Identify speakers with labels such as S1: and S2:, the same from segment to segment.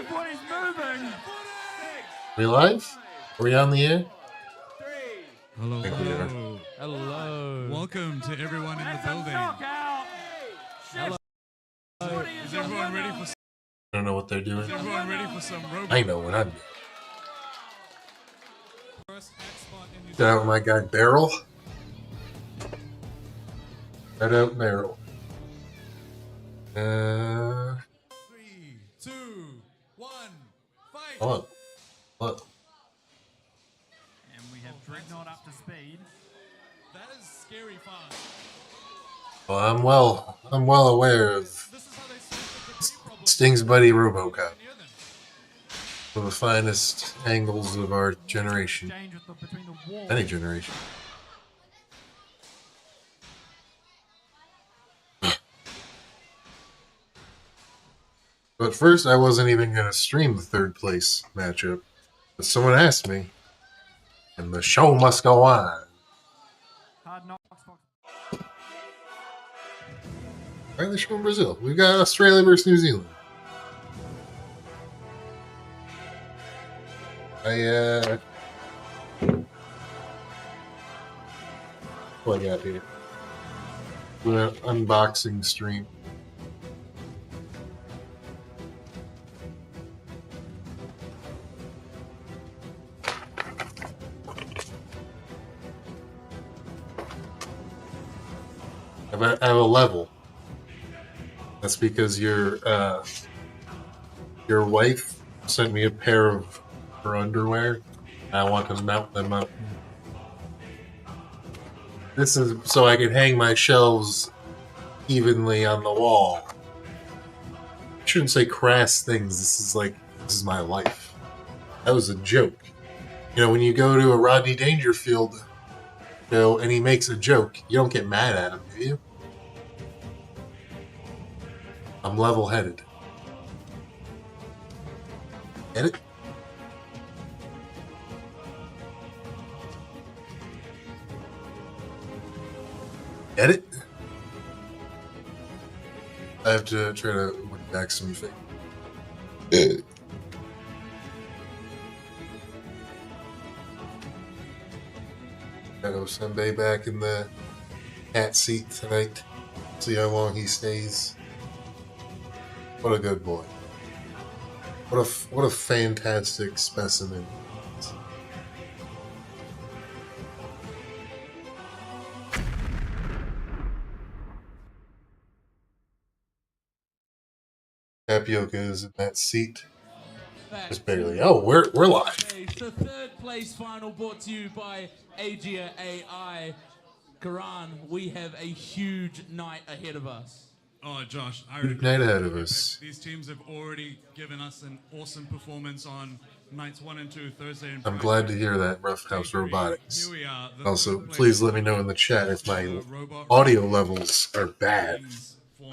S1: Everybody's moving.
S2: We live? Are we on the air?
S3: Hello,
S2: Hello.
S3: hello. Welcome to everyone in the building. Hello. Is everyone ready for?
S2: I don't know what they're doing.
S3: Is everyone ready for some robot?
S2: I know what I'm doing. Shout out my guy Beryl. Shout out Beryl.
S3: 3, 2, 1, fight!
S2: Hello. Hello.
S1: And we have Dreadnought up to speed.
S3: That is scary fast.
S2: Well, I'm well aware of Sting's buddy RoboCop. One of the finest angles of our generation. Any generation. But first, I wasn't even going to stream the third place matchup. But someone asked me, and the show must go on. Why are they showing Brazil? We've got Australia versus New Zealand. What I got here? We're unboxing stream. I have a level. That's because your wife sent me a pair of her underwear, and I want to mount them up. This is so I can hang my shelves evenly on the wall. I shouldn't say crass things. This is my life. That was a joke. You know, when you go to a Rodney Dangerfield show and he makes a joke, you don't get mad at him, do you? I'm level-headed. Get it? Get it? I have to try to look back some things. Got Osembe back in the cat seat tonight. See how long he stays. What a good boy. What a fantastic specimen. Tapioca is in that seat. Just barely. Oh, we're live.
S4: The third place final brought to you by Agia AI. Karan, we have a huge night ahead of us.
S3: Oh, Josh, I
S2: Huge night ahead of us.
S3: These teams have already given us an awesome performance on nights 1 and 2, Thursday and Friday.
S2: I'm glad to hear that, Roughhouse Robotics.
S3: Here we are,
S2: Also, please let me know in the chat if my audio levels are bad.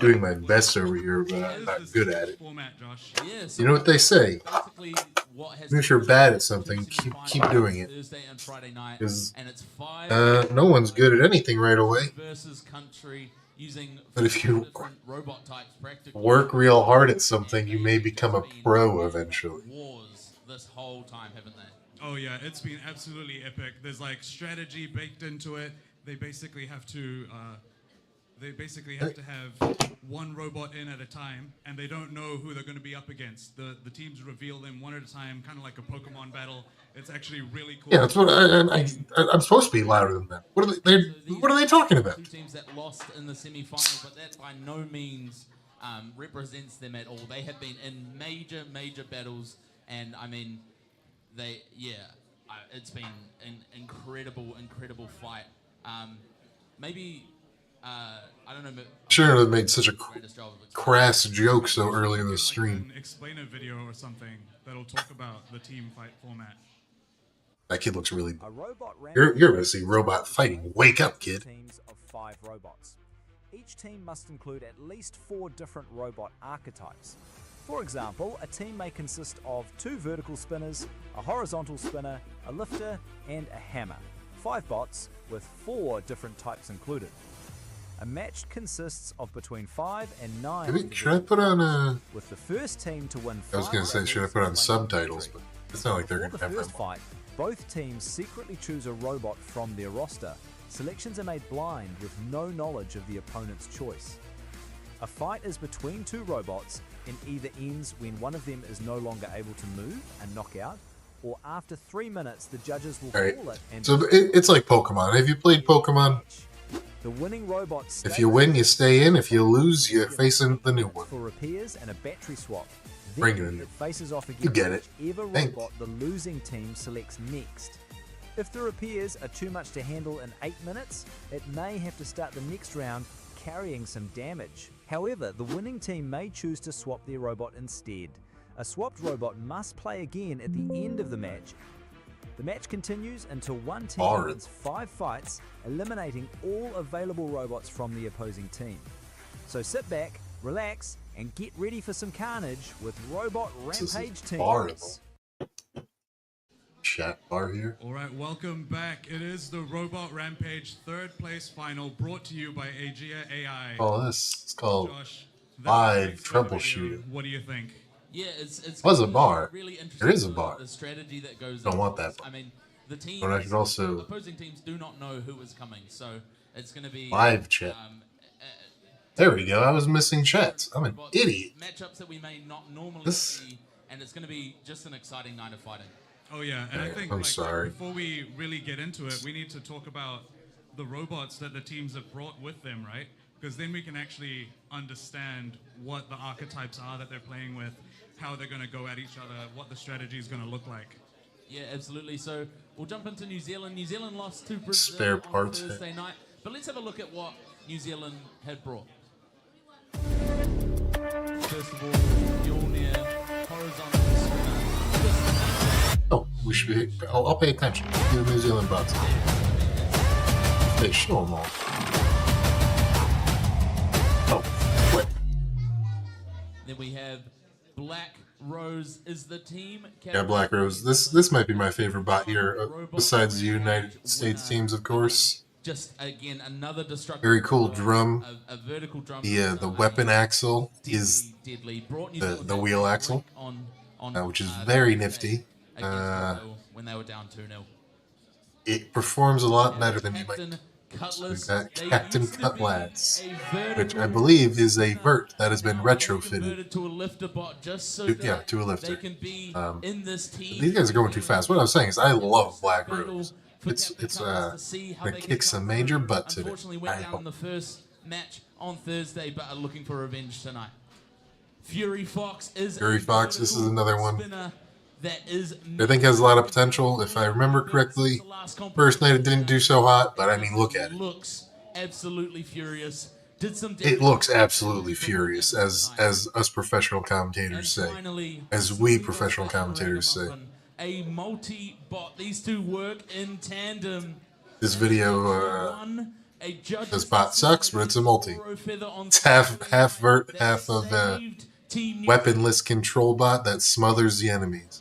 S2: Doing my best over here, but I'm not good at it. You know what they say? If you're bad at something, keep doing it. Because no one's good at anything right away. But if you work real hard at something, you may become a pro eventually.
S3: Oh yeah, it's been absolutely epic. There's like strategy baked into it. They basically have to have one robot in at a time, and they don't know who they're going to be up against. The teams reveal them one at a time, kind of like a Pokemon battle. It's actually really cool.
S2: Yeah, that's what I'm supposed to be louder than that. What are they talking about?
S4: Two teams that lost in the semi-final, but that by no means represents them at all. They have been in major battles, and I mean, it's been an incredible fight. Maybe. I don't know.
S2: Sure, they made such a crass joke so early in the stream.
S3: An explainer video or something that'll talk about the team fight format.
S2: That kid looks really. You're going to see robot fighting. Wake up, kid.
S5: Teams of 5 robots. Each team must include at least 4 different robot archetypes. For example, a team may consist of 2 vertical spinners, a horizontal spinner, a lifter, and a hammer. 5 bots with 4 different types included. A match consists of between 5 and 9
S2: Maybe, should I put on
S5: with the first team to win 5
S2: I was gonna say, should I put on subtitles? But it's not like they're
S5: Before
S2: gonna
S5: the
S2: have
S5: first fight, both teams secretly choose a robot from their roster. Selections are made blind with no knowledge of the opponent's choice. A fight is between two robots and either ends when one of them is no longer able to move, a knockout, or after 3 minutes the judges will
S2: Right.
S5: call it and
S2: So it's like Pokemon. Have you played Pokemon?
S5: the winning robot
S2: If you win, you stay in. If you lose, you're facing the new one.
S5: for repairs and a battery swap.
S2: Bring
S5: Then
S2: it in.
S5: it faces off
S2: You
S5: against
S2: get it.
S5: whichever
S2: Thank
S5: robot the losing team selects next. If the repairs are too much to handle in 8 minutes, it may have to start the next round carrying some damage. However, the winning team may choose to swap their robot instead. A swapped robot must play again at the end of the match. The match continues until one team
S2: Alright.
S5: wins 5 fights, eliminating all available robots from the opposing team. So sit back, relax, and get ready for some carnage with Robot
S2: This is
S5: Rampage
S2: horrible.
S5: teams.
S2: Chat bar here.
S3: All right, welcome back. It is the Robot Rampage third place final brought to you by Aegea AI.
S2: Oh, this it's called
S3: Josh, that
S2: live
S3: thanks for the video.
S2: troubleshooting.
S3: What do you think?
S4: Yeah, it's
S2: Was a
S4: gonna be
S2: bar.
S4: Really
S2: There is a
S4: interesting,
S2: bar.
S4: The strategy that goes.
S2: Don't
S4: into
S2: want that
S4: this.
S2: bar.
S4: I mean, the teams,
S2: But I should also-
S4: opposing teams do not know who is coming, so it's going to be
S2: Live chat.
S4: Um,
S2: There we go. I was missing chats. I'm an
S4: robots,
S2: idiot.
S4: Matchups that we may not normally
S2: This-
S4: see, and it's going to be just an exciting night of fighting.
S3: Oh yeah, and I think
S2: I'm
S3: like,
S2: sorry.
S3: before we really get into it, we need to talk about the robots that the teams have brought with them, right? Because then we can actually understand what the archetypes are that they're playing with, how they're going to go at each other, what the strategy is going to look like.
S4: Yeah, absolutely. So we'll jump into New Zealand. New Zealand lost to Brazil
S2: Spare
S4: on
S2: parts.
S4: Thursday night, but let's have a look at what New Zealand had brought. First of all, Mjolnir, horizontal spinner.
S2: Oh, we should be. I'll pay attention to the New Zealand bots. They show them all. Oh, wait.
S4: Then we have Black Rose is the team.
S2: Yeah, Black Rose. This might be my favorite bot here, besides the United States teams, of course.
S4: Just again another destructive.
S2: Very cool drum.
S4: A vertical drum.
S2: The weapon axle is
S4: deadly. Brought New
S2: the-
S4: Zealand
S2: the
S4: back
S2: wheel
S4: right
S2: axle,
S4: on
S2: which is
S4: the
S2: very
S4: Thursday
S2: nifty.
S4: against Brazil when they were down 2-0.
S2: it performs a lot better than you might.
S4: Captain Cutlass.
S2: We got
S4: they
S2: Captain
S4: used to be
S2: Cutlass,
S4: a
S2: which I
S4: vertical
S2: believe is a vert that has been retrofitted.
S4: converted to a lifter bot just so
S2: To-
S4: that
S2: yeah, to a lifter.
S4: they can be in this team.
S2: These guys are going too fast. What I was saying is, I love Black
S4: Battle
S2: Rose.
S4: for
S2: It's
S4: Captain
S2: it's
S4: Cutlass to see how
S2: gonna
S4: they can
S2: kick some
S4: come
S2: major
S4: through.
S2: butt today.
S4: Unfortunately, went
S2: I
S4: down in the
S2: hope.
S4: first match on Thursday, but are looking for revenge tonight. Fury Fox is
S2: Fury
S4: a
S2: Fox, this is
S4: vertical
S2: another one.
S4: spinner that is
S2: I think has a lot of potential. If I remember correctly, first night it didn't do so hot, but I mean, look at it.
S4: Looks absolutely furious. Did some
S2: It looks absolutely furious, as us professional commentators say. As we professional commentators say.
S4: A multi-bot. These two work in tandem.
S2: This video, this bot sucks, but it's a multi. It's half vert, half of weaponless control bot that smothers the enemies.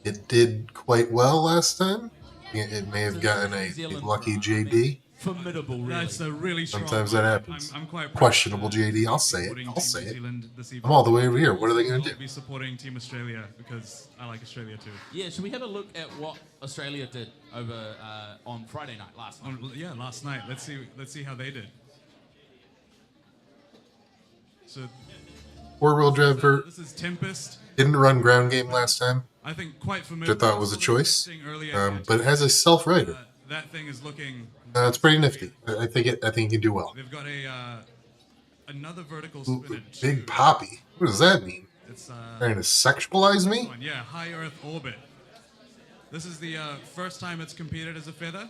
S2: It did quite well last time. It may have gotten a lucky JD.
S4: Formidable, really.
S3: That's a really strong.
S2: Sometimes that happens.
S3: I'm quite proud
S2: Questionable
S3: of,
S2: JD. I'll say it.
S3: supporting
S2: I'll
S3: Team
S2: say
S3: New
S2: it.
S3: Zealand this evening.
S2: I'm all the way over here. What are they going to
S3: I'll
S2: do?
S3: be supporting Team Australia because I like Australia too.
S4: Yeah, should we have a look at what Australia did over on Friday night, last night?
S3: Yeah, last night. Let's see how they did. So
S2: Four-wheel drive vert.
S3: this is Tempest.
S2: Didn't run ground game last time,
S3: I think quite familiar.
S2: which I thought was a choice.
S3: Earlier,
S2: But it has a self-rider.
S3: that thing is looking.
S2: It's pretty nifty. I think it can do well.
S3: They've got another vertical
S2: Ooh,
S3: spinner.
S2: Big Poppy. What does that mean?
S3: It's
S2: Trying to sexualize me?
S3: one, yeah, high Earth orbit. This is the first time it's competed as a feather,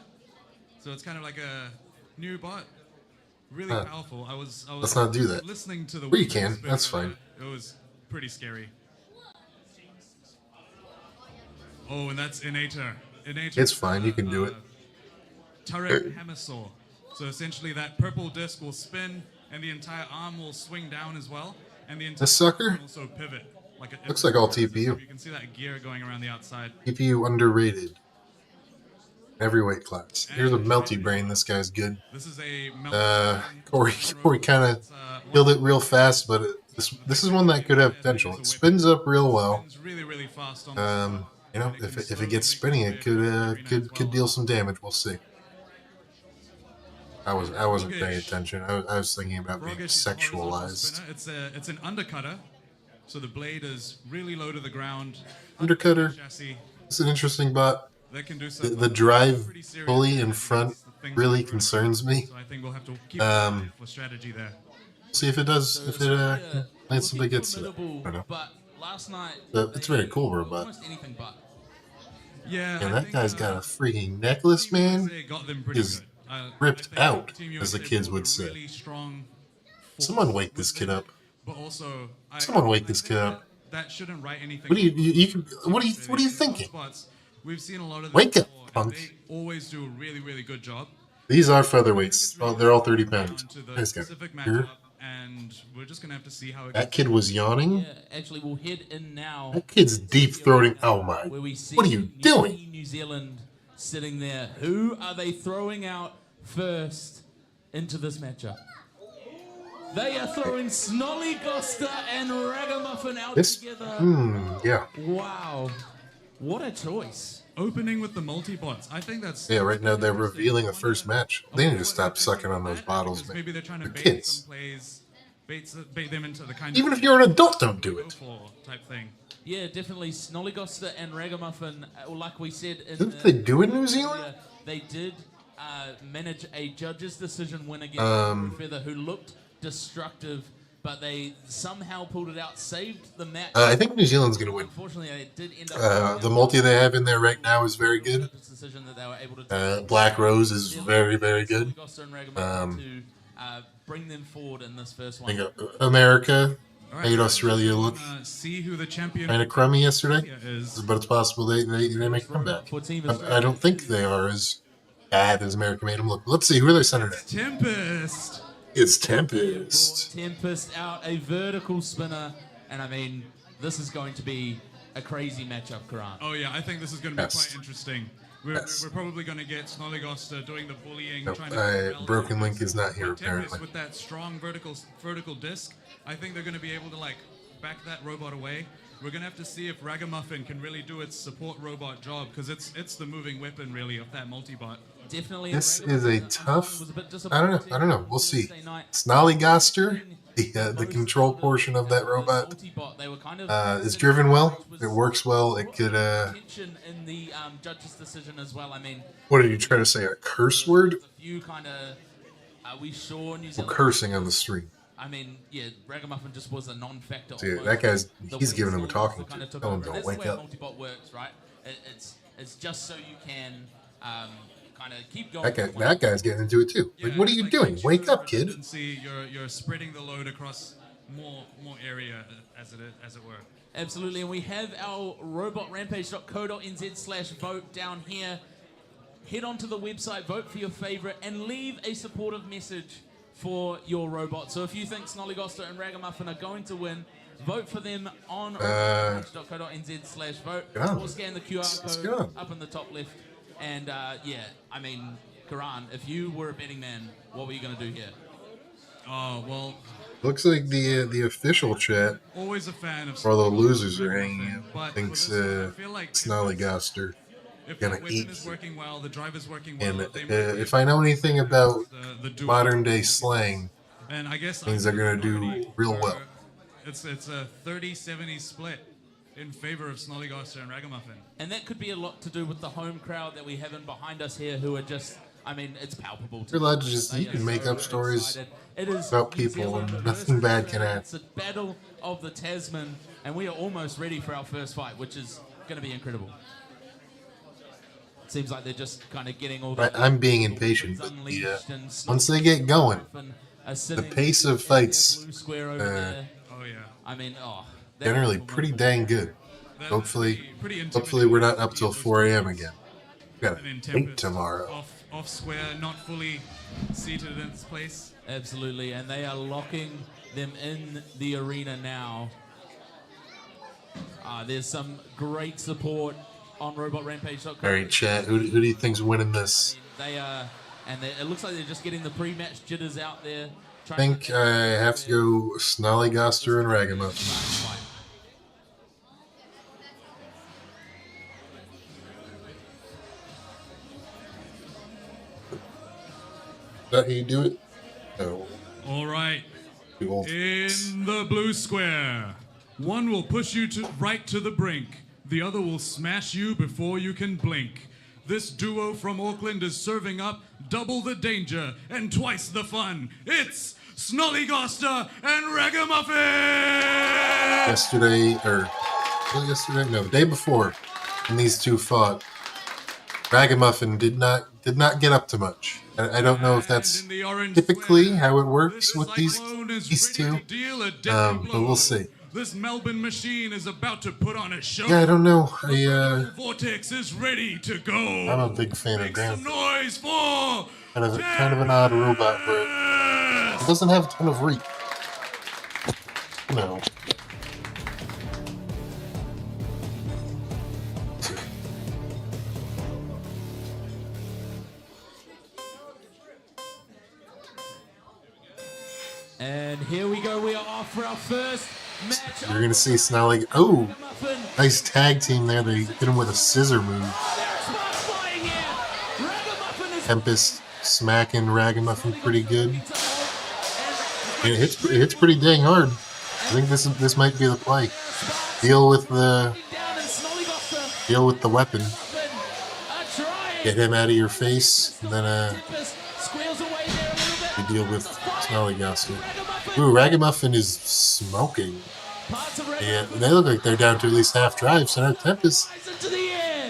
S3: so it's kind of like a new bot. Really powerful. I was
S2: Let's not do that.
S3: listening to the.
S2: Well, you
S3: wheels
S2: can.
S3: spin
S2: That's
S3: with
S2: fine.
S3: It was pretty scary. Oh, and that's Inator.
S2: It's fine, you can do it.
S3: Turret hammer saw. So essentially, that purple disc will spin, and the entire arm will swing down as well, and the entire
S2: This sucker?
S3: arm will also pivot.
S2: Looks like all TPU.
S3: You can see that gear going around the outside.
S2: TPU underrated. Every weight class. Here's a melty brain. This guy's good.
S3: This is a
S2: Corey kind of killed it real fast, but this is one that could have potential. It spins up real well.
S3: Really, really fast on the
S2: You know, if it gets spinning, it could deal some damage. We'll see. I wasn't paying attention. I was thinking about being sexualized.
S3: It's an undercutter, so the blade is really low to the ground.
S2: Undercutter.
S3: Chassis.
S2: It's an interesting bot.
S3: That can do
S2: The drive pulley in front really concerns me.
S3: So I think we'll have to keep for strategy there.
S2: See if it does. If it somebody gets it. I don't know.
S4: But last night,
S2: It's very cool, robot.
S4: almost anything but.
S3: Yeah,
S2: And that guy's got a freaking necklace, man. Is ripped out, as the kids would say. Someone wake this kid up.
S3: But also,
S2: Someone wake this kid up.
S3: That shouldn't write anything.
S2: What are you thinking?
S3: We've seen a lot of
S2: Wake up,
S3: before, and
S2: punk.
S3: They always do a really, really good job.
S2: These are featherweights. Oh, they're all 30 pounds.
S3: To the
S2: Nice guy.
S3: specific
S2: Here.
S3: matchup, and we're just gonna have to see how it
S2: That kid was yawning.
S4: Yeah, actually, we'll head in now.
S2: That kid's deep throating. Oh my!
S4: Where we see
S2: What are you doing?
S4: New Zealand sitting there. Who are they throwing out first into this matchup? They are throwing Snollygoster and Ragamuffin out together.
S2: Yeah.
S4: Wow. What a choice.
S3: Opening with the multi-bots. I think that's...
S2: Yeah, right now they're revealing the first match. They need to stop sucking on those bottles, man.
S3: Maybe they're trying to
S2: They're
S3: bait
S2: kids.
S3: some plays, bait them into the kind
S2: Even
S3: of...
S2: if you're an adult, don't do
S3: go
S2: it.
S3: for type thing.
S4: Yeah, definitely. Snollygoster and Ragamuffin, like we said in
S2: Didn't they do it in New Zealand?
S4: They did manage a judge's decision win against Feather, who looked destructive, but they somehow pulled it out, saved the match.
S2: I think New Zealand's going to win.
S4: Unfortunately, they did end up...
S2: The multi they have in there right now is very good.
S4: Decision that they were able to
S2: Black Rose is very, very good.
S4: Snollygoster and Ragamuffin to bring them forward in this first one.
S2: America
S3: All
S2: made Australia look
S3: See who the champion
S2: kind of crummy yesterday,
S3: is.
S2: but it's possible they make a comeback.
S4: For Team
S2: I don't think they are as bad as America made them look. Let's see, who are they centered at?
S3: Tempest.
S2: It's Tempest.
S4: Tempest out a vertical spinner, and I mean, this is going to be a crazy matchup, Karan.
S3: Oh yeah, I think this is going to be
S2: Yes.
S3: quite interesting. We're
S2: Yes.
S3: probably going to get Snollygoster doing the bullying,
S2: Nope,
S3: trying to
S2: Broken Link is not here,
S3: Tempest
S2: apparently.
S3: with that strong vertical disc. I think they're going to be able to like back that robot away. We're going to have to see if Ragamuffin can really do its support robot job, because it's the moving weapon really of that multi-bot.
S4: Definitely.
S2: This is a tough.
S4: Was a bit
S2: I don't
S4: disappointing
S2: know. We'll see.
S4: Thursday night.
S2: Snollygoster, the control portion of that robot,
S4: Multi-bot, they were kind of
S2: is driven well. It works well. It could.
S4: tension in the judge's decision as well. I mean,
S2: What did you try to say? A curse word?
S4: a few kind of we saw New
S2: We're
S4: Zealand.
S2: cursing on the stream.
S4: I mean, yeah, Ragamuffin just was a non-factor.
S2: Dude,
S4: almost.
S2: that guy's-
S4: The
S2: he's giving him a
S4: Windstorms
S2: talking
S4: kinda
S2: to.
S4: took
S2: Tell him
S4: over.
S2: don't
S4: That's
S2: wake
S4: the way
S2: up.
S4: multi-bot works, right? It's just so you can kind of keep going.
S2: That guy's getting into it too. Like, what are you doing? Wake up, kid.
S3: You're spreading the load across more area as it were.
S4: Absolutely, and we have our robotrampage.co.nz/vote down here. Head onto the website, vote for your favorite, and leave a supportive message for your robot. So if you think Snollygoster and Ragamuffin are going to win, vote for them on robotrampage.co.nz/vote,
S2: Get on.
S4: or scan the QR
S2: Let's
S4: code
S2: get on.
S4: up in the top left. And yeah, I mean, Karan, if you were a betting man, what were you going to do here?
S3: Oh well,
S2: Looks like the official chat,
S3: always a fan of.
S2: or the losers are hanging out,
S3: But
S2: thinks
S3: for this one, I feel like
S2: Snollygoster.
S3: if
S2: gonna
S3: the weapon
S2: eat
S3: is
S2: you.
S3: working well, the drive is working well.
S2: And
S3: they might be
S2: if I know anything about
S3: the dual.
S2: modern day slang,
S3: And I guess
S2: means they're gonna do real well.
S3: It's a 30-70 split in favor of Snollygoster and Ragamuffin.
S4: And that could be a lot to do with the home crowd that we have in behind us here, who are just, I mean, it's palpable.
S2: You're allowed to just-
S4: They
S2: you
S4: are
S2: can make
S4: so
S2: up stories
S4: excited. It is
S2: about
S4: New
S2: people
S4: Zealand
S2: and
S4: versus
S2: nothing bad can
S4: Australia.
S2: happen.
S4: It's a battle of the Tasman, and we are almost ready for our first fight, which is going to be incredible. It seems like they're just kind of getting all the...
S2: I'm being impatient, but
S4: unleashed and
S2: once they get going,
S4: are sitting
S2: pace of
S4: in
S2: fights,
S4: their blue square over there.
S3: Oh yeah.
S4: I mean, that
S2: generally
S4: is
S2: pretty dang good.
S3: That's
S2: Hopefully,
S3: pretty
S2: hopefully we're not up till 4 a.m. again. We got
S3: And then
S2: a date
S3: Tempest
S2: tomorrow.
S3: off square, not fully seated in its place.
S4: Absolutely, and they are locking them in the arena now. There's some great support on robotrampage.com.
S2: All right, chat. Who do you think's winning this?
S4: It looks like they're just getting the pre-match jitters out there.
S2: I think I have to go Snollygoster and Ragamuffin. Is that how you do it? No.
S3: All right.
S2: Too old.
S3: In the blue square, one will push you right to the brink. The other will smash you before you can blink. This duo from Auckland is serving up double the danger and twice the fun. It's Snollygoster and Ragamuffin!
S2: The day before, when these two fought, Ragamuffin did not get up to much. I don't know if that's typically how it works with these two, but we'll see.
S3: This Melbourne machine is about to put on a show.
S2: Yeah, I don't know.
S3: Vortex is ready to go.
S2: I'm a big fan of Ground.
S3: Noise for
S2: Kind of an odd robot, but it doesn't have a ton of reach. No.
S4: And here we go. We are off for our first match.
S2: You're gonna see Snolly. Oh, nice tag team there. They hit him with a scissor move. Tempest smacking Ragamuffin pretty good. And it hits pretty dang hard. I think this might be the play. Deal with the weapon. Get him out of your face, and then you deal with Snollygoster. Ooh, Ragamuffin is smoking. Yeah, they look like they're down to at least half drive, so now Tempest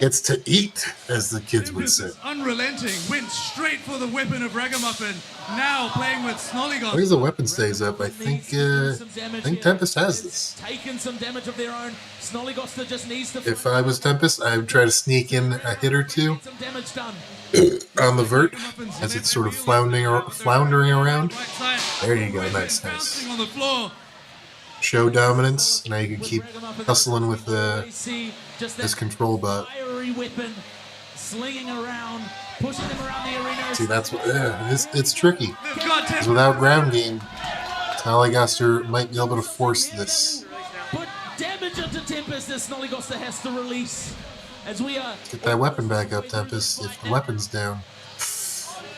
S2: gets to eat, as the kids would say.
S3: Unrelenting, went straight for the weapon of Ragamuffin. Now playing with Snollygoster.
S2: As long as the weapon stays up, I think Tempest has this.
S4: Taking some damage of their own. Snollygoster just needs to.
S2: If I was Tempest, I would try to sneak in a hit or two
S4: Some damage done.
S2: on the vert as it's sort of floundering around. There you go, nice.
S3: On the floor.
S2: Show dominance. Now you can keep hustling with this control bot.
S4: Fiery weapon, slinging around, pushing them around the arena.
S2: See, that's what it's tricky. Because without ground game, Snollygoster might be able to force this.
S4: Put damage into Tempest that Snollygoster has to release. As we are.
S2: Get that weapon back up, Tempest. If the weapon's down,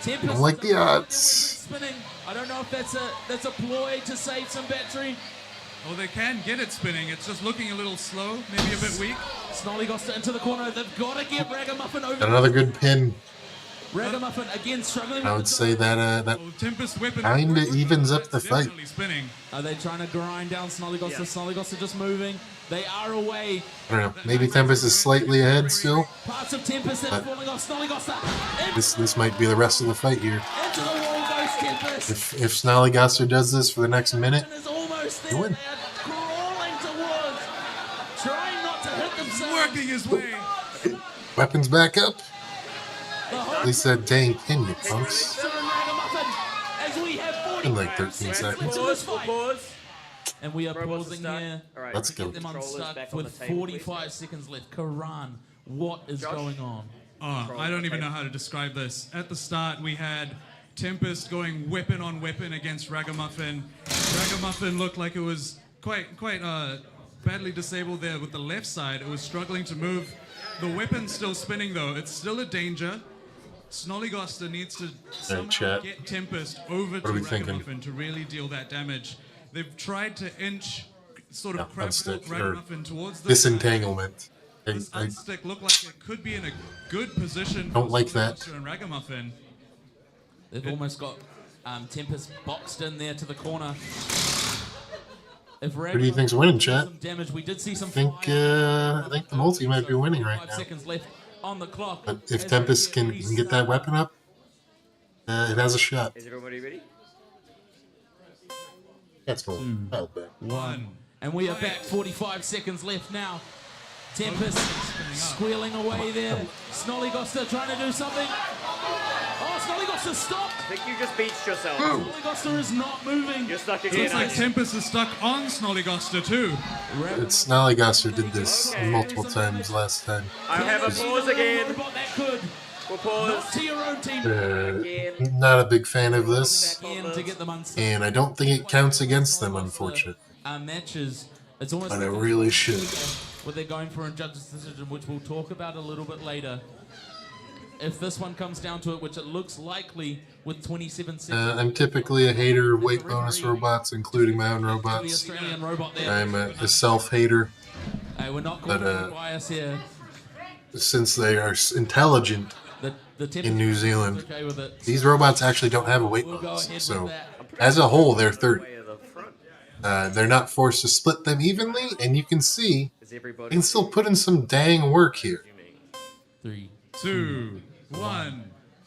S4: Tempest
S2: I don't like the odds.
S4: Spinning. I don't know if that's a ploy to save some battery.
S3: Oh, they can get it spinning. It's just looking a little slow, maybe a bit weak.
S4: Snollygoster into the corner. They've got to get Ragamuffin over.
S2: Got another good pin.
S4: Ragamuffin again struggling.
S2: I would say that
S3: Tempest weapon
S2: kind of evens up the fight.
S3: Spinning.
S4: Are they trying to grind down Snollygoster? Yeah. Snollygoster just moving. They are away.
S2: I don't know. Maybe Tempest is slightly ahead still.
S4: Parts of Tempest that are falling off. Snollygoster.
S2: This might be the rest of the fight here.
S4: Into the wall goes Tempest.
S2: If Snollygoster does this for the next minute,
S4: you
S2: win.
S4: Crawling towards, trying not to hit themselves.
S3: Working his way.
S2: Weapons back up. At least that dang pin, you punks. In like 13 seconds.
S4: And we are pausing here.
S2: Let's go.
S4: Get them unstuck with 45 seconds left. Karan, what is going on?
S3: Oh, I don't even know how to describe this. At the start, we had Tempest going weapon on weapon against Ragamuffin. Ragamuffin looked like it was quite badly disabled there with the left side. It was struggling to move. The weapon's still spinning though. It's still a danger. Snollygoster needs to somehow get Tempest over to Ragamuffin to really deal that damage. They've tried to inch, sort of crab walk Ragamuffin towards the
S2: disentanglement.
S3: This unstick looked like it could be in a good position.
S2: Don't like that.
S3: And Ragamuffin.
S4: They've almost got Tempest boxed in there to the corner. If
S2: Who do you think's winning, chat?
S4: Damage, we did see some.
S2: I think the multi might be winning right
S4: 5
S2: now.
S4: seconds left on the clock.
S2: But if Tempest can get that weapon up, it has a shot.
S6: Is everybody ready?
S2: That's cool. I'll bet.
S3: 1.
S4: And we are back. 45 seconds left now. Tempest squealing away there. Snollygoster trying to do something. Oh, Snollygoster, stop!
S6: I think you just beached yourself.
S4: Snollygoster is not moving.
S6: You're stuck again.
S3: Looks like Tempest is stuck on Snollygoster too.
S2: It's Snollygoster did this multiple times last time.
S6: I have a pause again.
S4: Robot that could.
S6: We'll pause.
S4: Not to your own team.
S2: Not a big fan of this,
S4: Again to get them unstuck.
S2: and I don't think it counts against them, unfortunately.
S4: Matches. It's almost
S2: But it
S4: like
S2: really should.
S4: what they're going for in judge's decision, which we'll talk about a little bit later. If this one comes down to it, which it looks likely with 27 seconds.
S2: I'm typically a hater of weight bonus robots, including my own
S4: The
S2: robots.
S4: Australian robot there.
S2: I'm a self-hater,
S4: Hey, we're not
S2: but,
S4: calling any bias here.
S2: since they are intelligent.
S4: The
S2: In New Zealand,
S4: okay with it.
S2: These robots actually don't have a weight
S4: We'll go
S2: bonus,
S4: ahead
S2: so
S4: with that.
S2: as a whole, they're 30.
S6: Way of the front.
S2: They're not forced to split them evenly, and you can see
S6: Is
S2: they
S6: everybody
S2: can still put in some dang work here.
S4: 3,
S3: 2, 1,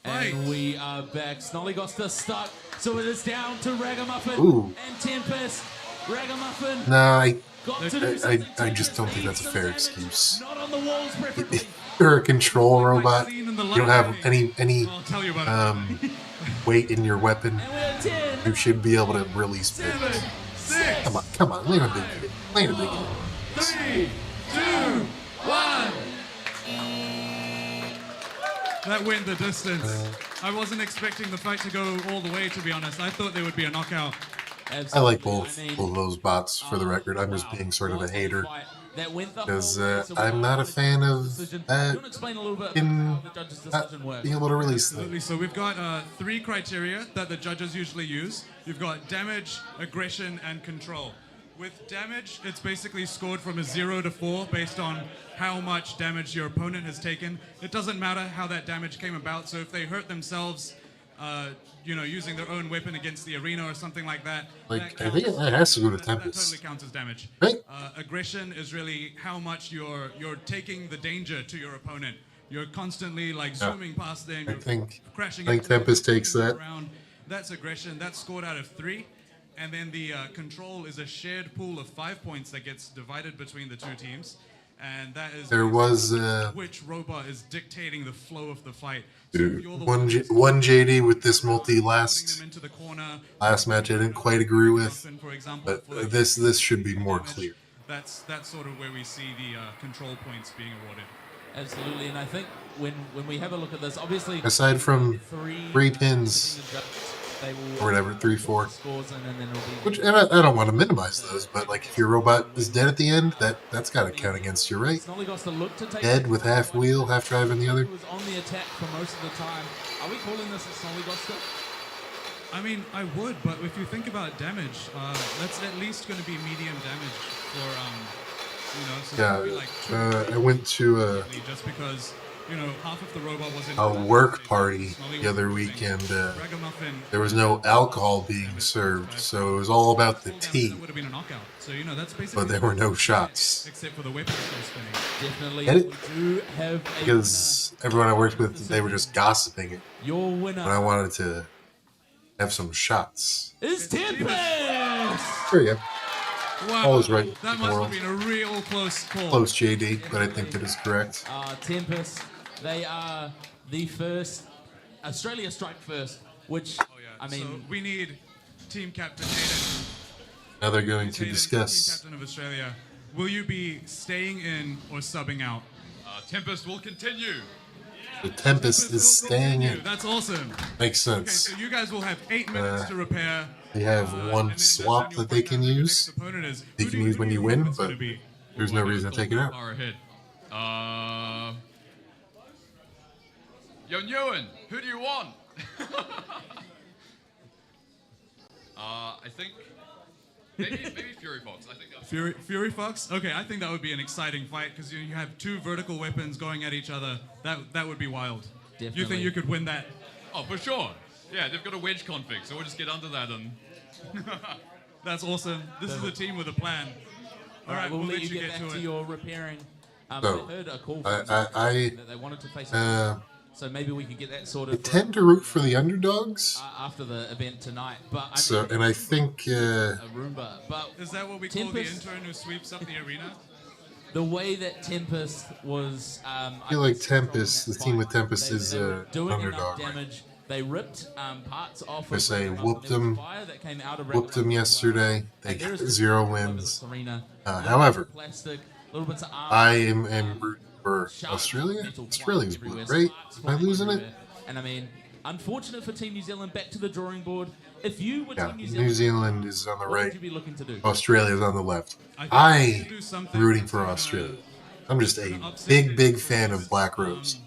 S3: fight.
S4: and we are back. Snollygoster stuck, so it is down to Ragamuffin
S2: Ooh.
S4: and Tempest. Ragamuffin
S2: No,
S4: got to do
S2: I
S4: something.
S2: just don't think
S4: Tempest
S2: that's a fair
S4: needs
S2: excuse.
S4: Not on the walls, preferably.
S2: If you're a control robot, you don't have any
S3: I'll tell you about it.
S2: weight in your weapon.
S4: And we're at 10.
S2: You should be able to release spins.
S3: 7, 6,
S2: Come on, lay a big hit. Lay a big hit.
S3: 3, 2, 1. That went the distance. I wasn't expecting the fight to go all the way, to be honest. I thought there would be a knockout.
S2: I like both of those bots, for the record. I'm just being sort of a hater. Because I'm not a fan of being able to release them.
S3: Absolutely. So we've got 3 criteria that the judges usually use. You've got damage, aggression, and control. With damage, it's basically scored from a 0 to 4 based on how much damage your opponent has taken. It doesn't matter how that damage came about. So if they hurt themselves, using their own weapon against the arena or something like that.
S2: Like,
S3: that
S2: I think
S3: counts.
S2: that has to go to
S3: That
S2: Tempest.
S3: totally counts as damage.
S2: Right?
S3: Aggression is really how much you're taking the danger to your opponent. You're constantly zooming past them.
S2: I
S3: You're
S2: think
S3: crashing.
S2: I think
S3: into them,
S2: Tempest takes
S3: spinning
S2: that.
S3: around. That's aggression. That's scored out of 3. And then the control is a shared pool of 5 points that gets divided between the 2 teams. And that is
S2: There was
S3: which robot is dictating the flow of the fight. So if you're the
S2: one JD with this multi
S3: putting
S2: last
S3: them into the corner,
S2: match I didn't quite agree with,
S3: for example,
S2: but this should be more clear.
S3: That's sort of where we see the control points being awarded.
S4: Absolutely, and I think when we have a look at this, obviously
S2: Aside from 3 pins
S4: they will
S2: or whatever, 3, 4,
S4: scores and then it'll be
S2: which and I don't want to minimize those, but like if your robot is dead at the end, that's got to count against you, right?
S4: Snollygoster looked to take
S2: Dead with half wheel, half drive in the other.
S4: He was on the attack for most of the time. Are we calling this a Snollygoster?
S3: I mean, I would, but if you think about damage, that's at least going to be medium damage for, so
S2: Yeah,
S3: maybe like 2
S2: I went to
S3: just because, half of the robot was in
S2: a work party the other weekend.
S3: Ragamuffin
S2: There was no alcohol being served, so it was all about the tea,
S3: that would have been a knockout. So, that's basically
S2: but there were no shots.
S3: except for the weapon still spinning.
S4: Definitely.
S2: Get it?
S4: We do have a
S2: Because everyone I worked with, they were just gossiping it,
S4: your
S2: and
S4: winner
S2: I wanted to have some shots.
S4: is Tempest!
S2: There you go.
S3: Wow,
S2: All is right
S3: that
S2: in the
S3: must
S2: world.
S3: have been a real close call.
S2: Close JD, but I think it is correct.
S4: Tempest, they are the first, Australia strike first, which,
S3: Oh, yeah.
S4: I mean,
S3: so we need team captain Hayden.
S2: Now they're going to
S3: Hayden,
S2: discuss.
S3: team captain of Australia. Will you be staying in or subbing out?
S7: Tempest will continue.
S2: The Tempest is staying in.
S3: That's awesome.
S2: Makes
S3: Okay,
S2: sense.
S3: so you guys will have 8 minutes to repair.
S2: They have
S3: and
S2: one
S3: then
S2: swap
S3: you'll
S2: that they
S3: find
S2: can
S3: out who the
S2: use.
S3: next opponent is.
S2: They
S3: Who
S2: can
S3: do
S2: use when you
S3: think
S2: win,
S3: it's
S2: but
S3: gonna be?
S2: there's no reason to take it out.
S7: Far ahead. Yo, Nguyen, who do you want? I think maybe Fury Fox. I think that's
S3: Fury Fox? Okay, I think that would be an exciting fight because you have 2 vertical weapons going at each other. That would be wild. You
S4: Definitely.
S3: think you could win that?
S7: Oh, for sure. Yeah, they've got a wedge config, so we'll just get under that and.
S3: That's awesome. This is a team with a plan. All right,
S4: we'll
S3: we'll
S4: let
S3: let
S4: you
S3: you
S4: get
S3: get
S4: back
S3: to
S4: to
S3: it.
S4: your repairing.
S2: So,
S4: I heard a call from
S2: I
S4: that they wanted to face
S2: uh,
S4: so maybe we could get that
S2: I
S4: sorted for,
S2: tend to root for the underdogs.
S4: after the event tonight. But I
S2: So,
S4: mean,
S2: and I think
S4: a Roomba. But
S3: Is that what we call the
S4: Tempest-
S3: intern who sweeps up the arena?
S4: the way that Tempest was,
S2: I feel like Tempest, the team with Tempest is
S4: they were doing enough
S2: underdog.
S4: damage They ripped parts off.
S2: I say
S4: of
S2: whooped them.
S4: fire that came out of
S2: Whooped them yesterday. They
S4: And there
S2: got
S4: is
S2: 0
S4: all over
S2: wins.
S4: this arena.
S2: However,
S4: Plastic, little bits of armor,
S2: I am rooting for
S4: sharp
S2: Australia.
S4: metal
S2: Australia's
S4: flying
S2: blue,
S4: everywhere,
S2: right?
S4: sparks
S2: Am I
S4: flying
S2: losing it?
S4: everywhere. And I mean, unfortunate for Team New Zealand. Back to the drawing board. If you were
S2: Yeah,
S4: Team
S2: New Zealand is on the
S4: what would
S2: right.
S4: you be looking to do?
S2: Australia's on the left.
S3: I think we
S2: I
S3: should do something
S2: rooting for
S3: to,
S2: Australia. I'm just a
S3: upset
S2: big, big
S3: the
S2: fan of
S3: Reds.
S2: Black Rose.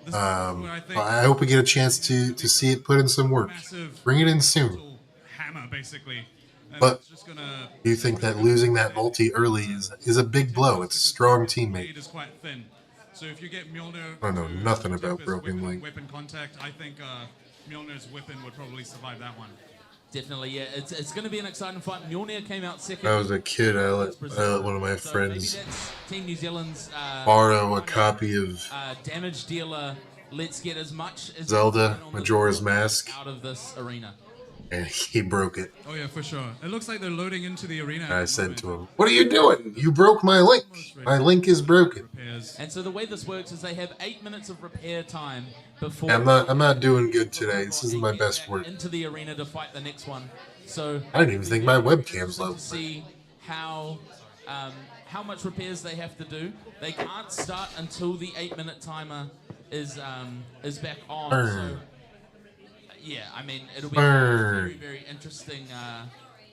S3: This is where I think
S2: I hope we get a chance to see it put in some work.
S3: massive
S2: Bring it in soon.
S3: mental hammer, basically. And
S2: But
S3: it's just gonna
S2: do you think that losing that multi early is a big blow? It's a strong teammate.
S3: lead is quite thin. So if you get Mjolnir,
S2: I don't know
S3: to
S2: nothing
S3: tip
S2: about
S3: his
S2: Broken
S3: weapon,
S2: Link.
S3: weapon contact, I think Mjolnir's weapon would probably survive that one.
S4: Definitely, yeah. It's going to be an exciting fight. Mjolnir came out second.
S2: When I was a kid, I let one of my
S4: So
S2: friends
S4: maybe that's Team New Zealand's
S2: borrow a copy of
S4: damage dealer. Let's get as much as
S2: Zelda
S4: we can on the
S2: Majora's
S4: board
S2: Mask,
S4: out of this arena.
S2: and he broke it.
S3: Oh yeah, for sure. It looks like they're loading into the arena.
S2: And I said to him, "What are you doing? You broke my link. My link is broken."
S3: Repairs.
S4: And so the way this works is they have 8 minutes of repair time before.
S2: I'm not doing good today. This isn't my best work.
S4: Into the arena to fight the next one. So
S2: I didn't even think my webcam's
S4: to
S2: low.
S4: see how much repairs they have to do. They can't start until the 8-minute timer is back on.
S2: Burn.
S4: So yeah, I mean it'll be
S2: Burn.
S4: a very, very interesting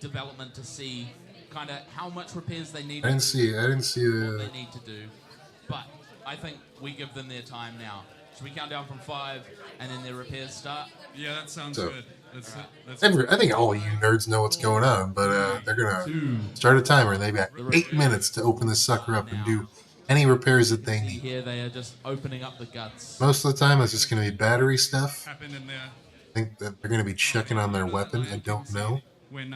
S4: development to see kind of how much repairs they need.
S2: I didn't
S4: to
S2: see.
S4: do,
S2: I didn't see
S4: what they
S2: the.
S4: need to do. But I think we give them their time now. Should we count down from 5 and then their repairs start?
S3: Yeah, that sounds
S2: So-
S3: good. That's
S2: I think all you nerds know what's going on, but they're gonna start a timer. And they've got 8 minutes to open this sucker up and do any repairs that they need.
S4: Here they are just opening up the guts.
S2: Most of the time, it's just gonna be battery stuff.
S3: happened in there.
S2: I think that they're gonna be checking on their weapon. I don't know.
S3: When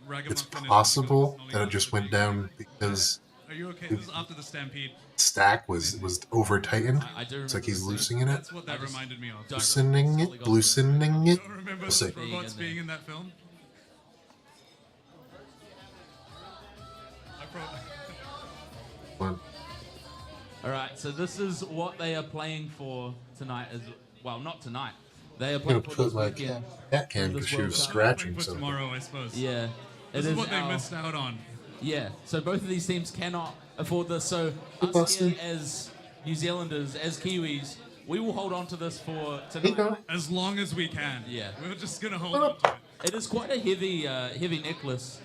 S3: Ragamuffin
S2: It's
S3: and
S2: possible
S3: Snolly
S2: that it
S3: got
S2: just
S3: the
S2: went
S3: big-
S2: down because
S3: Are you okay? This is after the stampede.
S2: stack was over tightened.
S4: I do
S2: It's like
S4: remember
S2: he's
S4: this.
S2: loosening it,
S3: That's what that reminded me of.
S4: don't-
S2: loosening it, loosening it.
S3: Don't remember
S2: We'll see.
S3: robots
S4: Being in
S3: being in that film. I probably.
S2: One.
S4: All right, so this is what they are playing for tonight. As well, not tonight. They are
S2: I'm gonna
S4: playing for
S2: put
S4: this
S2: my
S4: weekend.
S2: cat cam because she was scratching
S3: for
S2: something.
S3: tomorrow, I suppose.
S4: Yeah,
S3: This
S4: it
S3: is what they
S4: our-
S3: missed out on.
S4: Yeah, so both of these teams cannot afford this. So
S2: Hey,
S4: us
S2: Boston.
S4: here as New Zealanders, as Kiwis, we will hold on to this for
S2: Hey,
S4: tonight.
S2: go.
S3: As long as we can.
S4: Yeah.
S3: We're just gonna hold on to it.
S4: It is quite a heavy necklace.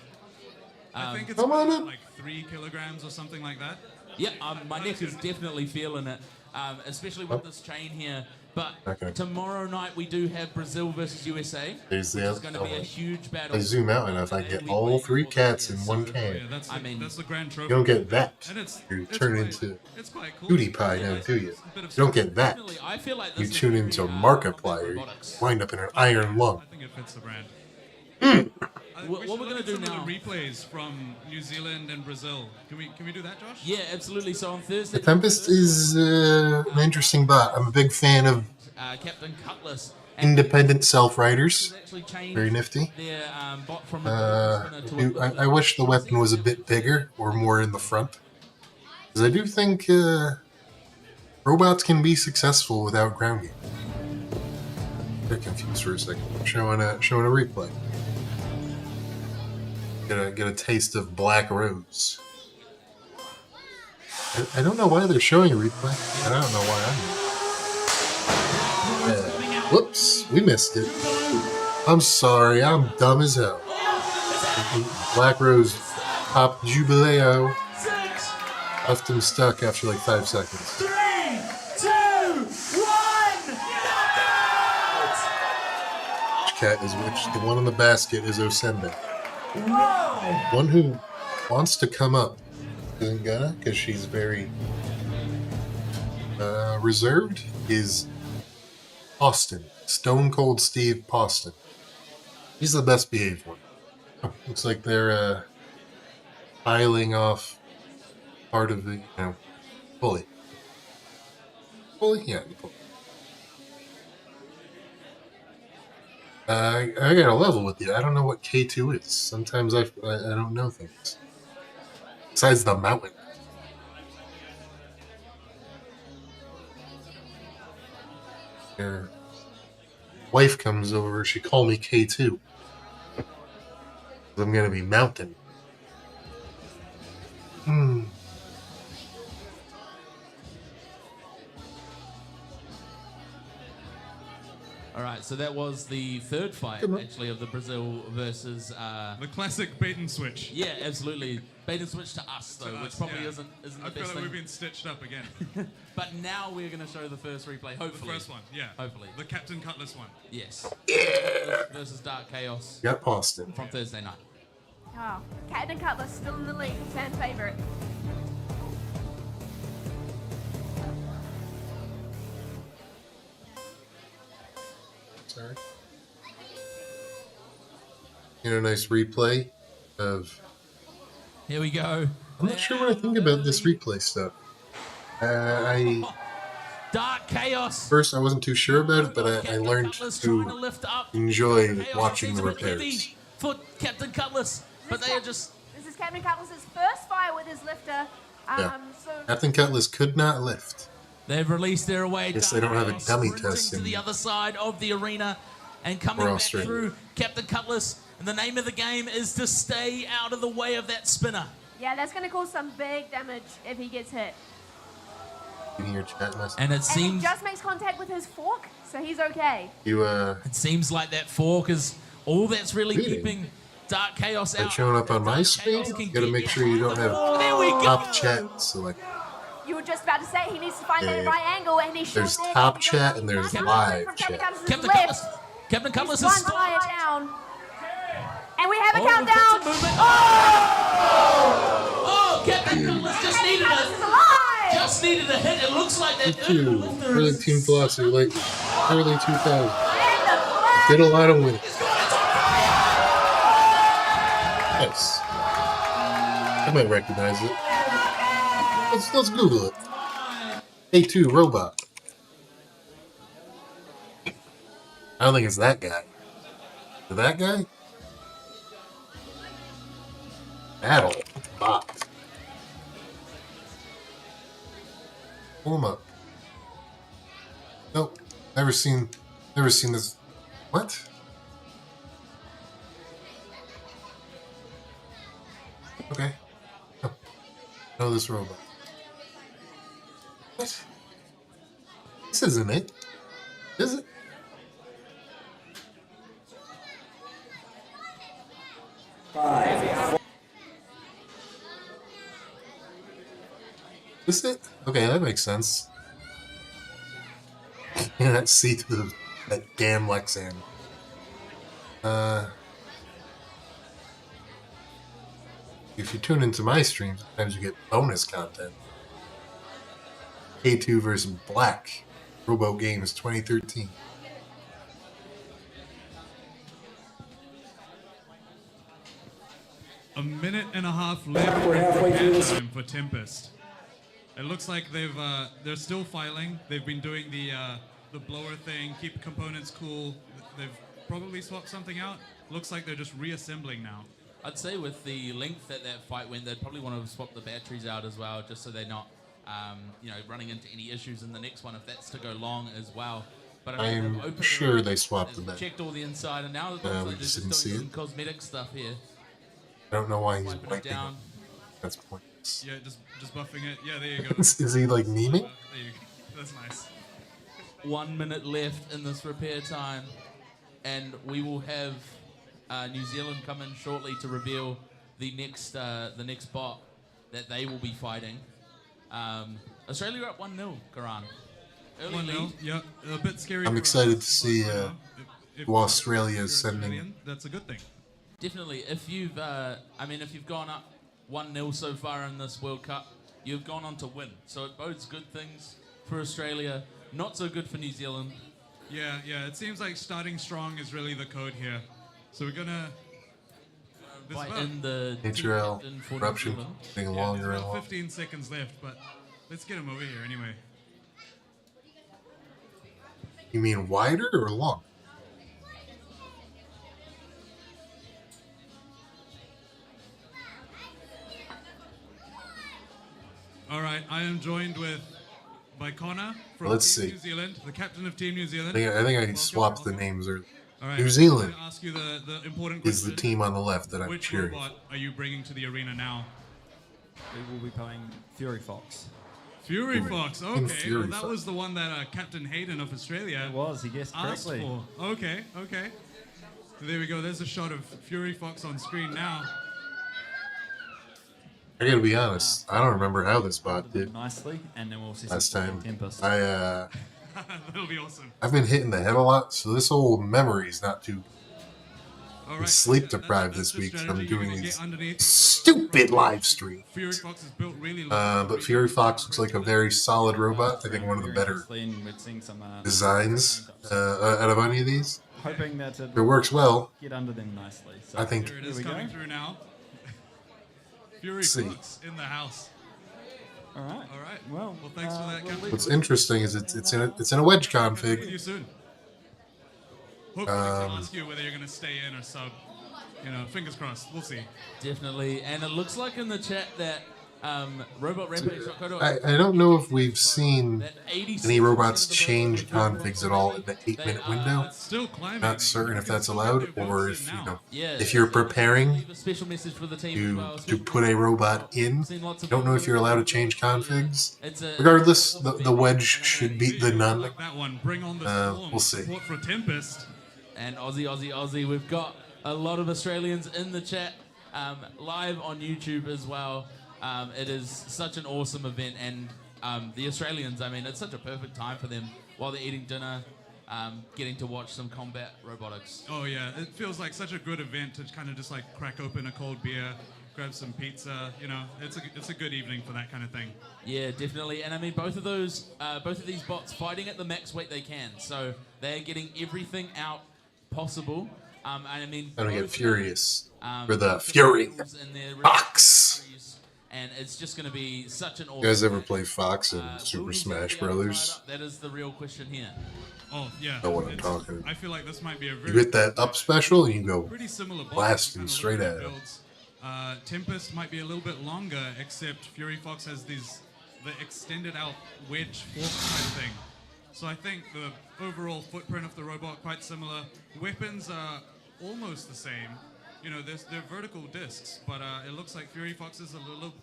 S3: I think it's
S2: Come on
S3: about,
S2: up.
S3: like 3 kilograms or something like that.
S4: Yeah, my neck is definitely feeling it, especially with this chain here. But
S2: Okay.
S4: tomorrow night we do have Brazil versus USA,
S2: There's
S4: which
S2: the
S4: is going to be a huge battle.
S2: I zoom out enough, I get all 3 cats in one
S3: Yeah,
S2: can.
S3: that's the,
S4: I mean,
S3: that's the grand trophy.
S2: You don't get that.
S3: And it's,
S2: You
S3: it's
S2: turn
S3: quite-
S2: into
S3: it's quite cool.
S2: Cutie Pie now, do you?
S3: It's a bit of
S2: You don't get that.
S4: Definitely, I feel like
S2: You
S4: this is
S2: tune
S4: very,
S2: into
S4: combat
S2: Markiplier, you
S4: robotics.
S2: wind up in an iron lung.
S3: I think it fits the brand.
S4: What we're gonna do
S3: Some
S4: now-
S3: of the replays from New Zealand and Brazil. Can we do that, Josh?
S4: Yeah, absolutely. So on Thursday,
S2: The Tempest is an interesting bot. I'm a big fan of
S4: Captain Cutlass. And
S2: independent self-writers.
S4: has actually changed
S2: Very nifty.
S4: Their bot from a spinner to a
S2: I wish the weapon was a bit bigger or more in the front. Because I do think robots can be successful without ground game. Get confused for a second. Showing a replay. Get a taste of Black Rose. I don't know why they're showing a replay. I don't know why I'm. Whoops, we missed it. I'm sorry, I'm dumb as hell. Black Rose Pop Jubileo left him stuck after like 5 seconds.
S6: 3, 2, 1!
S2: Cat is which? The one in the basket is Osembe.
S6: Whoa!
S2: One who wants to come up isn't gonna because she's very reserved is Austin. Stone Cold Steve Poston. He's the best behaved one. Looks like they're piling off part of the, pulley. Pulley? Yeah, the pulley. I got a level with you. I don't know what K2 is. Sometimes I don't know things. Besides the mountain. Yeah. wife comes over, she called me K2. I'm gonna be mountain.
S4: All right, so that was the third fight, actually, of the Brazil versus...
S3: The classic bait and switch.
S4: Yeah, absolutely. Bait and switch to us, though, which probably
S3: yeah.
S4: isn't the
S3: I
S4: best
S3: feel like
S4: thing.
S3: we've been stitched up again.
S4: But now we're going to show the first replay, hopefully.
S3: The first one, yeah.
S4: Hopefully.
S3: The Captain Cutlass one.
S4: Yes. Versus Dark Chaos.
S2: Got Austin.
S4: From Thursday night.
S8: Oh, Captain Cutlass still in the lead, fan favorite.
S2: Sorry. You know, a nice replay of.
S4: Here we go.
S2: I'm not sure what I think about this replay stuff.
S4: Dark Chaos.
S2: First, I wasn't too sure about it, but I learned to enjoy watching the repairs.
S4: For Captain Cutlass, but they are just...
S8: This is Captain Cutlass's first fire with his lifter.
S2: Yeah.
S8: So
S2: Captain Cutlass could not lift.
S4: They've released their away.
S2: Guess they don't have a dummy test
S4: to
S2: in
S4: the other side of the arena and coming back
S2: Australia.
S4: through Captain Cutlass. And the name of the game is to stay out of the way of that spinner.
S8: yeah, that's going to cause some big damage if he gets hit.
S2: In your chat message.
S4: And it
S8: And
S4: seems
S8: he just makes contact with his fork, so he's okay.
S2: You
S4: it seems like that fork is all that's really
S2: Really?
S4: keeping Dark Chaos out.
S2: It's showing up on my
S4: Dark
S2: screen.
S4: Chaos can
S2: You gotta
S4: get
S2: make sure you don't have
S4: There we go.
S2: top chat selected.
S8: You were just about to say he needs to find
S2: Yeah.
S8: that right angle, and he sure
S2: There's
S8: did.
S2: top chat and there's
S8: From
S2: live
S8: Captain
S2: chat.
S8: Cutlass's
S4: Captain
S8: left.
S4: Cutlass. Captain Cutlass
S8: He's
S4: is
S8: one fire down. And we have a
S4: we've got
S8: countdown.
S4: some movement.
S8: Oh!
S4: Oh, Captain Cutlass just needed
S8: Cutlass is
S4: a
S8: alive!
S4: just needed a hit. It looks like that
S2: Two.
S4: lifter
S2: Early
S4: is-
S2: Team Philosophy, like early 2000s.
S8: And the flag.
S2: Did a lot of winning. Nice. I might recognize it. Let's Google it. A2 Robot. I don't think it's that guy. Is it that guy? Battle. Bot. Pull him up. Nope. Never seen this. What? Okay. Oh. Know this robot. What? This isn't it. Is it? Is it? Okay, that makes sense. Yeah, that seat of that damn Lexan. If you tune into my stream, sometimes you get bonus content. K2 versus Black. Robo Games 2013.
S3: A minute and a half left. We're halfway through this for Tempest. It looks like they're still filing. They've been doing the blower thing, keep components cool. They've probably swapped something out. Looks like they're just reassembling now.
S4: I'd say with the length that fight went, they'd probably want to swap the batteries out as well, just so they're not, running into any issues in the next one if that's to go long as well. But I mean, they've
S2: I'm
S4: opened
S2: sure
S4: it,
S2: they swapped
S4: they've
S2: the battery.
S4: checked all the inside, and now it looks
S2: we
S4: like they're
S2: just
S4: just
S2: didn't see
S4: doing some
S2: it.
S4: cosmetic stuff here.
S2: I don't know why he's
S4: Wiping it
S2: wiping
S4: down.
S2: it. That's pointless.
S3: Yeah, just buffing it. Yeah, there you go.
S2: Is he like memeing?
S3: There you go. That's nice.
S4: 1 minute left in this repair time, and we will have New Zealand come in shortly to reveal the next bot that they will be fighting. Australia are up 1-0, Karan. Early
S3: 1-0.
S4: lead.
S3: Yeah, a bit scary.
S2: I'm
S3: for
S2: excited
S3: us,
S2: to see,
S3: but, if
S2: who Australia
S3: you're
S2: is sending.
S3: Australian, that's a good thing.
S4: Definitely. If you've gone up 1-0 so far in this World Cup, you've gone on to win. So it bodes good things for Australia. Not so good for New Zealand.
S3: Yeah. It seems like starting strong is really the code here. So we're gonna. There's
S4: Fight
S3: about,
S4: in the
S2: HRL
S4: team captain for New
S2: corruption
S4: Zealand.
S2: getting
S3: there's
S2: longer and
S3: about
S2: longer.
S3: 15 seconds left, but let's get him over here anyway.
S2: You mean wider or long?
S3: All right, I am joined by Connor from
S2: Let's
S3: Team
S2: see.
S3: New Zealand, the captain of Team New Zealand.
S2: I think I
S3: Welcome,
S2: swapped the
S3: welcome.
S2: names. Or
S3: All right,
S2: New Zealand
S3: I'm gonna ask you the important
S2: is
S3: question.
S2: the team on the left that I'm
S3: Which
S2: cheering.
S3: robot are you bringing to the arena now?
S1: We will be playing Fury Fox.
S3: Fury Fox. Okay,
S2: Fury
S3: well that
S2: Fox.
S3: was the one that Captain Hayden of Australia
S1: It was, he guessed
S3: asked
S1: correctly.
S3: for. Okay, okay. So there we go. There's a shot of Fury Fox on screen now.
S2: I gotta be honest. I don't remember how this bot did
S1: Nicely, and then we'll see
S2: last
S1: some
S2: time.
S1: Tempest.
S3: That'll be awesome.
S2: I've been hitting the head a lot, so this old memory's not too
S3: All
S2: I'm
S3: right,
S2: sleep
S3: that's-
S2: deprived
S3: that's
S2: this
S3: the
S2: week. So I'm
S3: strategy. You're
S2: doing
S3: gonna
S2: these
S3: get underneath.
S2: stupid live streams.
S3: Fury Fox is built really low.
S2: But Fury Fox looks like a very solid robot. I think one of the better
S1: Then we're seeing some
S2: designs out of any of these.
S1: hoping that
S2: If it works well,
S1: get under them nicely. So
S2: I think
S3: Here it
S1: Here
S3: is
S1: we
S3: coming
S1: go.
S3: through now. Fury
S2: Let's see.
S3: Fox in the house.
S1: All right.
S3: All right.
S1: Well,
S3: thanks for that,
S1: we'll
S3: Captain.
S2: what's interesting is it's in a wedge
S3: See
S2: config.
S3: you soon. Hopefully, I can ask you whether you're going to stay in or sub. You know, fingers crossed. We'll see.
S4: Definitely. And it looks like in the chat that Robot Rampage.
S2: I don't know if we've seen
S4: that 86%
S2: any robots
S4: of the
S2: change
S4: votes were
S2: configs at all in the 8-minute window.
S3: It's still climbing.
S2: Not certain if that's allowed, or if
S4: Yeah,
S2: if you're preparing
S4: leave a special message for the team as well.
S2: to put a robot in.
S4: Seen lots of
S2: Don't know if you're allowed to
S4: people-
S2: change configs.
S4: It's a-
S2: Regardless, the wedge should beat the none.
S3: Like that one. Bring on the storm.
S2: We'll see.
S3: Support for Tempest.
S4: And Aussie. We've got a lot of Australians in the chat, live on YouTube as well. It is such an awesome event, and the Australians, I mean, it's such a perfect time for them while they're eating dinner, getting to watch some combat robotics.
S3: Oh yeah, it feels like such a good event to kind of just like crack open a cold beer, grab some pizza. You know, it's a good evening for that kind of thing.
S4: Yeah, definitely. And I mean, both of these bots fighting at the max weight they can, so they're getting everything out possible. And I mean,
S2: I'm gonna get
S4: both,
S2: furious
S4: um,
S2: for the
S4: both of
S2: Fury
S4: them in their
S2: Fox.
S4: countries, and it's just going to be such an awesome.
S2: You guys ever
S4: match.
S2: play Fox in
S4: Will
S2: Super
S4: we
S2: Smash
S4: be able to tie it
S2: Brothers?
S4: up? That is the real question here.
S3: Oh yeah.
S2: Know what I'm
S3: It's-
S2: talking.
S3: I feel like this might be a very
S2: You hit that up special and you go
S3: pretty similar box,
S2: blasting
S3: kind of
S2: straight
S3: looking
S2: at
S3: at
S2: him.
S3: builds. Tempest might be a little bit longer, except Fury Fox has the extended out wedge fork type thing. So I think the overall footprint of the robot quite similar. Weapons are almost the same. You know, they're vertical discs, but it looks like Fury Fox is a little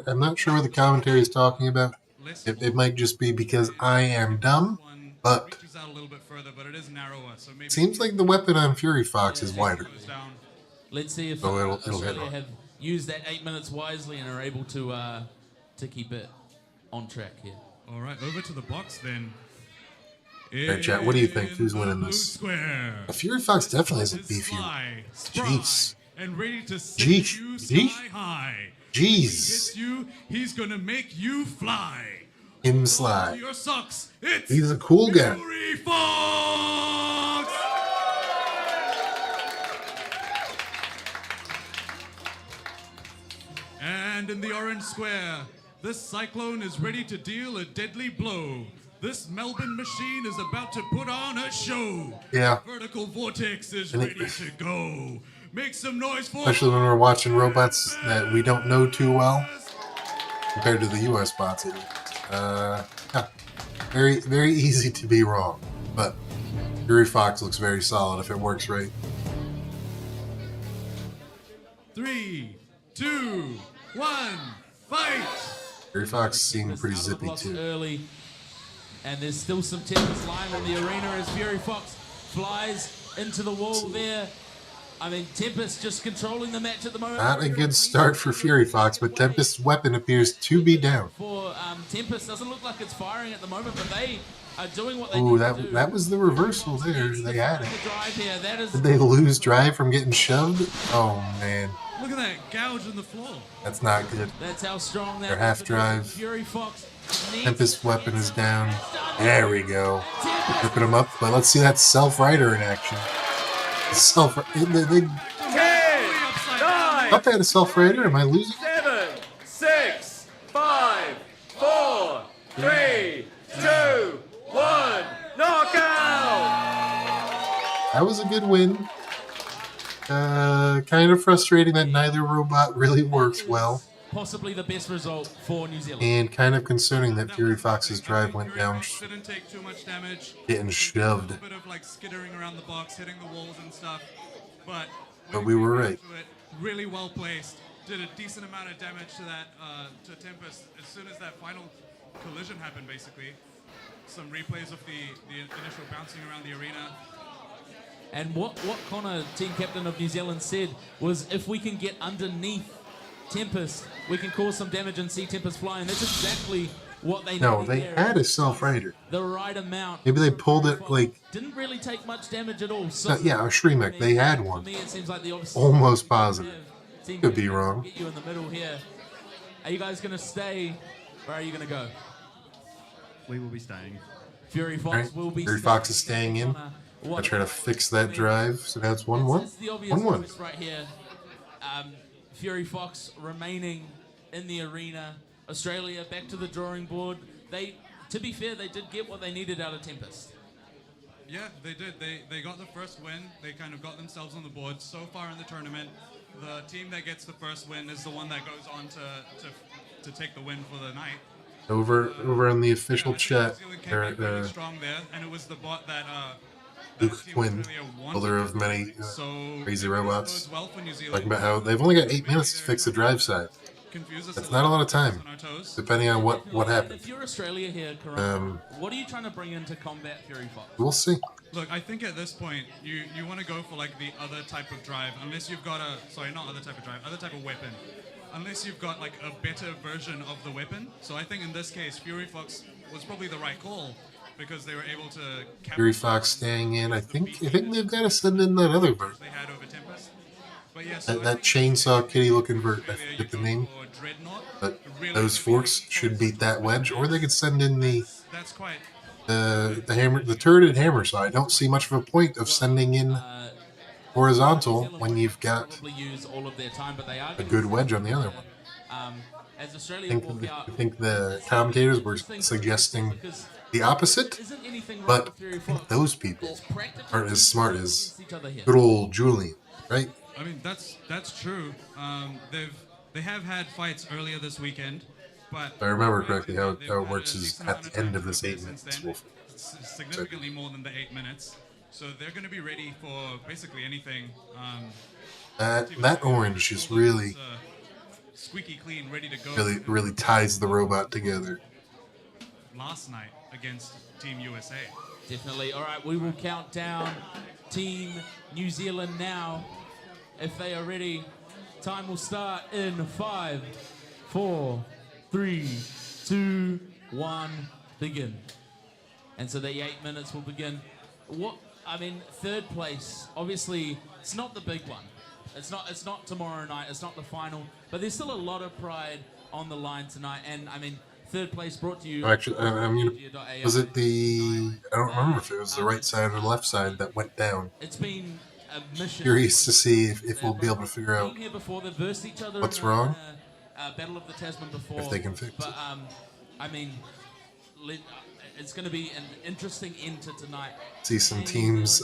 S2: I'm not sure what the commentary is talking about.
S3: less.
S2: It might just be because I am dumb,
S3: One
S2: but
S3: reaches out a little bit further, but it is narrower. So maybe
S2: it seems like the weapon on Fury Fox is wider.
S3: goes down.
S4: Let's see if
S2: So it'll hit
S4: Australia
S2: hard.
S4: have used that 8 minutes wisely and are able to keep it on track here.
S3: All right, over to the box then.
S2: Alright, chat, what do you think? Who's
S3: In
S2: winning
S3: the
S2: this?
S3: blue Square.
S2: A Fury Fox definitely has a
S3: Is
S2: beefier.
S3: Sly, spry,
S2: Jeez.
S3: and ready to send
S2: Jeez.
S3: you
S2: Jeez.
S3: sky high.
S2: Jeez.
S3: Hits you, he's gonna make you fly.
S2: Him
S3: To
S2: slide.
S3: your socks. It's
S2: He's a cool guy.
S3: Fury Fox. And in the orange square, this cyclone is ready to deal a deadly blow. This Melbourne machine is about to put on a show.
S2: Yeah.
S3: Vertical vortex is
S2: And it-
S3: ready to go. Make some noise for
S2: Especially when we're watching robots that we don't know too well, compared to the US bots. Yeah. Very, very easy to be wrong. But Fury Fox looks very solid if it works right.
S3: 3, 2, 1, fight!
S2: Fury Fox seemed pretty
S4: Out of the
S2: zippy
S4: blocks
S2: too.
S4: early, and there's still some Tempest lying in the arena as Fury Fox flies into the wall there. I mean, Tempest just controlling the match at the moment.
S2: Not a good start for Fury Fox, but Tempest's weapon appears to be down.
S4: For Tempest, doesn't look like it's firing at the moment, but they are doing what they
S2: Ooh,
S4: need to do.
S2: that was the reversal there.
S4: Needs to
S2: They had
S4: find
S2: it.
S4: the drive here. That is
S2: Did they lose drive from getting shoved? Oh man,
S3: Look at that gouge in the floor.
S2: that's not good.
S4: That's how strong that
S2: They're half
S4: weapon is.
S2: drive.
S4: Fury Fox needs
S2: Tempest's
S4: to
S2: weapon
S4: get
S2: is
S4: some
S2: down.
S4: damage done.
S2: There we go.
S4: Tempest
S2: Ripping him up, but let's see that self-rider in action. Self, they
S6: 10,
S2: I
S6: 9,
S2: thought they had a self-rider. Am I losing?
S6: 7, 6, 5, 4, 3, 2, 1. Knockout!
S2: That was a good win. Kind of frustrating that neither robot really works well.
S4: possibly the best result for New Zealand.
S2: And kind of concerning that Fury Fox's drive went down,
S3: Didn't take too much damage.
S2: getting shoved.
S3: A bit of like skittering around the box, hitting the walls and stuff. But
S2: we were right.
S3: Really well placed. Did a decent amount of damage to that to Tempest as soon as that final collision happened. Basically, some replays of the initial bouncing around the arena.
S4: And what Connor, team captain of New Zealand, said was, if we can get underneath Tempest, we can cause some damage and see Tempest fly. And that's exactly what they
S2: No,
S4: needed
S2: they
S4: there.
S2: had a self-rider.
S4: The right amount.
S2: Maybe they pulled it like...
S4: Didn't really take much damage at all. So
S2: yeah, a Shremek. They had one.
S4: For me, it seems like the opposite.
S2: Almost positive.
S4: Team
S2: Could be
S4: captain
S2: wrong.
S4: Get you in the middle here. Are you guys going to stay, or are you going to go?
S1: We will be staying.
S4: Fury Fox
S2: Right.
S4: will be
S2: Fury Fox is staying in. I try to fix that drive, so now it's 1-1.
S4: That's the obvious
S2: 1-1.
S4: twist right here. Fury Fox remaining in the arena. Australia back to the drawing board. To be fair, they did get what they needed out of Tempest.
S3: Yeah, they did. They got the first win. They kind of got themselves on the board. So far in the tournament, the team that gets the first win is the one that goes on to take the win for the night.
S2: Over on the official chat, they're at
S3: Really strong there, and it was the bot that
S2: Luke Quinn, builder of many crazy robots, talking about how they've only got 8 minutes to fix the drive side. That's not a lot of time, depending on what happens.
S4: If you're Australia here, Karan, what are you trying to bring into combat Fury Fox?
S2: We'll see.
S3: Look, I think at this point, you want to go for like the other type of drive, unless you've got not other type of drive, other type of weapon. Unless you've got like a better version of the weapon. So I think in this case, Fury Fox was probably the right call because they were able to capture
S2: Fury Fox staying in. I think they've got to send in that other vert.
S3: they had over Tempest. But yeah, so
S2: That chainsaw kitty looking vert, I forget the name. But those forks should beat that wedge, or they could send in the hammer, the turreted hammer. So I don't see much of a point of sending in horizontal when you've got
S4: use all of their time, but they are
S2: a good wedge on the other one.
S4: As Australia
S2: I think the commentators were suggesting the opposite, but I think those people aren't as smart as good old Julian, right?
S3: I mean, that's true. They have had fights earlier this weekend, but
S2: If I remember correctly, how it works is at the end of this 8 minutes,
S3: significantly more than the 8 minutes. So they're going to be ready for basically anything.
S2: That orange just really
S3: Squeaky clean, ready to go.
S2: really ties the robot together.
S3: Last night against Team USA.
S4: Definitely. All right, we will count down Team New Zealand now. If they are ready, time will start in 5, 4, 3, 2, 1, begin. And so the 8 minutes will begin. Third place, obviously, it's not the big one. It's not tomorrow night, it's not the final, but there's still a lot of pride on the line tonight. And third place brought to you.
S2: Actually, was it I don't remember if it was the right side or the left side that went down.
S4: It's been a mission.
S2: Curious to see if we'll be able to figure out
S4: Here before, they've versed each other
S2: what's
S4: in
S2: wrong,
S4: Battle of the Tasman before.
S2: if they can fix it.
S4: It's going to be an interesting end to tonight.
S2: See some teams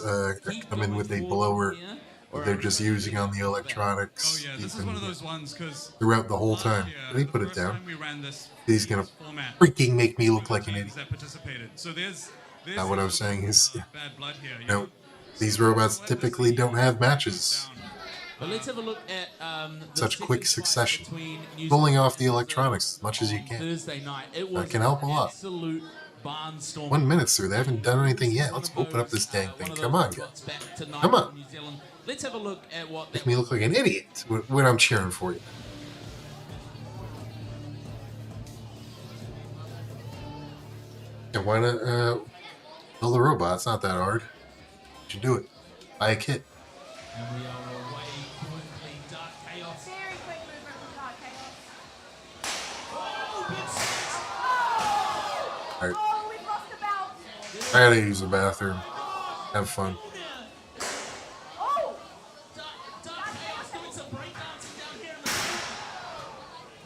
S2: come in with a blower that they're just using on the electronics.
S3: Oh yeah, this is one of those ones because
S2: throughout the whole time. He put it down.
S3: We ran this
S2: He's gonna
S3: format.
S2: freaking make me look like an idiot.
S3: That participated. So there's
S2: Now what I was saying is,
S3: bad blood here.
S2: no, these robots typically don't have matches.
S4: But let's have a look at
S2: Such
S4: the
S2: quick
S4: second fight
S2: succession.
S4: between New
S2: Pulling
S4: Zealand
S2: off the
S4: and
S2: electronics as much as you
S4: on
S2: can.
S4: Thursday night. It was
S2: can help a lot.
S4: Absolute barnstorming.
S2: 1 minute's through. They haven't done anything yet. Let's open up this dang thing. Come on, guys. Come on.
S4: New Zealand. Let's have a look at what
S2: Make me look like an idiot when I'm cheering for you. And why not build a robot? It's not that hard. You should do it. Buy a kit.
S4: And we are away quickly. Dark Chaos.
S8: Very quick movement from Dark Chaos.
S2: Alright.
S8: Oh, we've lost the belt.
S2: I gotta use the bathroom. Have fun.
S8: Oh!
S4: Dark Chaos doing some breakdancing down here in the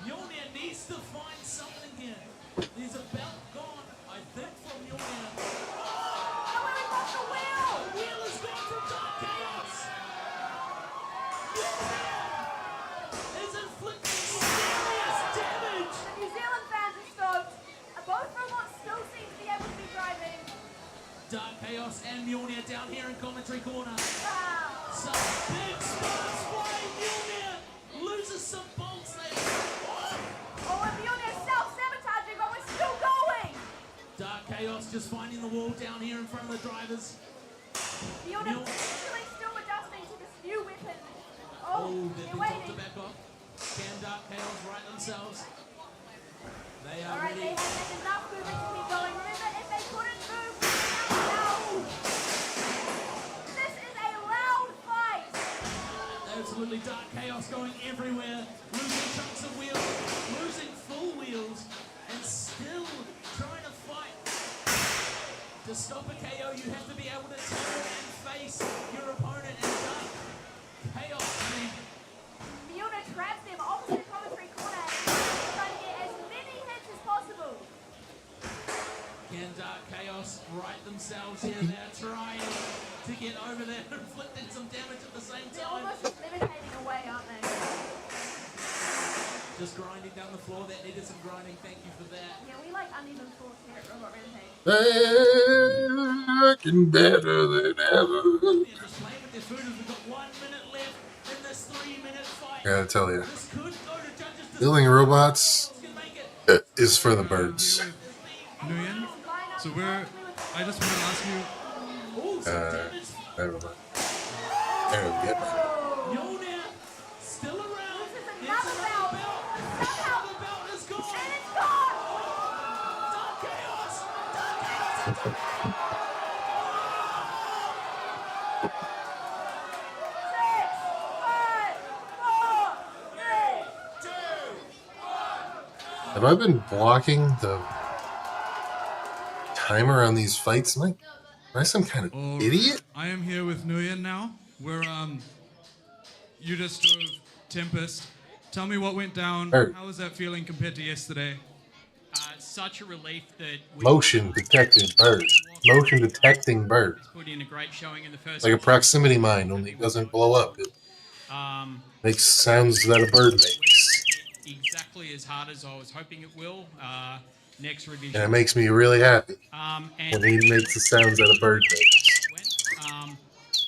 S4: middle. Mjolnir needs to find something here. There's a belt gone, I think, from Mjolnir.
S8: Oh, we lost the wheel!
S4: The wheel is gone from Dark Chaos. Mjolnir is inflicting serious Chaos and Mjolnir down here in commentary corner. Some big sparks flying. Mjolnir loses some bolts there.
S8: Oh, and Mjolnir's self-sabotaging, but we're still going!
S4: Dark Chaos just finding the wall down here in front of the drivers.
S8: Mjolnir actually still adjusting to this new weapon.
S4: Oh, they've
S8: they're
S4: been told to
S8: waiting.
S4: back off. Can Dark Chaos right themselves? They are
S8: Alright, they
S4: ready.
S8: have enough movement to keep going. Remember, if they couldn't move, now. This is a loud fight.
S4: Absolutely Dark Chaos going everywhere. Losing chunks of wheels, losing full wheels, and still trying to fight. To stop a KO, you have to be able to turn and face your opponent, and Dark Chaos, I mean,
S8: Mjolnir traps them opposite commentary corner, trying to get as many hits as possible.
S4: can Dark Chaos right themselves here? They're trying to get over there, inflicting some damage at the same
S8: They're
S4: time.
S8: almost levitating away, aren't they?
S4: Just grinding down the floor. That needed some grinding. Thank you for that.
S8: Yeah, we like uneven floors here at Robot Rampage.
S2: Back and better than ever.
S4: They're just playing with their food as we've got 1 minute left in this 3-minute fight.
S2: I gotta tell you,
S4: This could go to judges.
S2: building robots
S4: Can make it.
S2: is for the birds.
S3: Nguyen. So I just want to ask you,
S4: Oh, some damage.
S2: Never mind. I don't get it.
S4: Mjolnir still around.
S8: This is
S4: It's
S8: another belt. Somehow,
S4: Another belt is gone.
S8: and it's gone!
S4: Dark Chaos. Dark Chaos. It's
S8: Six, five, four, three.
S2: Have I been blocking the timer on these fights? Am I some kind of
S3: or
S2: idiot?
S3: I am here with Nguyen now. You just drove Tempest. Tell me what went down.
S2: Hurt.
S3: How was that feeling compared to yesterday?
S9: Such a relief that we
S2: Motion detected bird. Motion detecting bird.
S9: put in a great showing in the first
S2: Like a
S9: half.
S2: proximity mine, only it doesn't blow up. It makes sounds that a bird makes.
S9: Exactly as hard as I was hoping it will. Next revision.
S2: And it makes me really happy
S9: And
S2: when he makes the sounds that a bird makes.
S9: went,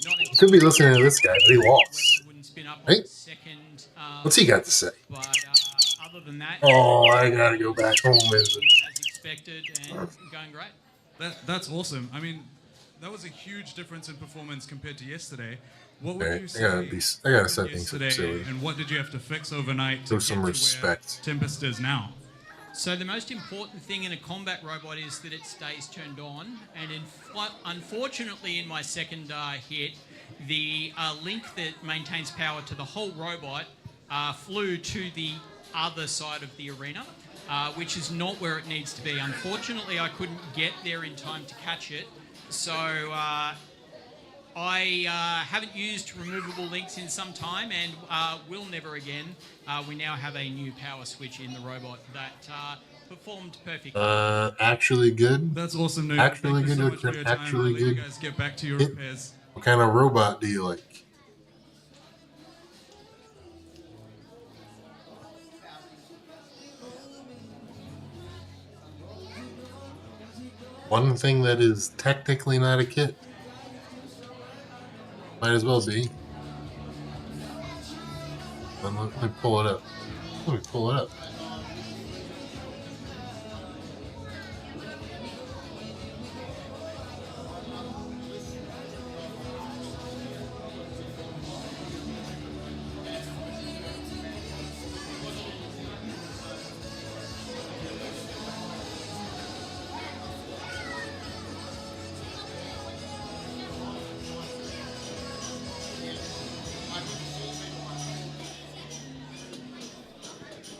S9: not
S2: You could be listening to this guy, but he lost.
S9: wouldn't spin up
S2: Right?
S9: on second.
S2: What's he got to say?
S9: But other than that,
S2: Oh, I gotta go back home.
S9: as expected and going great.
S3: That's awesome. I mean, that was a huge difference in performance compared to yesterday. What would
S2: Okay,
S3: you
S2: I
S3: say
S2: gotta set things up
S3: yesterday,
S2: silly.
S3: and what did you have to fix overnight to
S2: Show
S3: get
S2: some
S3: to where
S2: respect.
S3: Tempest is now?
S9: So the most important thing in a combat robot is that it stays turned on. And unfortunately, in my second hit, the link that maintains power to the whole robot flew to the other side of the arena, which is not where it needs to be. Unfortunately, I couldn't get there in time to catch it. So I haven't used removable links in some time and will never again. We now have a new power switch in the robot that performed perfectly.
S2: Actually good.
S3: That's awesome news.
S2: Actually
S3: Thank you so
S2: good,
S3: much for your time.
S2: actually
S3: I'll let you
S2: good.
S3: guys get back to your
S2: It-
S3: repairs.
S2: What kind of robot do you like? One thing that is technically not a kit. Might as well be. Let me pull it up. Let me pull it up.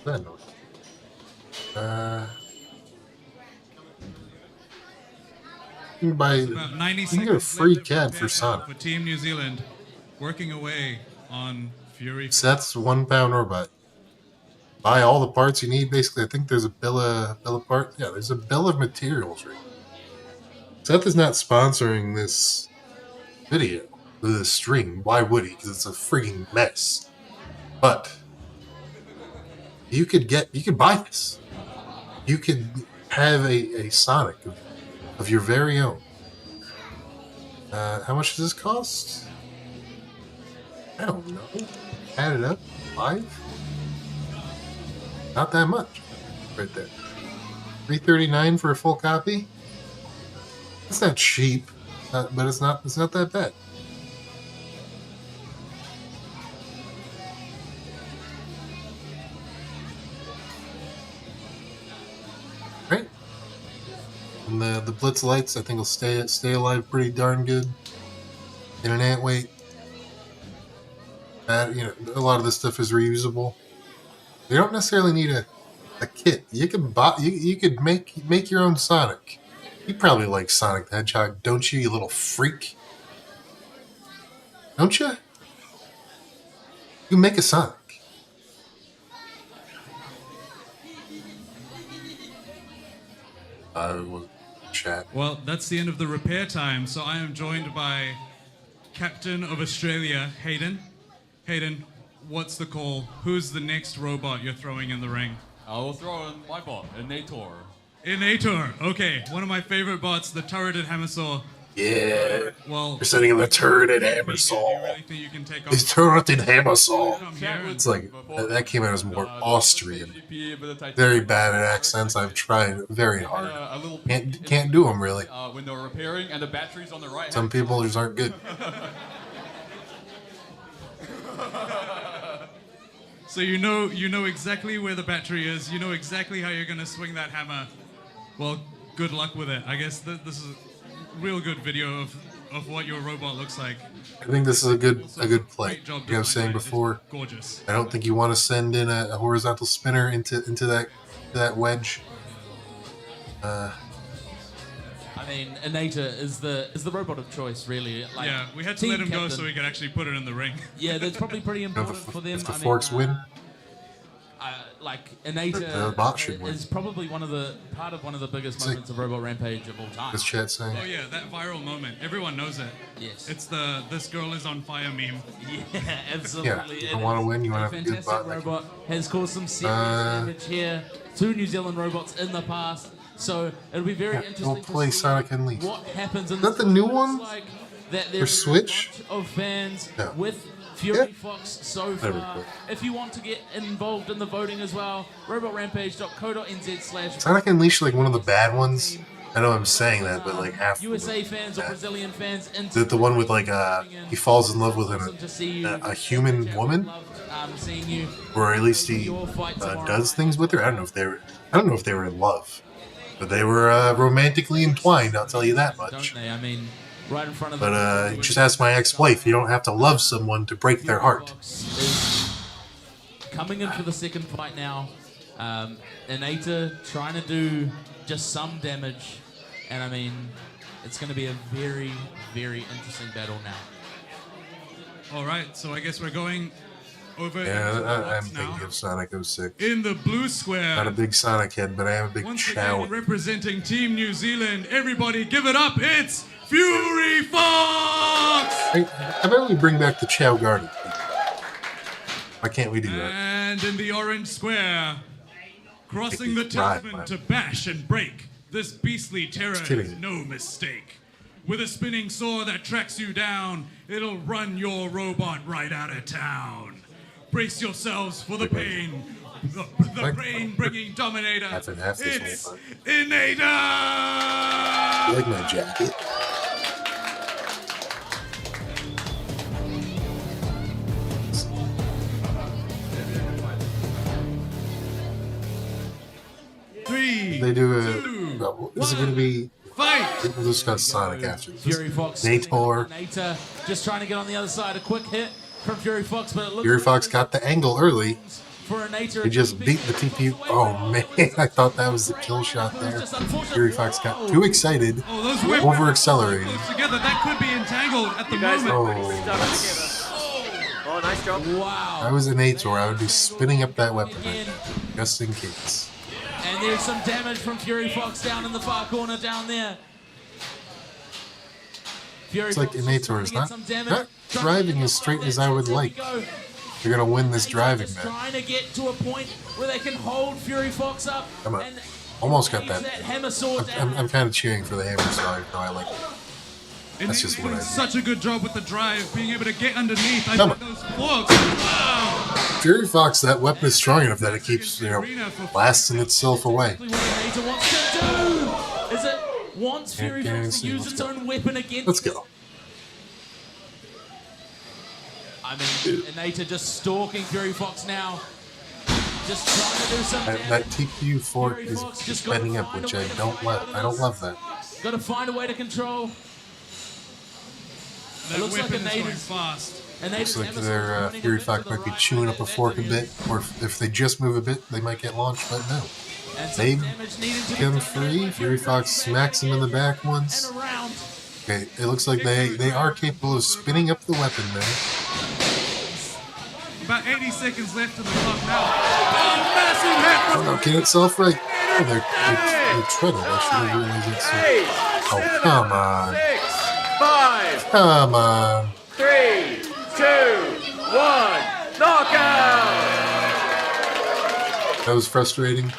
S2: That note. You can buy.
S3: About 90
S2: You
S3: seconds
S2: can get a
S3: left
S2: free
S3: of
S2: CAD
S3: repair
S2: for
S3: time
S2: Sonic.
S3: for Team New Zealand, working away on Fury.
S2: Seth's 1 pound robot. Buy all the parts you need. Basically, I think there's a bill of parts. Yeah, there's a bill of materials right. Seth is not sponsoring this video, this stream. Why would he? Because it's a freaking mess. But you could buy this. You could have a Sonic of your very own. How much does this cost? I don't know. Add it up. 5? Not that much. Right there. $3.39 for a full copy? It's not cheap, but it's not that bad. Right? And the Blitz lights, I think, will stay alive pretty darn good in an ant weight. A lot of this stuff is reusable. You don't necessarily need a kit. You can you could make your own Sonic. You probably like Sonic the Hedgehog, don't you little freak? Don't you? You make a Sonic. Chat.
S3: Well, that's the end of the repair time, so I am joined by Captain of Australia, Hayden. Hayden, what's the call? Who's the next robot you're throwing in the ring?
S6: I will throw in my bot, Inator.
S3: Inator, okay. One of my favorite bots, the turreted hammer saw.
S2: Yeah.
S3: Well,
S2: you're sitting in the turreted hammer saw.
S3: You really think you can take off?
S2: He's turreted hammer saw.
S3: It's
S2: It's like that came out as more Austrian. Very bad at accents. I've tried very hard. Can't do them really.
S6: When they're repairing and the batteries on the right.
S2: Some people just aren't good.
S3: So you know exactly where the battery is. You know exactly how you're gonna swing that hammer. Well, good luck with it. I guess this is a real good video of what your robot looks like.
S2: I think this is a good play. Like I was saying before,
S3: gorgeous.
S2: I don't think you want to send in a horizontal spinner into that wedge.
S4: I mean, Inator is the robot of choice, really. Like,
S3: yeah, we had to let him go so we could actually put it in the ring.
S4: Yeah, that's probably pretty important for them.
S2: If the Forks win,
S4: like Inator is probably part of one of the biggest moments of Robot Rampage of all time.
S2: This chat saying.
S3: Oh yeah, that viral moment. Everyone knows it.
S4: Yes.
S3: It's the "this girl is on fire" meme.
S4: Yeah, absolutely.
S2: Yeah, you don't want to win. You want to have a good bot.
S4: Fantastic robot has caused some serious damage here to New Zealand robots in the past. So it'll be very interesting
S2: we'll play
S4: to see
S2: Sonic Unleashed.
S4: what happens in
S2: Is that the new one?
S4: Like that
S2: For
S4: there's
S2: Switch?
S4: a bunch of fans
S2: Yeah.
S4: with Fury
S2: Yeah.
S4: Fox so
S2: Whatever,
S4: far.
S2: quick.
S4: If you want to get involved in the voting as well, robotrampage.co.nz/.
S2: Sonic Unleashed, like one of the bad ones. I know I'm saying that, but like half.
S4: USA fans or Brazilian fans.
S2: The one with like he falls in love with a human woman,
S4: Seeing you.
S2: or at least he does things with her. I don't know if they were in love, but they were romantically entwined. I'll tell you that much.
S4: Don't they? I mean, right in front of.
S2: But just ask my ex-wife. You don't have to love someone to break their heart.
S4: Is coming in for the second fight now. Inator trying to do just some damage, and I mean, it's going to be a very, very interesting battle now.
S3: All right, so I guess we're going over.
S2: Yeah, I'm thinking of Sonic 06.
S3: In the blue square.
S2: Not a big Sonic head, but I am a big
S3: Once
S2: chow.
S3: again, representing Team New Zealand, everybody give it up, it's Fury Fox!
S2: Hey, how about we bring back the Chow Garden? Why can't we do that?
S3: And in the orange square, crossing the
S2: Right,
S3: talisman
S2: man.
S3: to bash and break, this beastly terror
S2: Just
S3: is
S2: kidding.
S3: no mistake. With a spinning saw that tracks you down, it'll run your robot right out of town. Brace yourselves for the pain. The brain-bringing dominator.
S2: Half and half this
S3: It's
S2: whole
S3: Inator!
S2: You like my jacket?
S3: Three,
S2: They do
S3: two,
S2: no, is it going to be?
S3: fight!
S2: We'll discuss Sonic after this.
S4: Fury Fox.
S2: Nator.
S4: Inator just trying to get on the other side. A quick hit from Fury Fox, but it looks
S2: Fury
S4: like
S2: Fox got the angle early.
S4: for Inator.
S2: He just beat the TP. Oh man, I thought that was the kill shot there. Fury Fox got too excited,
S3: Oh, those whip
S2: over accelerated.
S3: close together. That could be entangled at the
S6: You guys
S3: moment.
S6: look pretty stuck together. Oh, nice job.
S2: If
S4: Wow.
S2: I was an Nator, I would be spinning up that weapon right now, just in case.
S4: And there's some damage from Fury Fox down in the far corner down there. Fury
S2: It's like
S4: Fox
S2: Inator
S4: just
S2: is
S4: trying
S2: not
S4: to get some damage.
S2: not driving as straight as I would
S4: There we
S2: like.
S4: go.
S2: They're gonna win this
S4: Inator
S2: driving
S4: just
S2: match.
S4: trying to get to a point where they can hold Fury Fox up.
S2: Come on.
S4: And
S2: Almost got
S4: leave
S2: that.
S4: hammer sword down.
S2: I'm kind of cheering for the hammer, so I know I like it.
S3: And
S2: That's
S3: he's
S2: just what
S3: doing
S2: I do.
S3: such a good job with the drive, being able to get underneath. I
S2: Come
S3: think those forks. Wow.
S2: Fury Fox, that weapon is strong enough that it keeps, blasting itself away.
S4: Exactly what Anita wants to do. Is it wants Fury Fox to use its own weapon against
S2: Let's
S4: it?
S2: go.
S4: I mean, Anita just stalking Fury Fox now. Just trying to do some damage.
S2: That TPU fork is spinning up, which I don't love. I don't love that.
S4: Got to find a way to control.
S3: That
S4: It looks like
S3: weapon is going
S4: Anita's
S3: fast.
S2: Looks like their Fury Fox might be chewing up a fork a bit, or if they just move a bit, they might get launched, but no. They get him free. Fury Fox smacks him in the back once. Okay, it looks like they are capable of spinning up the weapon now.
S3: About 80 seconds left in the clock now. Oh, massive hit from
S2: No, get itself right. Oh, they're treading. I should have realized that soon. Oh, come on.
S6: 6, 5,
S2: Come on.
S6: 3, 2, 1, knockout!
S2: That was frustrating.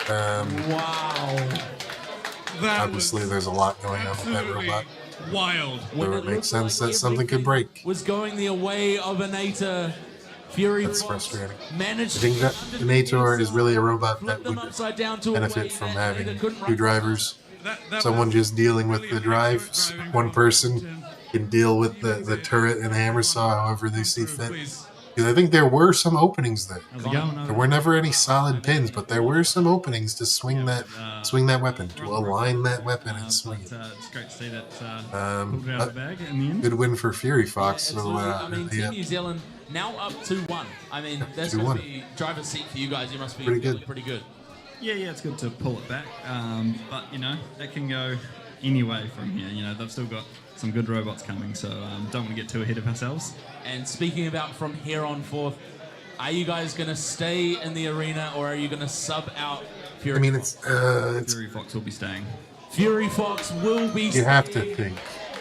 S4: Wow.
S3: that.
S2: Obviously, there's a lot going on with that
S3: Absolutely
S2: robot.
S3: wild.
S2: So it makes sense that something could break.
S4: Was going the way of Anita. Fury
S2: That's
S4: Fox
S2: frustrating.
S4: managed
S2: I think that the Nator is really a robot that would
S4: upside down to a
S2: benefit
S4: wave
S2: from
S4: that
S2: having
S4: Anita couldn't
S2: two
S4: run.
S2: drivers.
S3: That
S2: Someone
S3: was
S2: just dealing with
S3: really
S2: the drive.
S3: driving
S2: One
S3: from
S2: person
S3: Tim.
S2: can deal with the turret and the hammer saw however they see fit.
S3: Please.
S2: Because I think there were some openings there.
S1: How's it going?
S2: There were never any solid pins, but there were some openings to swing that weapon, to align that weapon and swing it.
S1: It's great to see that
S2: Um,
S1: pulled it out of the bag in the end.
S2: Good win for Fury Fox. So
S4: Absolutely. I mean, Team
S2: yeah,
S4: New Zealand now up 2-1. I mean, that's
S2: 2-1.
S4: going to be driver's seat for you guys. You must be
S2: Pretty
S4: feeling
S2: good.
S4: pretty good.
S1: Yeah, it's good to pull it back. But, that can go any way from here. They've still got some good robots coming, so don't want to get too ahead of ourselves.
S4: And speaking about from here on forth, are you guys going to stay in the arena or are you going to sub out Fury
S2: I mean,
S4: Fox?
S2: it's
S1: Fury Fox will be staying.
S4: Fury Fox will be
S2: you have to
S4: staying,
S2: think.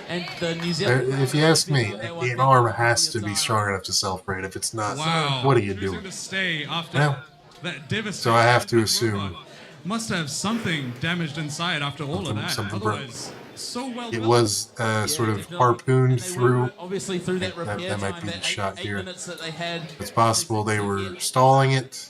S4: and the New Zealand...
S2: If you ask me, an arm has to be strong enough to self-braid. If it's not,
S3: Wow.
S2: what are you
S3: Choosing
S2: doing?
S3: to stay after
S2: Well,
S3: that devastating.
S2: so I have to
S3: robot
S2: assume
S3: must have something damaged inside after all of that.
S2: Something broke.
S3: Otherwise, so well
S2: It
S3: developed.
S2: was sort of harpooned
S4: And they were
S2: through.
S4: obviously through that
S2: That-
S4: repair
S2: that might
S4: time,
S2: be the
S4: that
S2: shot
S4: eight
S2: here.
S4: minutes that they had.
S2: It's possible they were stalling it.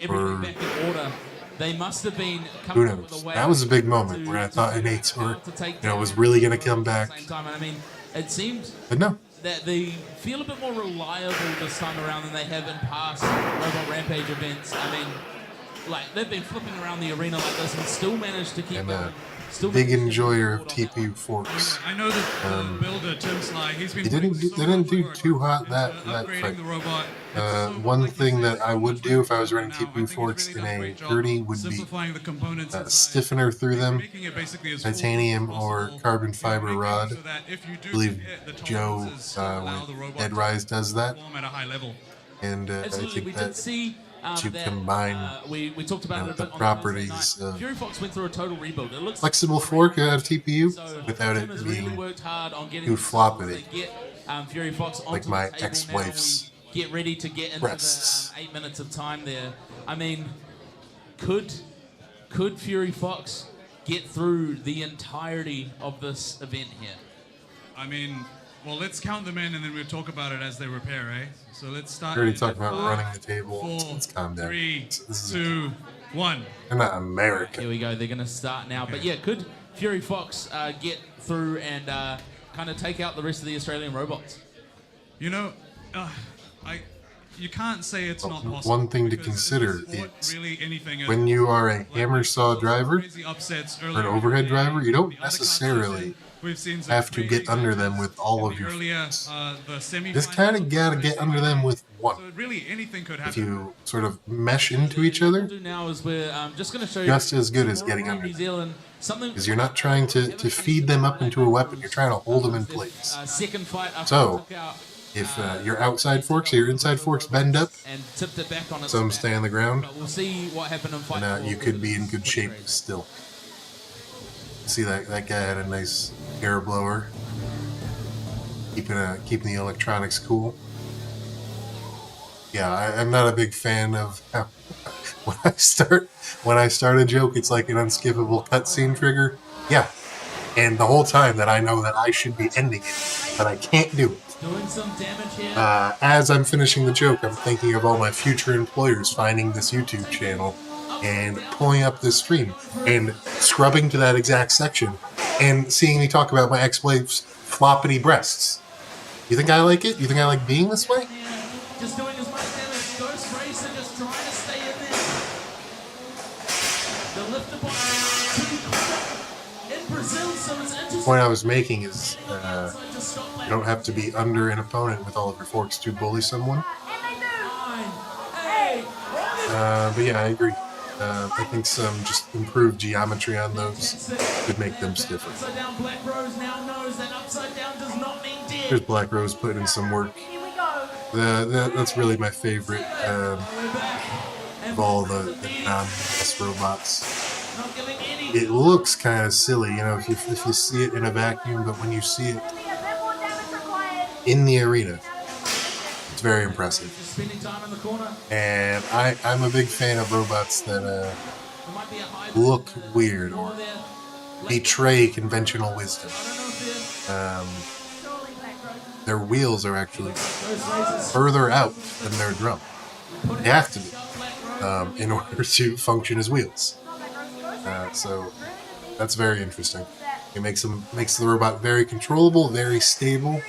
S4: Everything
S2: or-
S4: back in order. They must have been
S2: Who
S4: coming up with
S2: knows?
S4: a way.
S2: That was a big moment
S4: to-
S2: where I thought an 8-score,
S4: to take
S2: was really going to come
S4: at
S2: back.
S4: the same time. And I mean, it seemed
S2: But no,
S4: that they feel a bit more reliable this time around than they have in past Robot Rampage events. I mean, like they've been flipping around the arena like this and still managed to keep
S2: I'm
S4: going.
S2: a
S4: Still
S2: big
S4: managed to
S2: enjoyer of
S4: hold on that.
S2: TPU forks.
S3: I know that the builder Tim Sly, he's been.
S2: He didn't
S3: putting
S2: do-
S3: so
S2: they didn't
S3: much
S2: do
S3: work
S2: too hot that
S3: into upgrading
S2: fight.
S3: the robot. It's so,
S2: One
S3: like you
S2: thing
S3: said,
S2: that I would do if I was running
S3: now. I
S2: TPU
S3: think he's
S2: forks
S3: really
S2: in
S3: done
S2: a
S3: great job
S2: 30 would be
S3: simplifying the components inside,
S2: stiffener through them,
S3: making it basically as full
S2: titanium
S3: as
S2: or
S3: possible,
S2: carbon fiber
S3: making
S2: rod.
S3: so that if you do
S2: I believe
S3: hit the
S2: Joe
S3: tolerances, still allow the robot
S2: with Dead
S3: to
S2: Rise does that,
S3: perform at a high level.
S2: and I
S4: Absolutely, we
S2: think
S4: did
S2: that
S4: see
S2: to
S4: that,
S2: combine,
S4: we talked about it a
S2: the
S4: bit on
S2: properties
S4: Thursday night.
S2: of
S4: Fury Fox went through a total rebuild. It looks
S2: flexible fork out of TPU
S4: so
S2: without
S4: Tim
S2: it
S4: has really
S2: being
S4: worked hard on getting
S2: too
S4: the
S2: floppity.
S4: to get Fury Fox onto
S2: Like my
S4: the table.
S2: ex-wife's
S4: Now we get ready to get into
S2: breasts.
S4: the 8 minutes of time there. I mean, could Fury Fox get through the entirety of this event here?
S3: I mean, well, let's count them in and then we'll talk about it as they repair, eh? So let's start.
S2: We already
S3: at
S2: talked about
S3: 5,
S2: running the table.
S3: 4,
S2: Let's calm down.
S3: 3,
S2: This is
S3: 2, 1.
S2: They're not
S4: Here
S2: American.
S4: we go. They're going to start now. But yeah, could Fury Fox get through and kind of take out the rest of the Australian robots?
S3: You know, you can't say it's not possible.
S2: One thing to
S3: because in
S2: consider
S3: sport,
S2: is
S3: really anything is
S2: when you are a hammer saw driver
S3: crazy upsets
S2: or an
S3: earlier
S2: overhead
S3: in the
S2: driver, you
S3: in
S2: don't
S3: the undercard
S2: necessarily
S3: session. We've seen some
S2: have to
S3: crazy
S2: get under them
S3: matches
S2: with all
S3: in
S2: of
S3: the
S2: your
S3: earlier,
S2: forks.
S3: the semifinals
S2: Just kind of gotta get under them with one.
S3: So really anything could
S2: If
S3: happen.
S2: you sort of mesh into each other,
S4: What we'll do now is we're just going to show you
S2: just as good as
S4: more
S2: getting
S4: on
S2: under
S4: New
S2: them.
S4: Zealand. Something
S2: Because you're not trying to feed them up into a weapon, you're trying to hold them in place.
S4: second fight after
S2: So,
S4: he took out
S2: If your outside forks or your inside forks bend up,
S4: and tipped it back on its
S2: some
S4: back.
S2: stay on the ground,
S4: But we'll see what happened in fight
S2: and
S4: four
S2: you
S4: with
S2: could be
S4: the
S2: in good
S4: split
S2: shape
S4: trade.
S2: still. See that guy had a nice air blower, keeping the electronics cool. Yeah, I'm not a big fan of how when I start a joke, it's like an unskippable cutscene trigger. Yeah, And the whole time that I know that I should be ending it, but I can't do it.
S4: Doing some damage here.
S2: As I'm finishing the joke, I'm thinking of all my future employers finding this YouTube channel and pulling up this stream and scrubbing to that exact section and seeing me talk about my ex-wife's floppity breasts. You think I like it? You think I like being this way?
S4: Just doing as much damage. Ghost Racer just trying to stay in there. The lifter bot in Brazil, so it's interesting.
S2: The point I was making is you don't have to be under an opponent with all of your forks to bully someone. But yeah, I agree. I think some just improved geometry on those could make them stiffer. There's Black Rose putting in some work. That's really my favorite of all the non-boss robots. It looks kind of silly, you know, if you see it in a vacuum, but when you see it in the arena, it's very impressive. And I'm a big fan of robots that look weird or betray conventional wisdom. Their wheels are actually further out than their drum. They have to be in order to function as wheels. So that's very interesting. It makes the robot very controllable, very stable.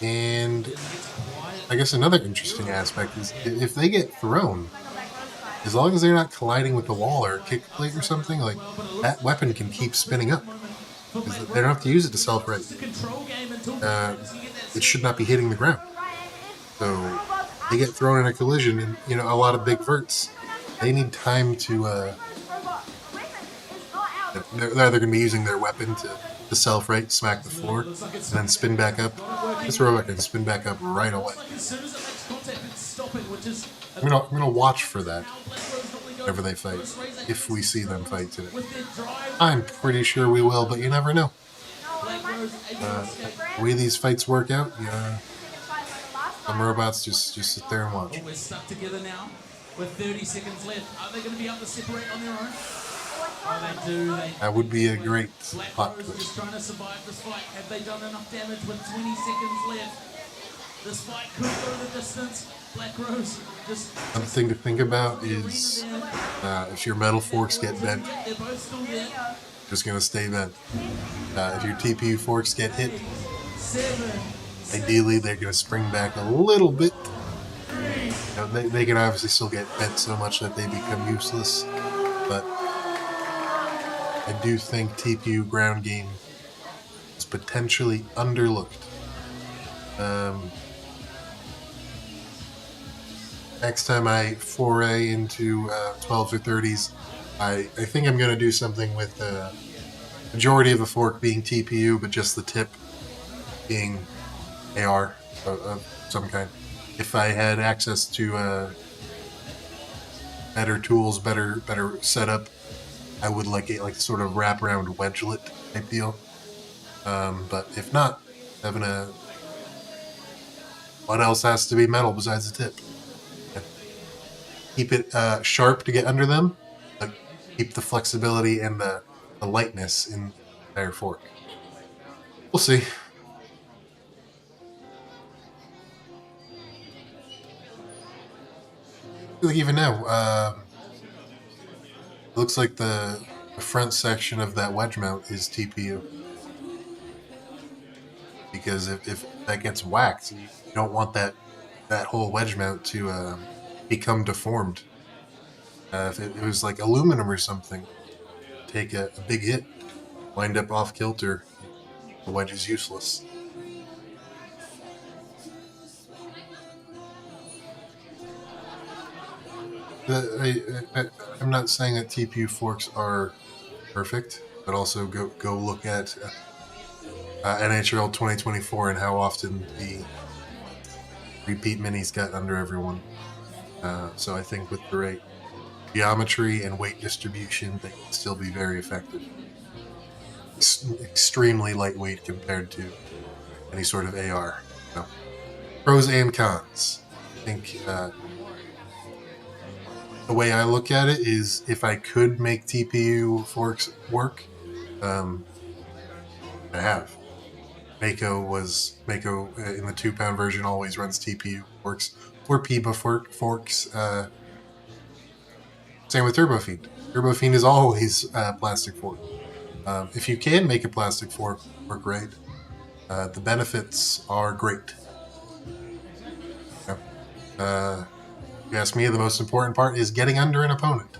S2: And I guess another interesting aspect is if they get thrown, as long as they're not colliding with the wall or a kick plate or something, like that weapon can keep spinning up. They don't have to use it to self-right. It should not be hitting the ground. So they get thrown in a collision, and you know, a lot of big verts, they need time to they're either going to be using their weapon to self-right, smack the floor, and then spin back up. This robot can spin back up right away. I'm gonna watch for that whenever they fight, if we see them fight today. I'm pretty sure we will, but you never know. The way these fights work out, some robots just sit there and watch.
S4: We're stuck together now with 30 seconds left. Are they going to be able to separate on their own? Oh, they do.
S2: That would be a great plot
S4: Rose
S2: twist.
S4: just trying to survive this fight. Have they done enough damage with 20 seconds left? This fight could go the distance. Black Rose just...
S2: Something to think about is if your metal forks get bent,
S4: They're both still there.
S2: just going to stay bent. If your TPU forks get hit,
S4: 7.
S2: ideally they're going to spring back a little bit. You know, they can obviously still get bent so much that they become useless, but I do think TPU ground game is potentially underlooked. Next time I foray into 12s or 30s, I think I'm going to do something with the majority of the fork being TPU, but just the tip being AR of some kind. If I had access to better tools, better setup, I would like sort of wrap around wedgelet type deal. But if not, having what else has to be metal besides the tip? Keep it sharp to get under them, but keep the flexibility and the lightness in the entire fork. We'll see. Like even now, it looks like the front section of that wedge mount is TPU. Because if that gets whacked, you don't want that whole wedge mount to become deformed. If it was like aluminum or something, take a big hit, wind up off kilter, the wedge is useless. I'm not saying that TPU forks are perfect, but also go look at NHL 2024 and how often the repeat minis got under everyone. So I think with the right geometry and weight distribution, they can still be very effective. Extremely lightweight compared to any sort of AR. So, pros and cons. I think the way I look at it is if I could make TPU forks work, I have. Mako in the 2-pound version always runs TPU forks or PIBA forks. Same with Turbo Fiend. Turbo Fiend is always plastic fork. If you can make a plastic fork work right, the benefits are great. If you ask me, the most important part is getting under an opponent.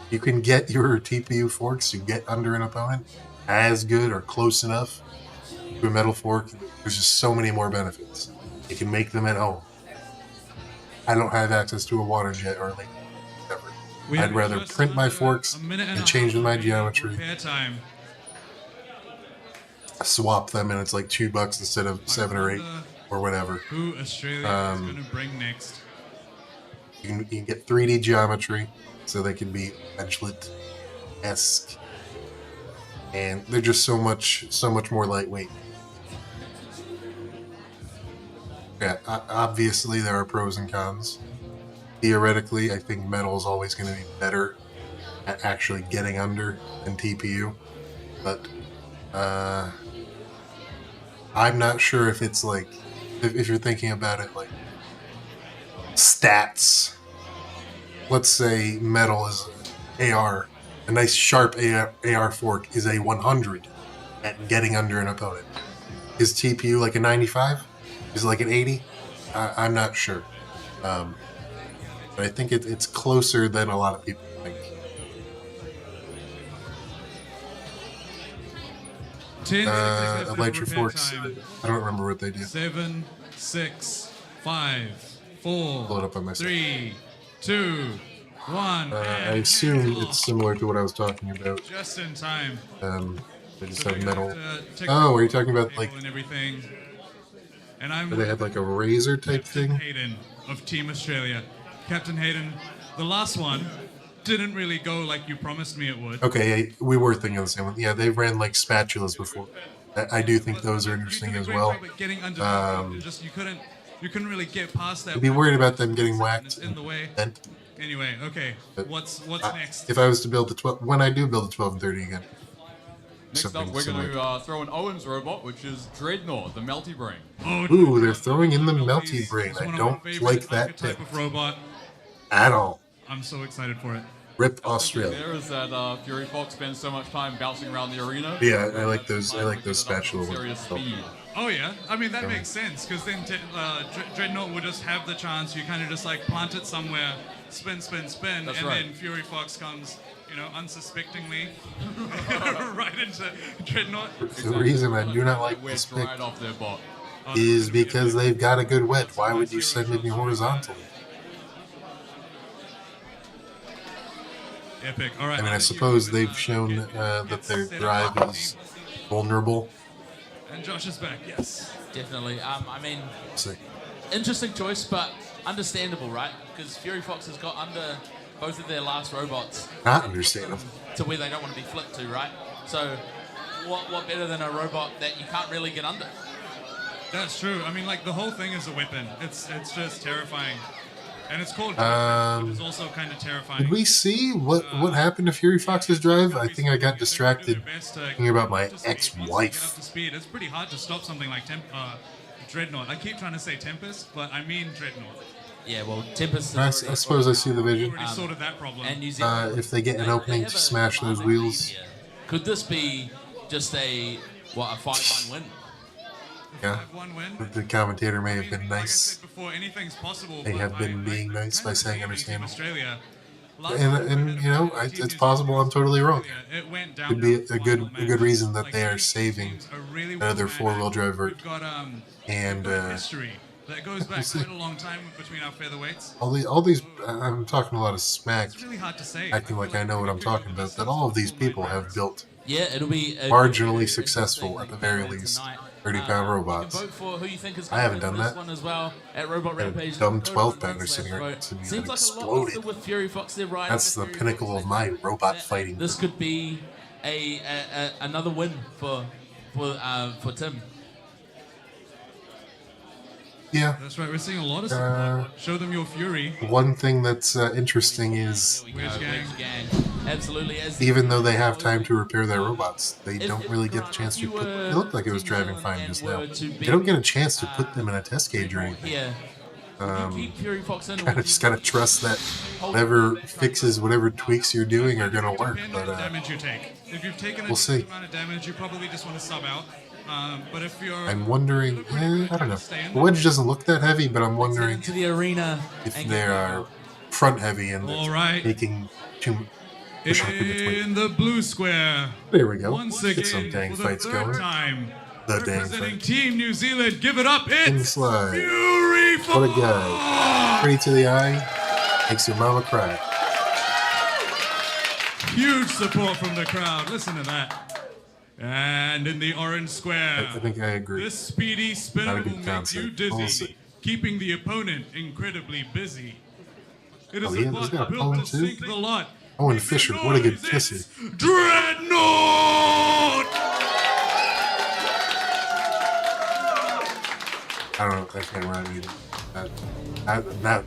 S2: You can get your TPU forks to get under an opponent as good or close enough to a metal fork. There's just so many more benefits. You can make them at home. I don't have access to a water jet or like whatever. I'd rather print my forks and change my geometry. Swap them and it's like $2 instead of 7 or 8 or whatever.
S3: Who Australia is going to bring next?
S2: You can get 3D geometry so they can be edgelit-esque. And they're just so much more lightweight. Yeah, obviously there are pros and cons. Theoretically, I think metal is always going to be better at actually getting under than TPU. But I'm not sure if it's like, if you're thinking about it like stats. Let's say metal is AR. A nice sharp AR fork is a 100 at getting under an opponent. Is TPU like a 95? Is it like an 80? I'm not sure. But I think it's closer than a lot of people think. Electric forks, I don't remember what they do.
S3: 7, 6, 5, 4,
S2: Blow it up on myself.
S3: 3, 2, 1.
S2: I assume it's similar to what I was talking about.
S3: Just in time.
S2: They just have metal. Oh, are you talking about like?
S3: And everything. And I'm.
S2: They had like a razor type thing.
S3: Hayden of Team Australia, Captain Hayden. The last one didn't really go like you promised me it would.
S2: Okay, we were thinking of the same one. Yeah, they ran like spatulas before. I do think those are interesting as well.
S3: Just you couldn't really get past that.
S2: I'd be worried about them getting whacked.
S3: In the way. Anyway, okay.
S2: But
S3: what's next?
S2: If I was to build the 12, when I do build the 12 and 30 again.
S10: Next up, we're going to throw an Owens robot, which is Dreadnought, the Melty Brain.
S2: Ooh, they're throwing in the Melty Brain. I don't like that tip
S3: robot
S2: at all.
S3: I'm so excited for it.
S2: Rip Australia.
S10: There is that Fury Fox spends so much time bouncing around the arena.
S2: Yeah, I like those. I like those spatula ones.
S3: Oh yeah, I mean that makes sense because then Dreadnought would just have the chance. You kind of just like plant it somewhere, spin, and then Fury Fox comes, unsuspectingly right into Dreadnought.
S2: The reason I do not like this pick is because they've got a good wet. Why would you send me horizontally?
S3: Epic. All right.
S2: I mean, I suppose they've shown that their drive is vulnerable.
S3: And Josh is back. Yes.
S4: Definitely. I mean, interesting choice, but understandable, right? Because Fury Fox has got under both of their last robots.
S2: Not understandable.
S3: To where they don't want to be flipped to, right? So, what better than a robot that you can't really get under? That's true. I mean, like the whole thing is a weapon. It's just terrifying. And it's called which is also kind of terrifying.
S2: Did we see what happened to Fury Fox's drive? I think I got distracted thinking about my ex-wife.
S3: It's pretty hard to stop something like Dreadnought. I keep trying to say Tempest, but I mean Dreadnought.
S4: Yeah, well, Tempest.
S2: I suppose I see the vision.
S3: Already sorted that problem.
S4: And New Zealand,
S2: if they get an opening to smash those wheels.
S4: Could this be just a 5-1 win?
S2: Yeah, the commentator may have been nice. They have been being nice by saying understandable. And it's possible I'm totally wrong. Could be a good reason that they are saving another 4-wheel drive vert. And
S3: that goes back quite a long time between our featherweights.
S2: All these, I'm talking a lot of smack,
S3: really hard to say.
S2: acting like I know what I'm talking about. That all of these people have built
S4: it'll be
S2: marginally successful at the very least. 30-pound robots.
S4: Vote for who you think is
S2: I haven't done that.
S4: One as well at Robot Rampage.
S2: Dumb 12-pounder sitting right next to me and exploded.
S4: With Fury Fox, they're right.
S2: That's the pinnacle of my robot fighting.
S4: This could be another win for Tim.
S2: Yeah.
S3: That's right. We're seeing a lot of support. Show them your fury.
S2: One thing that's interesting is
S4: Wedge Gang. Absolutely.
S2: Even though they have time to repair their robots, they don't really get the chance to put... It looked like it was driving fine just now. They don't get a chance to put them in a test cage or anything.
S4: Yeah. Keep Fury Fox in.
S2: Just gotta trust that whatever fixes, whatever tweaks you're doing are gonna work. But
S3: damage you take. If you've taken
S2: we'll see.
S3: amount of damage, you probably just want to sub out. But if you're...
S2: I'm wondering... I don't know. The wedge doesn't look that heavy, but I'm wondering
S4: into the arena
S2: if they are front heavy and making too much
S3: in the blue square.
S2: There we go.
S3: Once
S2: Get
S3: again,
S2: some dang
S3: for the
S2: fights
S3: third
S2: going.
S3: time,
S2: The dang
S3: representing
S2: fight.
S3: Team New Zealand, give it up, it's
S2: Slide.
S3: Fury Fox!
S2: What a guy. Pretty to the eye. Makes your mama cry.
S3: Huge support from the crowd. Listen to that. And in the orange square,
S2: I think I agree.
S3: this speedy spinner
S2: Not a
S3: will
S2: good
S3: make
S2: concept.
S3: you dizzy,
S2: We'll see.
S3: keeping the opponent incredibly busy. It is
S2: Oh,
S3: a
S2: yeah,
S3: bot
S2: he's got a
S3: built
S2: pole
S3: to
S2: too?
S3: sink the lot.
S2: Owen Fisher, what a good kisser.
S3: Dreadnought!
S2: I don't know if that can't run either.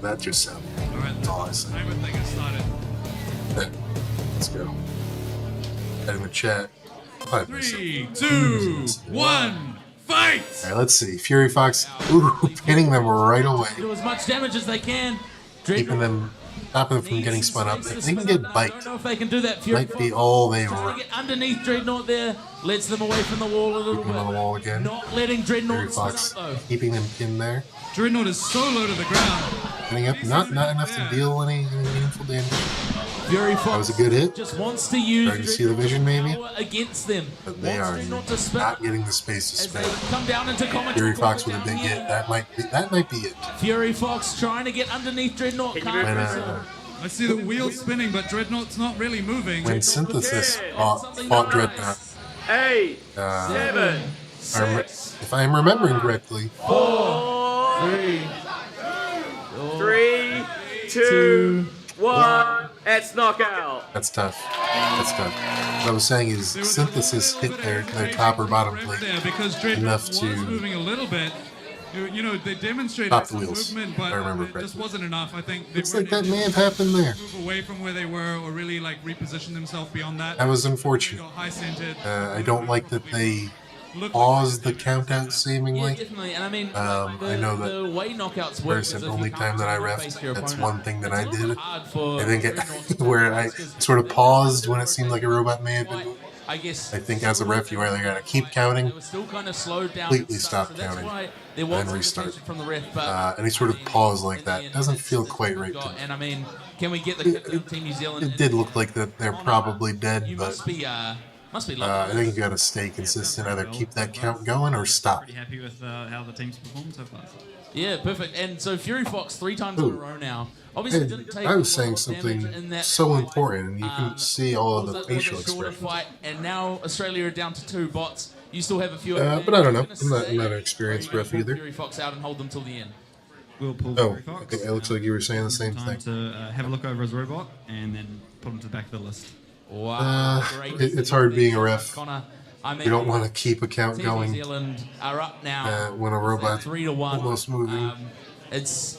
S2: That just sounded. That's all I say.
S3: Timer thing has started.
S2: Let's go. And in the chat.
S3: 3, 2, 1, fight!
S2: Alright, let's see. Fury Fox, pinning them right away.
S4: do as much damage as they can.
S2: Keeping them, stopping them from getting spun up. They can get
S4: I
S2: biked.
S4: don't know if they can do that. Fury
S2: Might be all they
S4: Fox
S2: were.
S4: get underneath Dreadnought there, lets them away from the wall a little
S2: Keeping them on the
S4: bit.
S2: wall again.
S4: Not letting
S2: Fury
S4: Dreadnought spin
S2: Fox
S4: up though.
S2: keeping them in there.
S3: Dreadnought is so low to the ground.
S2: Getting up, not enough to deal any meaningful damage.
S4: Fury Fox
S2: That was a good hit.
S4: just wants to use
S2: Starting to see the vision, maybe.
S4: power against them.
S2: But they are
S4: Dreadnought to spin
S2: not getting the space to
S4: as they
S2: spin.
S4: come down into commentary.
S2: Fury Fox with a big hit. That might be it.
S4: Fury Fox trying to get underneath Dreadnought. Can't
S2: When,
S4: do so.
S3: I see the wheels spinning, but Dreadnought's not really moving.
S2: when Synthesis fought Dreadnought,
S6: 8,
S2: uh,
S6: 7,
S2: if I'm remembering correctly,
S6: 3, 2, 1. It's knockout.
S2: that's tough. What I was saying is Synthesis hit their top or bottom plate
S3: there because Dreadnought
S2: enough
S3: was
S2: to
S3: moving a little bit. You know, they demonstrated
S2: Top the
S3: some
S2: wheels,
S3: movement,
S2: if I
S3: but
S2: remember
S3: it just
S2: correctly.
S3: wasn't enough. I think they
S2: Looks
S3: weren't
S2: like that
S3: able
S2: may have
S3: to
S2: happened there.
S3: move away from where they were or really like reposition themselves beyond that.
S2: That was
S3: They
S2: unfortunate.
S3: got high-centered.
S2: I don't like that they
S3: Looked
S2: paused the
S3: like
S2: count out
S4: Yeah,
S2: seemingly.
S4: definitely. And I mean,
S2: I know that
S4: the way knockouts work is
S2: Person,
S4: if
S2: only
S4: you
S2: time that I
S4: can't face
S2: refed,
S4: your
S2: that's
S4: opponent,
S2: one thing that
S4: it's
S2: I
S4: a little
S2: did.
S4: hard for
S2: I think
S4: Dreadnought to
S2: where
S4: do
S2: I
S4: this 'cause
S2: sort of paused when it seemed like a robot may have been
S4: quite,
S2: moving.
S4: I guess.
S2: I think as a ref, you either gotta keep counting,
S4: They were still kind of slowed down.
S2: completely
S4: and stuff,
S2: stop
S4: so that's
S2: counting,
S4: why there was
S2: and
S4: some
S2: restart.
S4: hesitation from the ref, but
S2: any sort of pause like
S4: in the
S2: that
S4: end,
S2: doesn't
S4: it's-
S2: feel
S4: it's
S2: quite
S4: what
S2: right
S4: we've
S2: to
S4: got.
S2: me.
S4: And I mean, can we get the kick of Team New Zealand?
S2: It did look like that they're probably dead,
S4: You
S2: but
S4: must be
S2: I
S4: lovely.
S2: think you gotta stay consistent, either keep that count going or stop.
S1: Pretty happy with how the team's performed so far.
S4: Yeah, perfect. And so Fury Fox 3 times in a
S2: Ooh.
S4: row now. Obviously,
S2: Hey,
S4: didn't take
S2: I was
S4: a
S2: saying
S4: lot of damage
S2: something
S4: in that
S2: so
S4: fight.
S2: important, and you couldn't see all of
S4: Was
S2: the
S4: it- was
S2: facial
S4: it shorter
S2: expressions.
S4: fight, and now Australia are down to 2 bots. You still have a few.
S2: But I don't know.
S4: Are you gonna
S2: I'm not
S4: stay,
S2: an experienced
S4: or are you
S2: ref
S4: gonna pull
S2: either.
S4: Fury Fox out and hold them till the end.
S1: We'll pull
S2: Oh,
S1: Fury Fox.
S2: I think it looks like you were saying the same
S1: Time
S2: thing.
S1: to have a look over his robot and then put him to the back of the list.
S4: Wow, great.
S2: It's hard being a ref.
S4: Connor, I mean,
S2: You don't want to keep a count
S4: Team New
S2: going
S4: Zealand are up now.
S2: when a robot's
S4: 3-1.
S2: almost moving.
S4: It's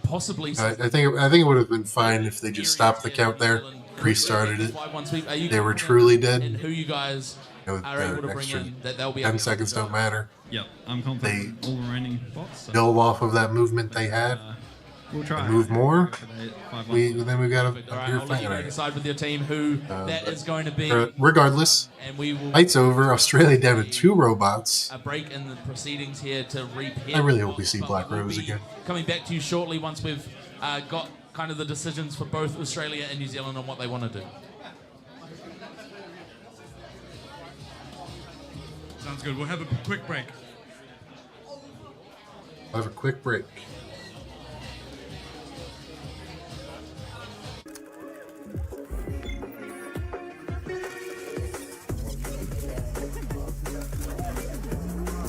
S4: possibly.
S2: I think it would have been fine if they just stopped the count there, restarted it.
S4: 5-1 sweep. Are you
S2: They were
S4: confident
S2: truly
S4: in
S2: dead.
S4: who you guys
S2: You know,
S4: are able to
S2: the
S4: bring
S2: extra
S4: in that they'll be
S2: 10
S4: able to
S2: seconds don't matter.
S1: Yep, I'm confident in all the remaining bots. So,
S2: Build off of that movement they had.
S1: we'll try.
S2: Move more.
S1: 5-1.
S2: Then we've got a
S4: All right,
S2: pure
S4: I'll let
S2: fight.
S4: you go decide with your team who that is going to be,
S2: Regardless,
S4: and we will
S2: fight's over. Australia down to 2 robots.
S4: a break in the proceedings here to repair.
S2: I really hope we see
S4: But
S2: Black
S4: we'll
S2: Rose
S4: be
S2: again.
S4: Coming back to you shortly once we've got kind of the decisions for both Australia and New Zealand on what they want to do.
S3: Sounds good. We'll have a quick break.
S2: We'll have a quick break.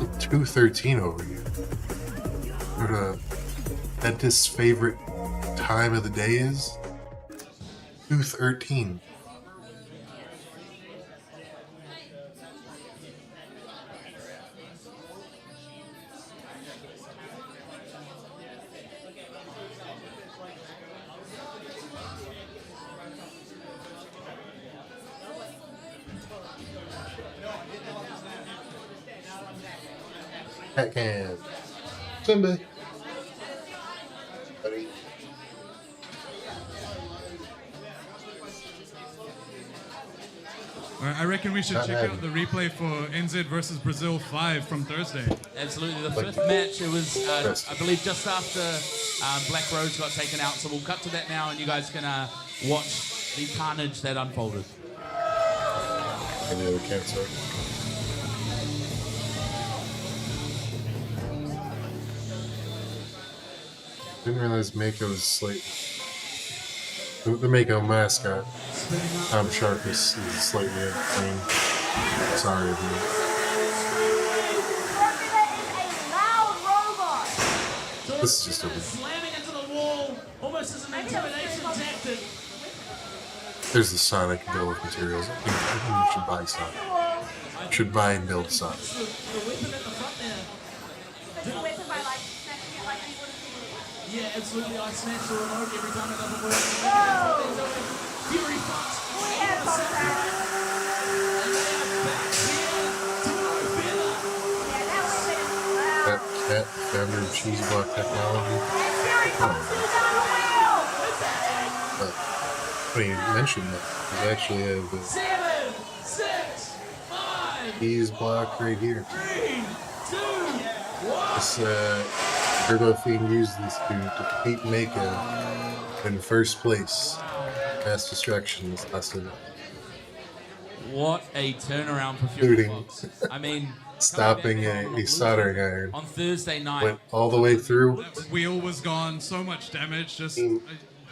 S2: It's 2:13 over here. What dentist's favorite time of the day is? 2:13. Hat can. Simba. Buddy.
S3: All right, I reckon we should check out the replay for NZ versus Brazil 5 from Thursday.
S4: Absolutely, the fifth match. It was, I believe, just after Black Rose got taken out. So we'll cut to that now, and you guys can watch the carnage that unfolded.
S2: Any other cancer? Didn't realize Mako was like the Mako mascot. Tom Shark is slightly insane. Sorry, dude. This is just a.
S4: Slamming into the wall, almost as an intimidation tactic.
S2: There's the Sonic bill of materials. I think you should buy Sonic. You should buy and build Sonic.
S4: The weapon at the front there.
S8: The weapon by like smashing it like you wouldn't see it.
S4: Yeah, absolutely. I smash the remote every time it doesn't work. Fury Fox.
S8: We have contact.
S4: And they are back here to no feather.
S8: Yeah, that weapon is loud.
S2: That cat founder of cheese block technology.
S8: And Fury Fox is on the wheel.
S2: But funny you mentioned that. We actually have the
S4: 7, 6, 5,
S2: cheese block right here.
S4: 3, 2, 1.
S2: This Turbo Fiend used this to beat Mako in first place. Mass Destruction this last event.
S4: What a turnaround for Fury
S2: Shooting.
S4: Fox. I mean,
S2: Stopping
S4: coming back
S2: a soldering iron.
S4: on Thursday night.
S2: Went all the way through.
S3: That wheel was gone, so much damage, just
S2: Like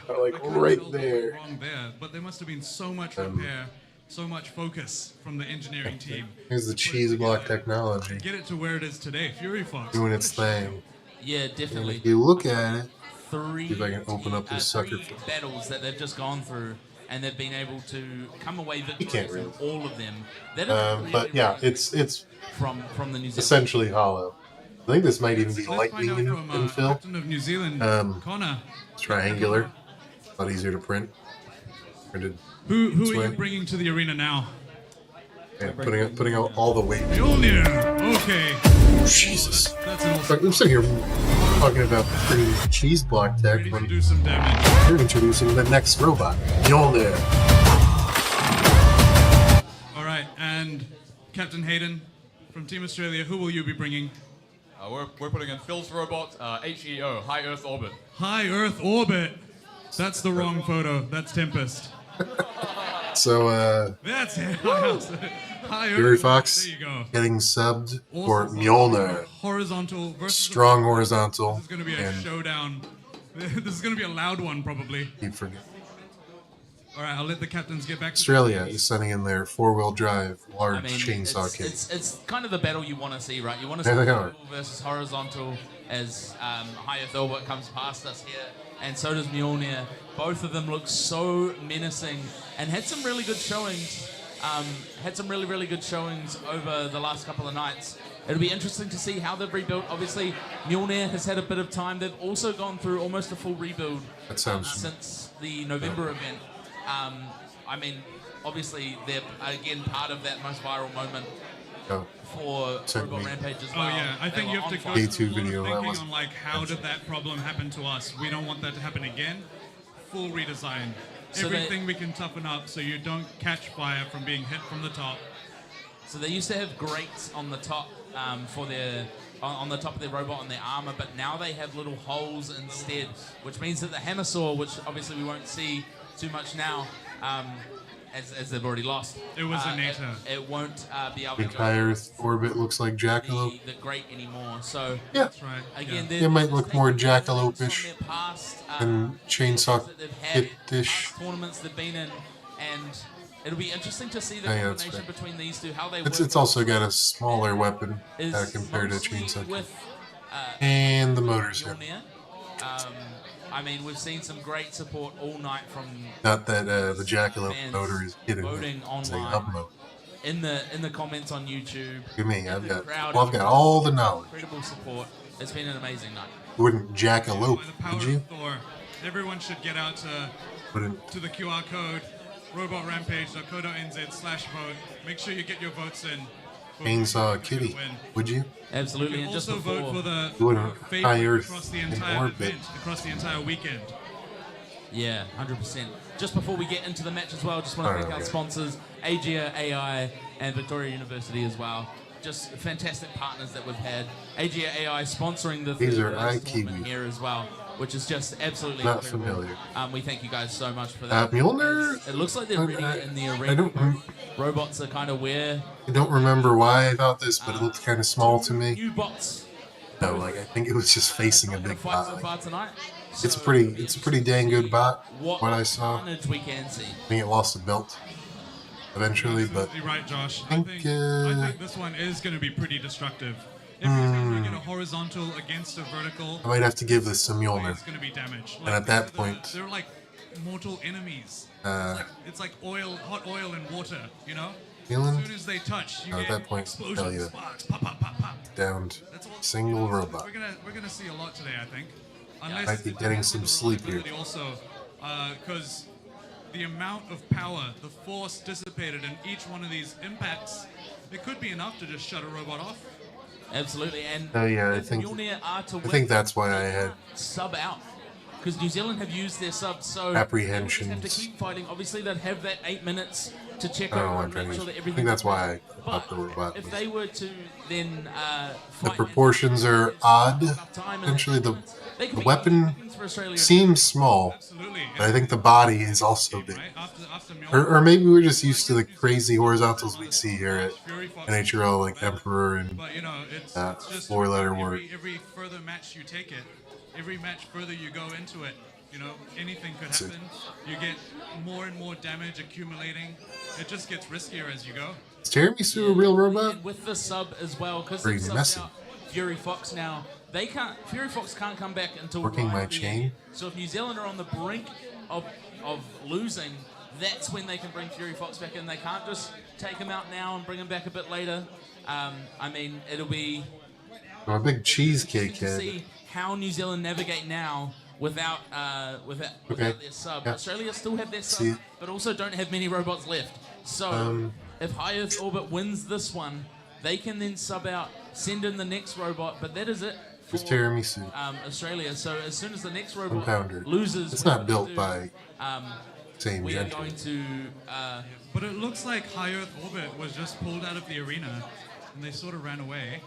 S3: I couldn't
S2: right
S3: tell what was
S2: there.
S3: wrong there, but there must have been so much repair, so much focus from the engineering team.
S2: Here's the cheese block technology
S3: Get it to where it is today. Fury Fox
S2: doing its thing.
S4: Yeah,
S2: And
S4: definitely.
S2: if you look at it,
S4: Three,
S2: see if I can open up this sucker.
S4: three battles that they've just gone through, and they've been able to come away
S2: You can't
S4: victorious
S2: really.
S4: in all of them. That is really,
S2: But yeah,
S4: really
S2: it's
S4: from the New Zealand.
S2: essentially hollow. I think this might even be
S3: Let's find
S2: lightning
S3: out from
S2: infill.
S3: Captain of New Zealand, Connor.
S2: Triangular. A lot easier to print. Printed.
S3: Who
S2: this
S3: are you
S2: way.
S3: bringing to the arena now?
S2: Yeah, putting out all the weight.
S3: Mjolnir. Okay.
S2: Jesus.
S3: That's an
S2: Fuck, I'm sitting here talking about pretty cheese block tech
S3: ready to
S2: when
S3: do some damage.
S2: you're introducing the next robot. Mjolnir.
S3: All right, and Captain Hayden from Team Australia, who will you be bringing?
S10: We're putting in Phil's robot, HEO, High Earth Orbit.
S3: High Earth Orbit. That's the wrong photo. That's Tempest.
S2: So,
S3: That's it. High Earth
S2: Fury
S3: Orbit.
S2: Fox
S3: There you go.
S2: getting subbed for
S3: Also,
S2: Mjolnir.
S3: Horizontal versus
S2: Strong horizontal.
S3: This is going to be a
S2: And
S3: showdown. This is going to be a loud one, probably.
S2: keep forgetting.
S3: All right, I'll let the captains get back to
S2: Australia is sending in their four-wheel drive large
S4: I mean,
S2: chainsaw kit.
S4: it's kind of the battle you want to see, right? You want to see
S2: There they are.
S4: vertical versus horizontal as High Earth Orbit comes past us here, and so does Mjolnir. Both of them look so menacing and had some really good showings. Had some really good showings over the last couple of nights. It'll be interesting to see how they've rebuilt. Obviously, Mjolnir has had a bit of time. They've also gone through almost a full rebuild
S2: That sounds
S4: since the November event. I mean, obviously, they're, again, part of that most viral moment
S2: oh,
S4: for
S2: Sent
S4: Robot
S2: me.
S4: Rampage as
S3: Oh
S4: well.
S3: yeah, I
S4: They
S3: think
S4: were
S3: you have to
S4: on
S3: go
S4: fire.
S3: through a lot
S2: video,
S3: of
S2: that
S3: thinking
S2: wasn't
S3: on like how did that problem happen to us. We don't want that to happen again. Full redesign.
S4: So
S3: Everything we can toughen up so you don't catch fire from being hit from the top.
S4: So they used to have grates on the top for their on the top of their robot and their armor, but now they have little holes instead, which means that the hammer saw, which obviously we won't see too much now, as they've already lost.
S3: It was a nature.
S4: It won't be able
S2: big
S4: to
S2: high
S4: go
S2: Earth orbit looks like Jackalope.
S4: the grate anymore. So
S2: Yeah,
S3: That's right.
S4: again,
S3: yeah.
S4: they're
S2: It might
S4: just
S2: look
S4: taking
S2: more
S4: lessons
S2: Jackalope-ish
S4: from their past,
S2: and chainsaw
S4: that they've had,
S2: kit-ish.
S4: past tournaments they've been in, and it'll be interesting to see the
S2: Oh, yeah, that's
S4: combination
S2: fair.
S4: between these two, how they
S2: It's
S4: work.
S2: also got a smaller weapon
S4: Is
S2: compared to
S4: mostly
S2: chainsaw kit.
S4: with
S2: And the motors here.
S4: Mjolnir. I mean, we've seen some great support all night from
S2: Not that the Jackalope
S4: fans
S2: motor is hidden.
S4: voting
S2: It's a
S4: online.
S2: hub mode.
S4: in the comments on YouTube.
S2: Look at me, I've
S4: The
S2: got
S4: crowd
S2: I've got all the knowledge.
S4: Incredible support. It's been an amazing night.
S2: You wouldn't Jackalope,
S3: By the power
S2: would you?
S3: of Thor, everyone should get out
S2: Wouldn't.
S3: to the QR code robotrampage.co.nz/vote. Make sure you get your votes in.
S2: Chainsaw Kitty, would you?
S4: Absolutely,
S3: You
S4: and just
S3: also vote
S4: before,
S3: for the
S2: You wouldn't
S3: favorite
S2: high Earth
S3: across the
S2: in
S3: entire
S2: orbit.
S3: event, across the entire weekend.
S4: yeah, 100%. Just before we get into the match as well, just want to thank our sponsors, AGIA AI and Victoria University as well. Just fantastic partners that we've had. AGIA AI sponsoring the
S2: These are
S4: tournament
S2: iKiwi.
S4: here as well, which is just absolutely
S2: Not
S4: incredible.
S2: familiar.
S4: We thank you guys so much for that.
S2: Mjolnir?
S4: It looks like they're ready in the
S2: I
S4: arena.
S2: don't.
S4: Robots are kind of where
S2: I don't remember why I thought this, but it looked kind of small to me.
S4: new bots
S2: No, like I think it was just facing a
S4: are going to
S2: big
S4: fight so
S2: bot.
S4: far tonight.
S2: It's a pretty dang good bot. What I saw.
S4: Carnage we can see.
S2: I think it lost the belt eventually, but
S3: Absolutely right, Josh.
S2: I
S3: I
S2: think,
S3: think this one is going to be pretty destructive. If he's going to get a horizontal against a vertical,
S2: I might have to give this to Mjolnir.
S3: it's going to be damage.
S2: And at that point,
S3: they're like mortal enemies. It's like oil, hot oil and water, you know?
S2: Feeling?
S3: As soon as they touch, you
S2: At
S3: get
S2: that point,
S3: explosions,
S2: hell yeah.
S3: sparks, pop, pop, pop, pop.
S2: Downed
S3: That's all.
S2: single robot.
S3: We're gonna see a lot today, I think. Unless
S2: Might be getting some sleep here.
S3: Also, because the amount of power, the force dissipated in each one of these impacts, it could be enough to just shut a robot off.
S4: Absolutely, and
S2: Oh yeah, I
S4: if
S2: think
S4: Mjolnir are to win,
S2: that's why I had
S4: sub out. Because New Zealand have used their subs, so
S2: apprehensions.
S4: they would just have to keep fighting. Obviously, they'd have that 8 minutes to check
S2: I don't
S4: over
S2: know
S4: and
S2: what
S4: make sure that
S2: I
S4: everything.
S2: think that's why I
S4: But
S2: thought the robot
S4: if
S2: was.
S4: they were to then
S2: The
S4: fight
S2: proportions are odd. Essentially, the weapon seems small,
S3: Absolutely.
S2: but I think the body is also big.
S3: Right? After Mjolnir,
S2: Or maybe we're just used to the crazy horizontals we see here at
S3: Fury Fox.
S2: NHRL, like Emperor and
S3: But you know, it's just
S2: four-letter word.
S3: every further match you take it, every match further you go into it, you know, anything could
S2: See.
S3: happen. You get more and more damage accumulating. It just gets riskier as you go.
S2: Is Tiramisu a real robot?
S4: And with the sub as well, because
S2: Or
S4: they've
S2: even
S4: subbed
S2: messy.
S4: out Fury Fox now. They can't. Fury Fox can't come back until
S2: Working
S4: right
S2: my
S4: at the
S2: chain.
S4: end. So if New Zealand are on the brink of losing, that's when they can bring Fury Fox back in. They can't just take him out now and bring him back a bit later. I mean, it'll be
S2: I'm a big cheesecake
S4: to
S2: head.
S4: see how New Zealand navigate now without their sub.
S2: Yeah.
S4: Australia still have their
S2: See
S4: sub,
S2: it.
S4: but also don't have many robots left. So if High Earth Orbit wins this one, they can then sub out, send in the next robot. But that is it for
S2: It's tiramisu.
S4: Australia. So as soon as the next robot
S2: Compounder.
S4: loses,
S2: It's
S4: what
S2: not
S4: we
S2: built
S4: do,
S2: by same
S4: we are
S2: gentleman.
S4: going to.
S3: But it looks like High Earth Orbit was just pulled out of the arena, and they sort of ran away.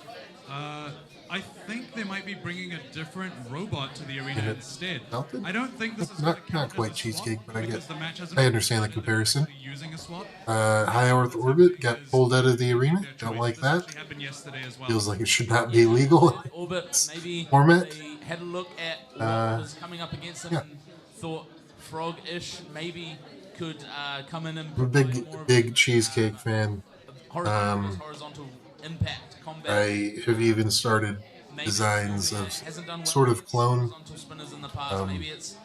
S3: I think they might be bringing a different robot to the arena
S2: it
S3: instead.
S2: melted?
S3: I don't think this is
S2: Not-
S3: gonna count
S2: not quite
S3: as a
S2: cheesecake,
S3: swap
S2: but I
S3: because
S2: get-
S3: the match hasn't
S2: I
S3: been
S2: understand the
S3: decided
S2: comparison.
S3: actually using a swap.
S2: High Earth Orbit got pulled out of the arena.
S3: Their
S2: Don't
S3: choice.
S2: like
S3: This
S2: that.
S3: actually happened yesterday as well.
S2: Feels like it should not be legal.
S4: Orbit maybe
S2: Format?
S4: they had a look at what was coming up against them
S2: yeah.
S4: and thought Frog-ish maybe could come in and
S2: I'm a
S4: provide
S2: big,
S4: more of
S2: big cheesecake fan.
S4: horizontal impact combat.
S2: I have even started
S4: Maybe
S2: designs
S4: Australia
S2: of
S4: hasn't done well
S2: sort
S4: with
S2: of clone.
S4: horizontal spinners in the past. Maybe it's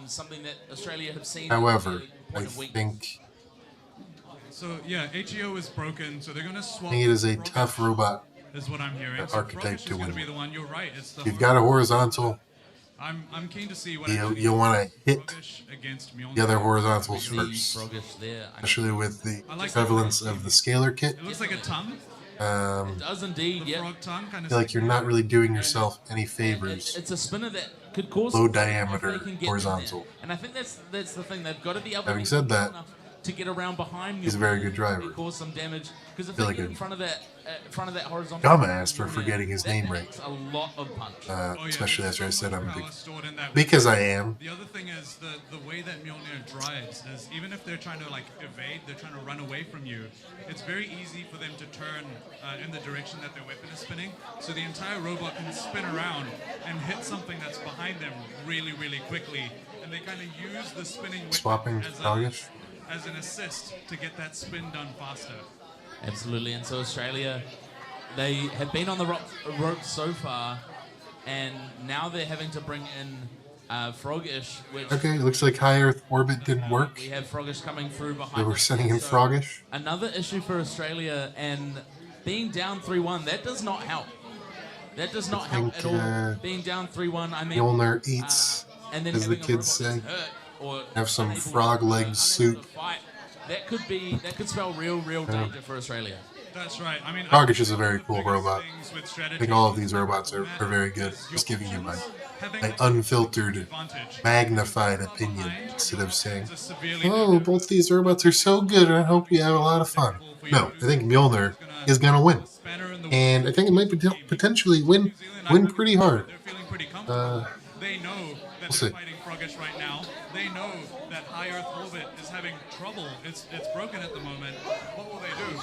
S4: something that Australia have seen.
S2: However,
S4: as a
S2: I
S4: point of weakness.
S2: think
S3: So yeah, HEO is broken, so they're gonna swap.
S2: it is a
S3: Frog
S2: tough robot.
S3: is what I'm hearing.
S2: archetype
S3: Frog-ish
S2: to
S3: is gonna
S2: win.
S3: be the one. You're right. It's the.
S2: You've got a horizontal.
S3: I'm keen to see what.
S2: You want to hit
S3: Frog-ish against Mjolnir.
S2: the other horizontals
S4: See
S2: first,
S4: Frog-ish there.
S2: especially with the
S3: I like
S2: prevalence of the scalar kit.
S3: It looks like a tongue.
S2: Um,
S4: Does indeed,
S3: The
S4: yeah.
S3: frog tongue kind
S2: I
S3: of.
S2: feel like you're not really doing yourself any favors.
S4: It's a spinner that could cause
S2: Low
S4: if they
S2: diameter
S4: can get in
S2: horizontal.
S4: there. And I think that's the thing. They've got to be able
S2: Having
S4: to
S2: said
S4: be
S2: that,
S4: enough to get around behind.
S2: he's a very good driver.
S4: and cause some damage because if
S2: Feel
S4: they
S2: like
S4: get
S2: a
S4: in front of that horizontal.
S2: dumbass for forgetting his
S4: that
S2: name right.
S4: takes a lot of punch.
S2: Especially after I said I'm a big.
S3: power stored in that
S2: Because I am.
S3: The other thing is the way that Mjolnir drives is even if they're trying to like evade, they're trying to run away from you. It's very easy for them to turn in the direction that their weapon is spinning. So the entire robot can spin around and hit something that's behind them really, really quickly. And they kind of use the spinning weapon
S2: Swapping
S3: as,
S2: Frog-ish?
S3: as an assist to get that spin done faster.
S4: Absolutely, and so Australia, they have been on the ropes so far, and now they're having to bring in Frog-ish, which
S2: Okay, it looks like High Earth Orbit didn't work.
S4: we have Frog-ish coming through behind.
S2: They were
S4: us.
S2: sending in
S4: So
S2: Frog-ish.
S4: Another issue for Australia, and being down 3-1, that does not help. That does not help
S2: think,
S4: at all. Being down 3-1, I mean,
S2: Mjolnir eats,
S4: and then
S2: as the
S4: having a
S2: kids
S4: robot
S2: say.
S4: that's hurt or
S2: Have some
S4: unable
S2: frog
S4: to-
S2: leg
S4: unable
S2: soup.
S4: to fight, that could spell real danger for Australia.
S3: That's right. I mean,
S2: Hoggish is a very cool robot.
S3: things with
S2: I
S3: strategy.
S2: think all of these robots are very good. Just giving you my unfiltered, magnified opinion instead of saying, oh, both these robots are so good, I hope you have a lot of fun. No, I think Mjolnir is going to win. And I think it might potentially win pretty hard.
S3: They know that
S2: We'll
S3: they're
S2: see.
S3: fighting Froggish right now. They know that High Earth Orbit is having trouble. It's broken at the moment. What will they do?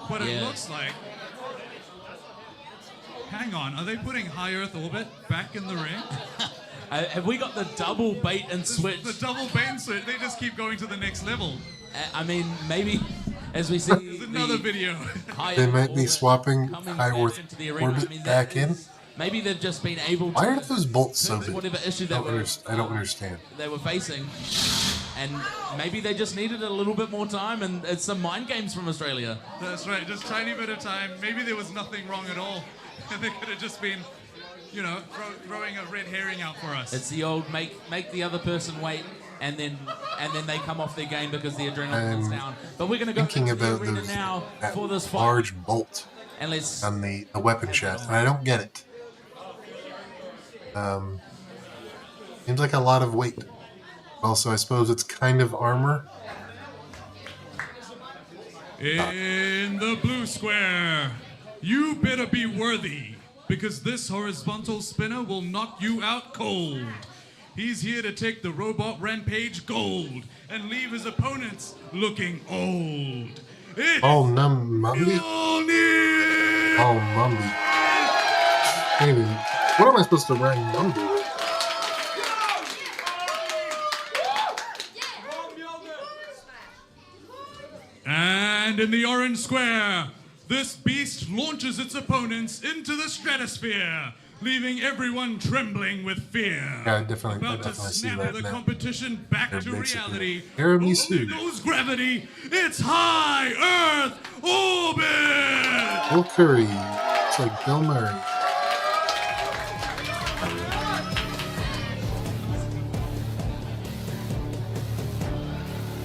S3: But it looks like... Hang on, are they putting High Earth Orbit back in the ring?
S4: Have we got the double bait and switch?
S3: The double bait and switch. They just keep going to the next level.
S4: I mean, maybe as we see
S3: There's another video.
S2: They might be swapping High Earth Orbit back in.
S4: Maybe they've just been able to...
S2: Why are those bolts so big?
S4: Whatever issue
S2: I don't understand.
S4: They were facing. And maybe they just needed a little bit more time, and it's some mind games from Australia.
S3: That's right, just tiny bit of time. Maybe there was nothing wrong at all. They could have just been, you know, throwing a red herring out for us.
S4: It's the old make the other person wait, and then they come off their game because the adrenaline is down. But we're going to go
S2: Thinking
S4: into the
S2: about
S4: arena now for this fight.
S2: large bolt
S4: And let's
S2: on the weapon shaft, and I don't get it. Seems like a lot of weight. Also, I suppose it's kind of armor.
S3: In the blue square, you better be worthy, because this horizontal spinner will knock you out cold. He's here to take the Robot Rampage gold and leave his opponents looking old. It's
S2: Mumby?
S3: Mjolnir!
S2: Oh, Mumby. Anyway, what am I supposed to rank Mumby with?
S3: And in the orange square, this beast launches its opponents into the stratosphere, leaving everyone trembling with fear.
S2: Yeah, I definitely
S3: About to
S2: see
S3: snap
S2: that
S3: the
S2: now.
S3: competition back
S2: They're
S3: to
S2: basically
S3: reality.
S2: terribly
S3: Only
S2: sued.
S3: knows gravity. It's High Earth Orbit!
S2: Bill Curry. It's like Bill Murray.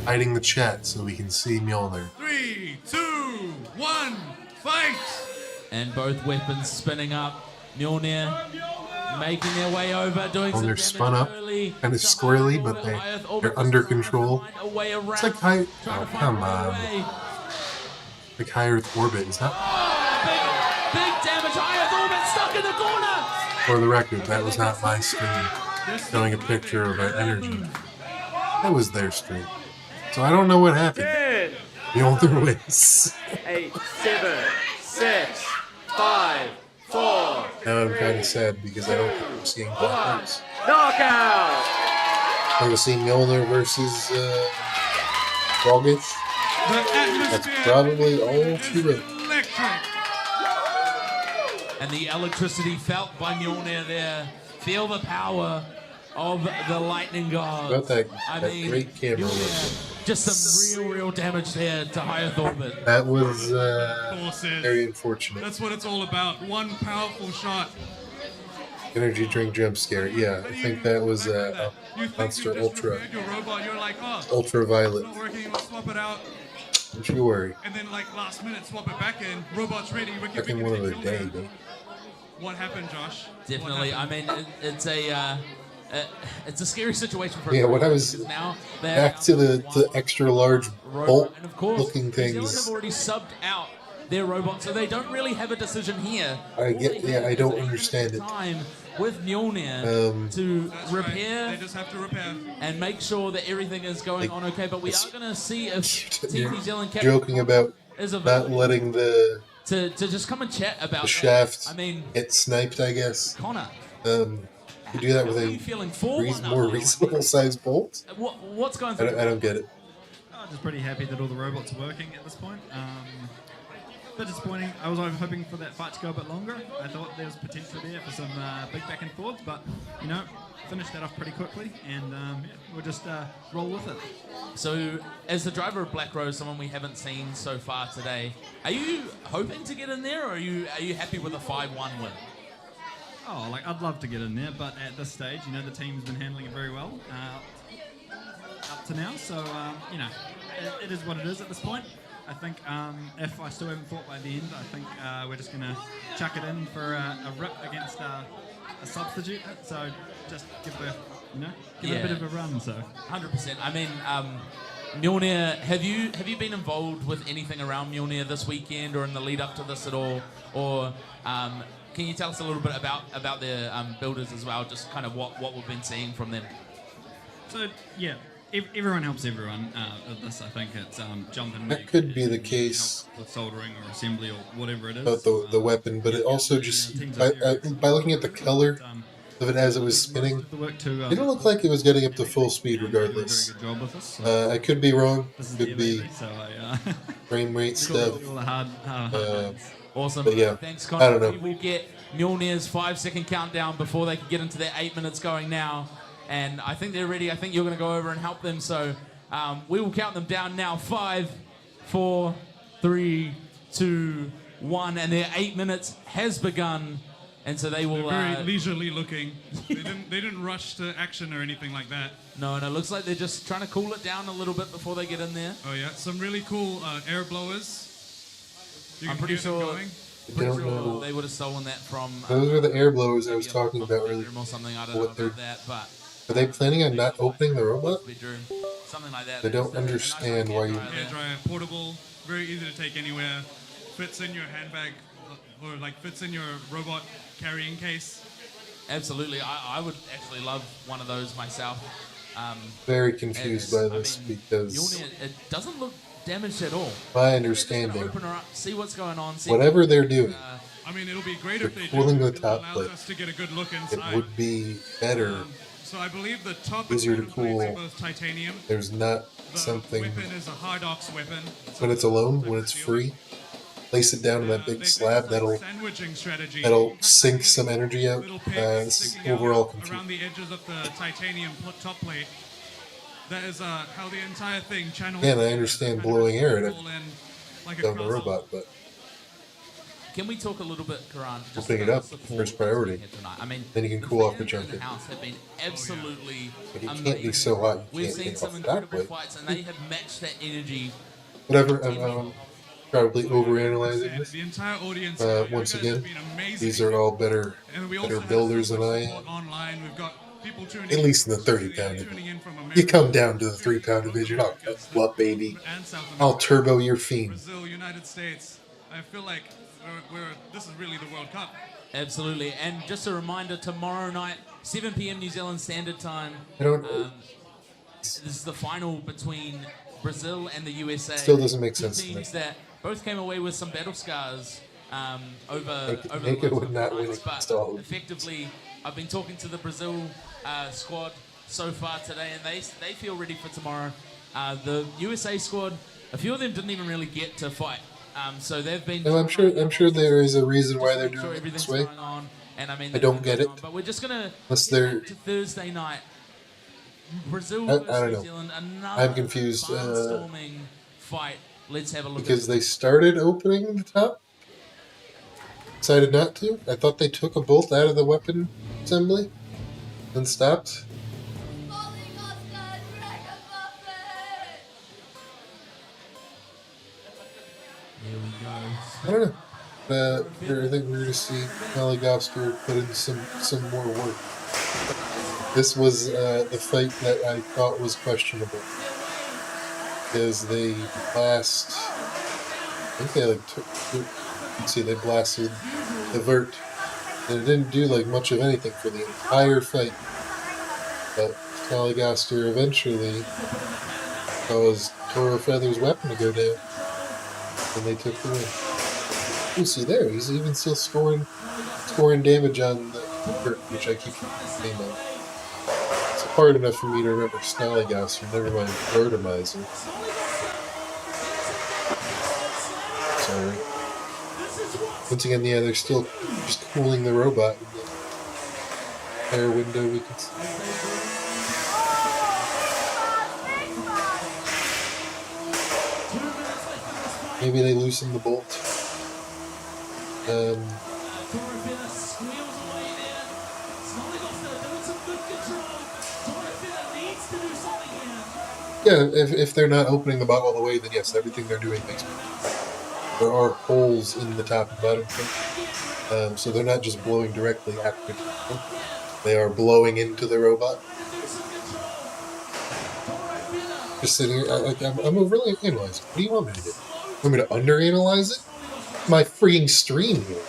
S2: Hiding the chat so we can see Mjolnir.
S3: 3, 2, 1, fight!
S4: And both weapons spinning up. Mjolnir making their way over, doing some
S2: They're
S4: damage
S2: spun up,
S4: early.
S2: kind of squirrely, but they're under control. It's like High... Oh, come on. Like High Earth Orbit, is that?
S4: Big damage, High Earth Orbit stuck in the corner!
S2: For the record, that was not my stream showing a picture of our energy. That was their stream. So I don't know what happened.
S6: 10,
S2: Mjolnir wins.
S6: 8, 7, 6, 5, 4.
S2: Now I'm kind of sad because I don't think I'm seeing Black Rose.
S6: Knockout!
S2: I'm going to see Mjolnir versus Froggish. That's probably all she wrote.
S4: And the electricity felt by Mjolnir there. Feel the power of the lightning god.
S2: About that great camera work.
S4: Just some real damage there to High Earth Orbit.
S2: That was very unfortunate.
S3: That's what it's all about. One powerful shot.
S2: Energy drink jump scare. Yeah, I think that was Monster Ultra.
S3: Your robot, you're like, oh,
S2: Ultraviolet.
S3: not working, we'll swap it out.
S2: Don't you worry.
S3: And then, like, last minute, swap it back in. Robot's ready.
S2: Back in one other day, dude.
S3: What happened, Josh?
S4: Definitely. I mean, it's a scary situation for
S2: Yeah, when I was
S4: now
S2: back to the extra large bolt
S4: and of course,
S2: looking
S4: New Zealand
S2: things.
S4: have already subbed out their robot, so they don't really have a decision here.
S2: I don't understand it.
S4: Time with Mjolnir to repair.
S3: They just have to repair.
S4: And make sure that everything is going on okay. But we are going to see if Team New Zealand
S2: Joking about
S4: is
S2: not letting the
S4: to just come and chat about
S2: shaft
S4: I mean,
S2: get sniped, I guess.
S4: Connor,
S2: You do that with a more reasonable sized bolt?
S4: What's going through?
S2: I don't get it.
S1: I'm just pretty happy that all the robots are working at this point. Bit disappointing. I was hoping for that fight to go a bit longer. I thought there was potential there for some big back and forth, but you know, finished that off pretty quickly, and we'll just roll with it.
S4: So, as the driver of Black Rose, someone we haven't seen so far today, are you hoping to get in there, or are you happy with a 5-1 win?
S1: Oh, like I'd love to get in there, but at this stage, you know, the team's been handling it very well up to now. So, you know, it is what it is at this point. I think if I still haven't fought by the end, I think we're just going to chuck it in for a rip against a substitute. So just give it a bit of a run. So
S4: 100%. I mean, Mjolnir, have you been involved with anything around Mjolnir this weekend or in the lead up to this at all? Or can you tell us a little bit about the builders as well, just kind of what we've been seeing from them?
S1: So, yeah, everyone helps everyone with this. I think it's jumping.
S2: That could be the case
S1: with soldering or assembly or whatever it is.
S2: about the weapon, but it also just, by looking at the color of it as it was spinning, it didn't look like it was getting up to full speed regardless.
S1: Very good job with this.
S2: I could be wrong. Could be
S1: So
S2: frame rate stuff.
S1: all the hard
S4: Awesome.
S2: But yeah,
S4: Thanks,
S2: I
S4: Connor.
S2: don't know.
S4: We will get Mjolnir's 5-second countdown before they can get into their 8 minutes going now. And I think they're ready. I think you're going to go over and help them. So we will count them down now. 5, 4, 3, 2, 1. And their 8 minutes has begun. And so they will...
S3: They're very leisurely looking. They didn't rush to action or anything like that.
S4: No, it looks like they're just trying to cool it down a little bit before they get in there.
S3: Oh, yeah. Some really cool air blowers.
S4: I'm pretty sure
S2: They
S4: would have stolen that from...
S2: Those are the air blowers I was talking about earlier.
S4: Or something. I don't know about that, but...
S2: Are they planning on not opening the robot?
S4: Something like that.
S2: I don't understand why you...
S3: Hairdryer, portable, very easy to take anywhere. Fits in your handbag, or like fits in your robot carrying case.
S4: Absolutely. I would actually love one of those myself.
S2: Very confused by this because...
S4: Mjolnir, it doesn't look damaged at all.
S2: My understanding,
S4: Open her up, see what's going on.
S2: whatever they're doing,
S3: I mean, it'll be great if they
S2: cooling
S3: do.
S2: the top
S3: It allows
S2: plate.
S3: us to get a good look
S2: It
S3: inside.
S2: would be better.
S3: So I believe the top
S2: Easier to
S3: and bottom plates are
S2: cool.
S3: both titanium.
S2: There's not
S3: The
S2: something
S3: weapon is a hard ox weapon.
S2: when it's alone, when it's free. Place it down in that big slab. That'll
S3: Sandwiching strategy.
S2: sink some energy out.
S3: Little
S2: This is
S3: sticking out
S2: overall
S3: around
S2: confusing.
S3: the edges of the titanium top plate. That is how the entire thing channels.
S2: Again, I understand blowing air at it
S3: roll in like a
S2: down the
S3: castle.
S2: robot, but
S4: Can we talk a little bit, Karan?
S2: we'll pick it up. First priority.
S4: Here tonight? I mean,
S2: Then you can cool off the
S4: fans
S2: junk
S4: in the
S2: in.
S4: house have been absolutely
S2: But you can't
S4: amazing.
S2: be so hot you
S4: We've
S2: can't
S4: seen
S2: take
S4: some
S2: off the
S4: incredible
S2: top plate.
S4: fights, and they have matched that energy.
S2: Whatever, I'm probably overanalyzing this.
S3: The entire audience.
S2: Once
S3: you guys
S2: again,
S3: have been amazing.
S2: these are all better
S3: And we also have
S2: builders
S3: so
S2: than
S3: much
S2: I am.
S3: support online. We've got people tuning
S2: At
S3: in
S2: least in the
S3: from
S2: 30
S3: Australia,
S2: pound.
S3: tuning in from
S2: You
S3: America,
S2: come down to the 3-pound division. Oh, guess what, baby?
S3: and South
S2: I'll
S3: America,
S2: turbo your fiend.
S3: Brazil, United States. I feel like this is really the World Cup.
S4: Absolutely. And just a reminder, tomorrow night, 7 p.m. New Zealand Standard Time.
S2: I don't.
S4: This is the final between Brazil and the USA.
S2: Still doesn't make
S4: Two
S2: sense to me.
S4: teams that both came away with some battle scars over
S2: Make
S4: the
S2: it
S4: last
S2: would
S4: couple
S2: not
S4: of
S2: win
S4: nights,
S2: against
S4: but
S2: all of them.
S4: effectively, I've been talking to the Brazil squad so far today, and they feel ready for tomorrow. The USA squad, a few of them didn't even really get to fight. So they've been.
S2: No, I'm sure there is a reason why they're
S4: Make sure
S2: doing it
S4: everything's
S2: this way.
S4: going on. And I mean,
S2: I don't get it.
S4: But we're just gonna
S2: Unless
S4: get
S2: they're-
S4: back to Thursday night. Brazil
S2: I
S4: versus
S2: don't
S4: New
S2: know.
S4: Zealand. Another
S2: I'm confused,
S4: barnstorming fight. Let's have a look.
S2: Because
S4: at
S2: they started opening the top. Decided not to. I thought they took a bolt out of the weapon assembly, then stopped. I don't know. I think we're going to see Nelly Goster put in some more work. This was the fight that I thought was questionable. Because they blast... I think they like took... Let's see, they blasted the vert. And it didn't do like much of anything for the entire fight. But Nelly Goster eventually caused Toro Feather's weapon to go down. And they took the win. You see there, he's even still scoring damage on the vert, which I keep name of. It's hard enough for me to remember Snallygaster, never mind Vertimizer. Sorry. Once again, yeah, they're still just cooling the robot in the air window we can see. Maybe they loosened the bolt. Yeah, if they're not opening the bottle all the way, then yes, everything they're doing makes sense. There are holes in the top and bottom thing, so they're not just blowing directly at the control. They are blowing into the robot. Just sitting here, I'm really analyzing. What do you want me to do? Want me to underanalyze it? My freaking stream here.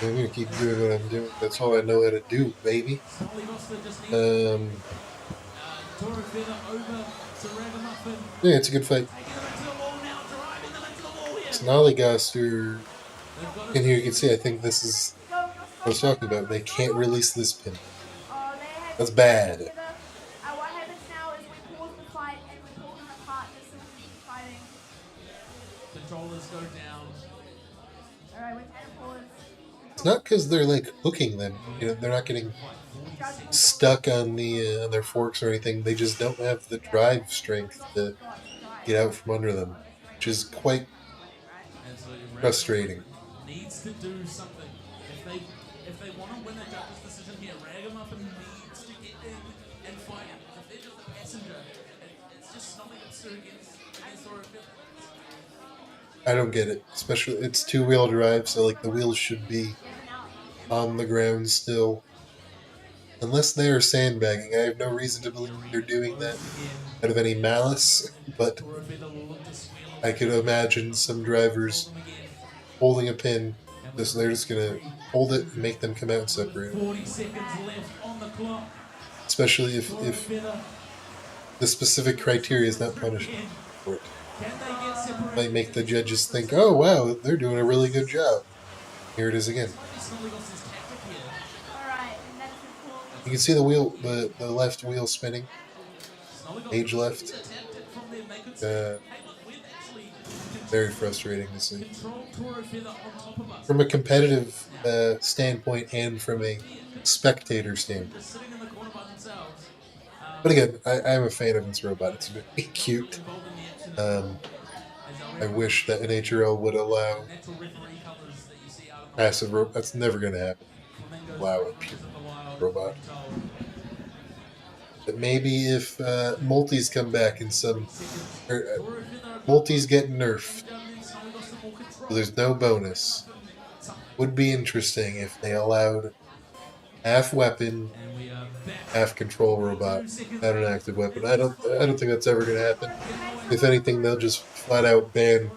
S2: I'm gonna keep doing what I'm doing. That's all I know how to do, baby. Yeah, it's a good fight. Snollygoster. And here you can see, I think this is what I was talking about. They can't release this pin. That's bad.
S8: What happens now is we pause the fight and we pull them apart just so we can keep fighting.
S4: Controllers go down.
S8: Alright, we're trying to pause.
S2: It's not because they're like hooking them. You know, they're not getting stuck on their forks or anything. They just don't have the drive strength to get out from under them, which is quite frustrating.
S4: Needs to do something. If they want to win a judge's decision here, Ragamuffin needs to get in and fight. If they're just a passenger, it's just something that's against
S2: I don't get it. Especially, it's two-wheel drive, so like the wheels should be on the ground still. Unless they are sandbagging, I have no reason to believe they're doing that out of any malice, but I could imagine some drivers holding a pin, so they're just going to hold it and make them come out and separate.
S4: 40 seconds left on the clock.
S2: Especially if the specific criteria is not punishment for it. Might make the judges think, oh wow, they're doing a really good job. Here it is again. You can see the wheel, the left wheel spinning. Age left. Very frustrating to see. From a competitive standpoint and from a spectator standpoint. But again, I'm a fan of this robot. It's very cute. I wish that NHRL would allow passive robot. That's never going to happen. Allow a pure robot. But maybe if multis come back in some... multis get nerfed. So there's no bonus. Would be interesting if they allowed half weapon, half control robot, not an active weapon. I don't think that's ever going to happen. If anything, they'll just flat out ban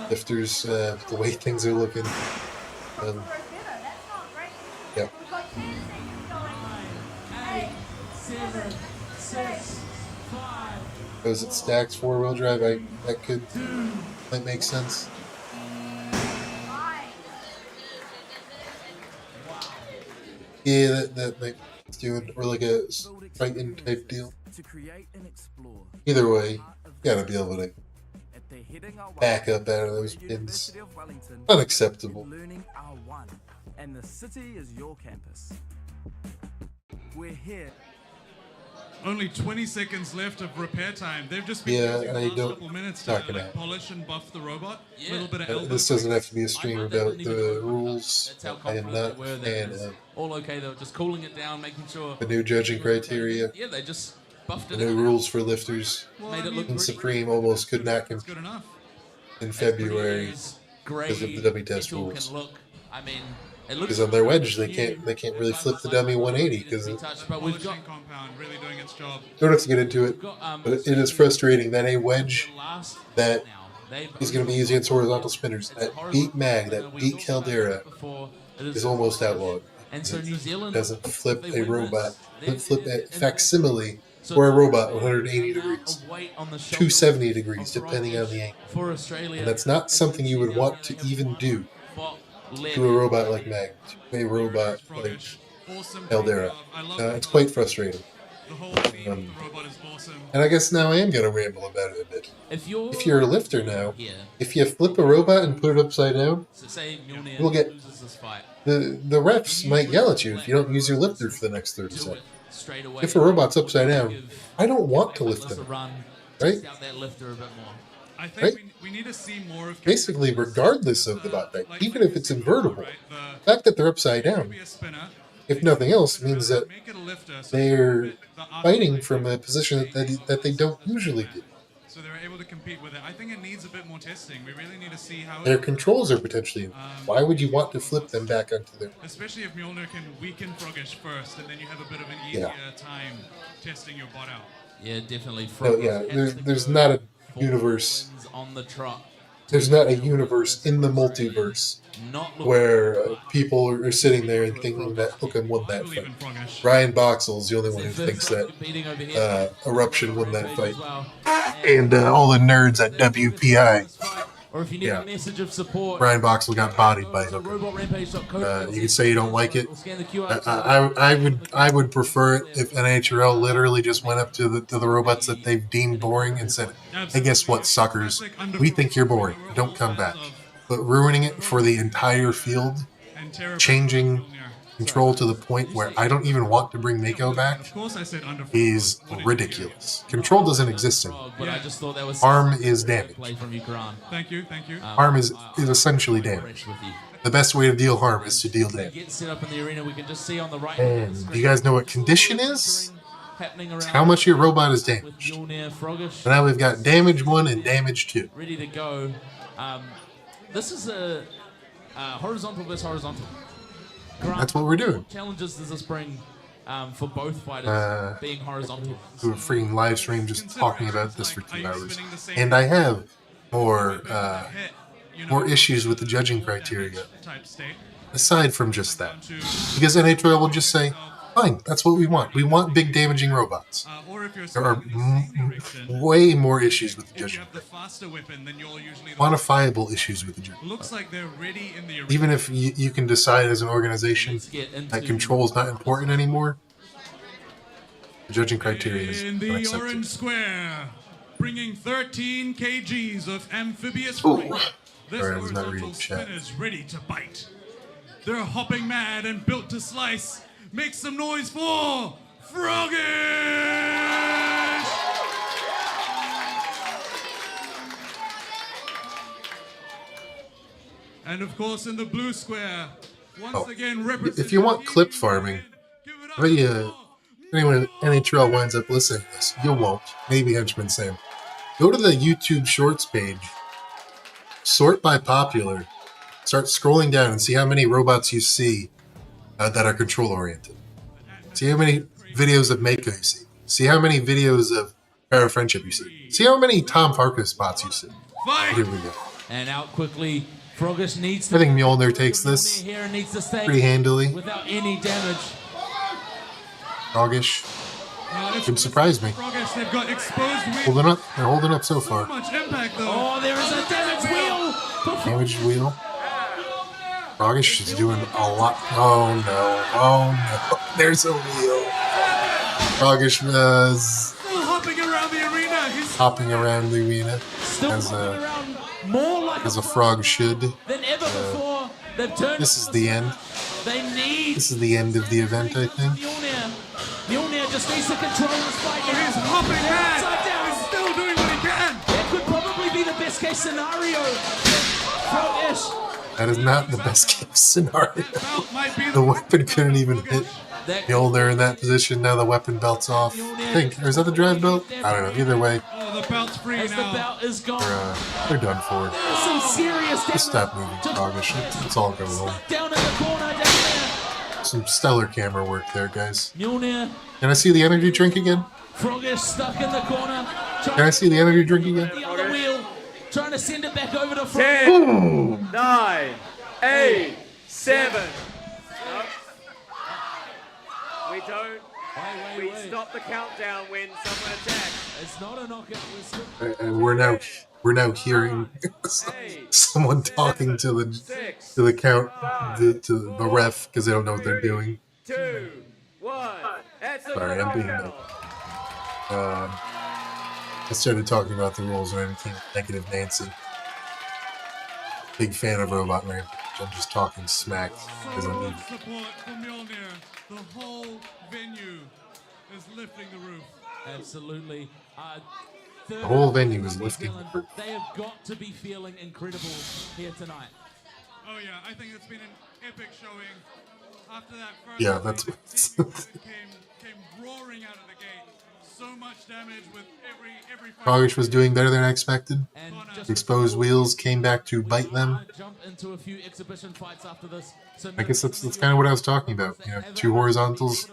S2: lifters the way things are looking. Yeah. Because it stacks 4-wheel drive, might make sense. Yeah, that might do it, or like a Triton type deal. Either way, you gotta be able to back up out of those pins. Unacceptable.
S5: And the city is your campus. We're here.
S3: Only 20 seconds left of repair time. They've just been using the last couple minutes to polish and buff the robot. A little bit of elbow.
S2: This doesn't have to be a stream about the rules. I am not a fan of.
S4: All okay, they were just cooling it down, making sure.
S2: The new judging criteria.
S4: Yeah, they just buffed it.
S2: The new rules for lifters.
S4: Made it look
S2: and Supreme almost could not compete in February because of the dummy test rules.
S4: I mean,
S2: because on their wedge they can't really flip the dummy 180 because
S3: compound really doing its job.
S2: Don't have to get into it, but it is frustrating that a wedge that is going to be used against horizontal spinners that beat Mag, that beat Caldera, is almost outlawed.
S4: And so New Zealand
S2: doesn't flip a robot, doesn't flip a facsimile or a robot 180 degrees, 270 degrees depending on the angle. And that's not something you would want to even do to a robot like Mag, to a robot like Caldera. It's quite frustrating.
S3: The whole theme of the robot is awesome.
S2: And I guess now I am going to ramble about it a bit.
S4: If
S2: you're a lifter now,
S4: here,
S2: if you flip a robot and put it upside down,
S4: so say Mjolnir
S2: we'll get
S4: loses this fight,
S2: the refs might yell at you if you don't use your lifter for the next 30 seconds.
S4: straight away.
S2: If a robot's upside down, I don't want to lift
S4: Let's
S2: them,
S4: run,
S2: right?
S4: test out that lifter a bit more.
S3: I think
S2: Right?
S3: we need to see more of
S2: Basically, regardless of the bot type, even if it's invertible, the fact that they're upside down, if nothing else, means that they're fighting from a position that they don't usually do.
S3: So they're able to compete with it. I think it needs a bit more testing. We really need to see how
S2: Their controls are potentially involved. Why would you want to flip them back onto their...
S3: Especially if Mjolnir can weaken Froggish first, and then you have a bit of an easier time testing your bot out.
S4: Yeah, definitely.
S2: No, yeah, there's not a universe...
S4: On the trot.
S2: There's not a universe in the multiverse where people are sitting there and thinking that Hookham won that fight. Ryan Boxall's the only one who thinks that Eruption won that fight. And all the nerds at WPI.
S4: Or if you need a message of support,
S2: Ryan Boxall got bodied by Hookham. You can say you don't like it. I would prefer it if NHRL literally just went up to the robots that they've deemed boring and said, "Hey, guess what, suckers? We think you're boring. Don't come back." But ruining it for the entire field, changing control to the point where I don't even want to bring Mako back, is ridiculous. Control doesn't exist anymore. Harm is damage.
S3: Thank you.
S2: Harm is essentially damage. The best way to deal harm is to deal damage. And do you guys know what condition is? It's how much your robot is damaged. So now we've got damage 1 and damage 2.
S4: Ready to go. This is a horizontal versus horizontal.
S2: That's what we're doing.
S4: What challenges does this bring for both fighters being horizontal?
S2: We were freaking live stream just talking about this for 2 hours. And I have more issues with the judging criteria, aside from just that. Because NHRL will just say, fine, that's what we want. We want big damaging robots. There are way more issues with the judging. Quantifiable issues with the judging. Even if you can decide as an organization that control is not important anymore, the judging criteria is
S3: in the
S2: unacceptable.
S3: orange square, bringing 13 kgs of amphibious freight. This
S2: Sorry, I was not
S3: horizontal
S2: reading chat.
S3: spin is ready to bite. They're hopping mad and built to slice. Make some noise for Froggish! And of course, in the blue square, once again representing.
S2: If you want clip farming, anyone at NHRL winds up listening to this, you won't. Maybe Henchman Sam. Go to the YouTube Shorts page, sort by popular, start scrolling down and see how many robots you see that are control oriented. See how many videos of Mako you see. See how many videos of Para Friendship you see. See how many Tom Farkas spots you see. Here we go.
S4: And out quickly. Froggish needs to.
S2: I think Mjolnir takes this
S4: Here needs to stay
S2: pretty handily.
S4: without any damage.
S2: Froggish. Could surprise me.
S3: Froggish, they've got exposed wheels.
S2: Holding up. They're holding up so far.
S3: Much impact though.
S4: Oh, there is a damage wheel.
S2: Damaged wheel. Froggish is doing a lot. Oh no. Oh no. There's a wheel. Froggish was
S3: Still hopping around the arena. He's
S2: hopping around the arena
S4: Still
S2: as
S4: moving
S2: a
S4: around more like
S2: as a frog should.
S4: than ever before. They've turned.
S2: This is the end.
S4: They need.
S2: This is the end of the event, I think.
S4: Mjolnir just needs to control this fight.
S3: he's hopping mad.
S4: Upside down.
S3: He's still doing what he can.
S4: That could probably be the best case scenario. Froggish.
S2: That is not the best case scenario.
S3: Belt might be
S2: The weapon couldn't even hit
S4: That
S2: Mjolnir in that position. Now the weapon belt's off. I think. Or is that the drive belt? I don't know. Either way,
S3: Oh, the belt's free
S4: as the
S3: now.
S4: belt is gone.
S2: they're done for.
S4: There's some serious damage.
S2: Just stop moving, Froggish. Let's all go home.
S4: Down in the corner, down there.
S2: Some stellar camera work there, guys.
S4: Mjolnir.
S2: Can I see the energy drink again?
S4: Froggish stuck in the corner.
S2: Can I see the energy drink again?
S4: The other wheel. Trying to send it back over to
S6: 10, 9, 8, 7. Nope. We don't. We stop the countdown when someone attacks.
S4: It's not a knockout.
S2: And we're now hearing someone talking to the count to the ref because they don't know what they're doing.
S6: 2, 1. That's the
S2: Sorry, I'm being I started talking about the rules and I became negative Nancy. Big fan of Robot Rampage. I'm just talking smack because I'm evil.
S3: Support for Mjolnir. The whole venue is lifting the roof.
S4: Absolutely.
S2: The whole venue is lifting the roof.
S4: They have got to be feeling incredible here tonight.
S3: Oh yeah, I think it's been an epic showing. After that first
S2: Yeah, that's what
S3: came roaring out of the gate. So much damage with every fight.
S2: Froggish was doing better than I expected. Exposed wheels came back to bite them.
S4: Jump into a few exhibition fights after this. So
S2: I guess that's kind of what I was talking about. You know, 2 horizontals,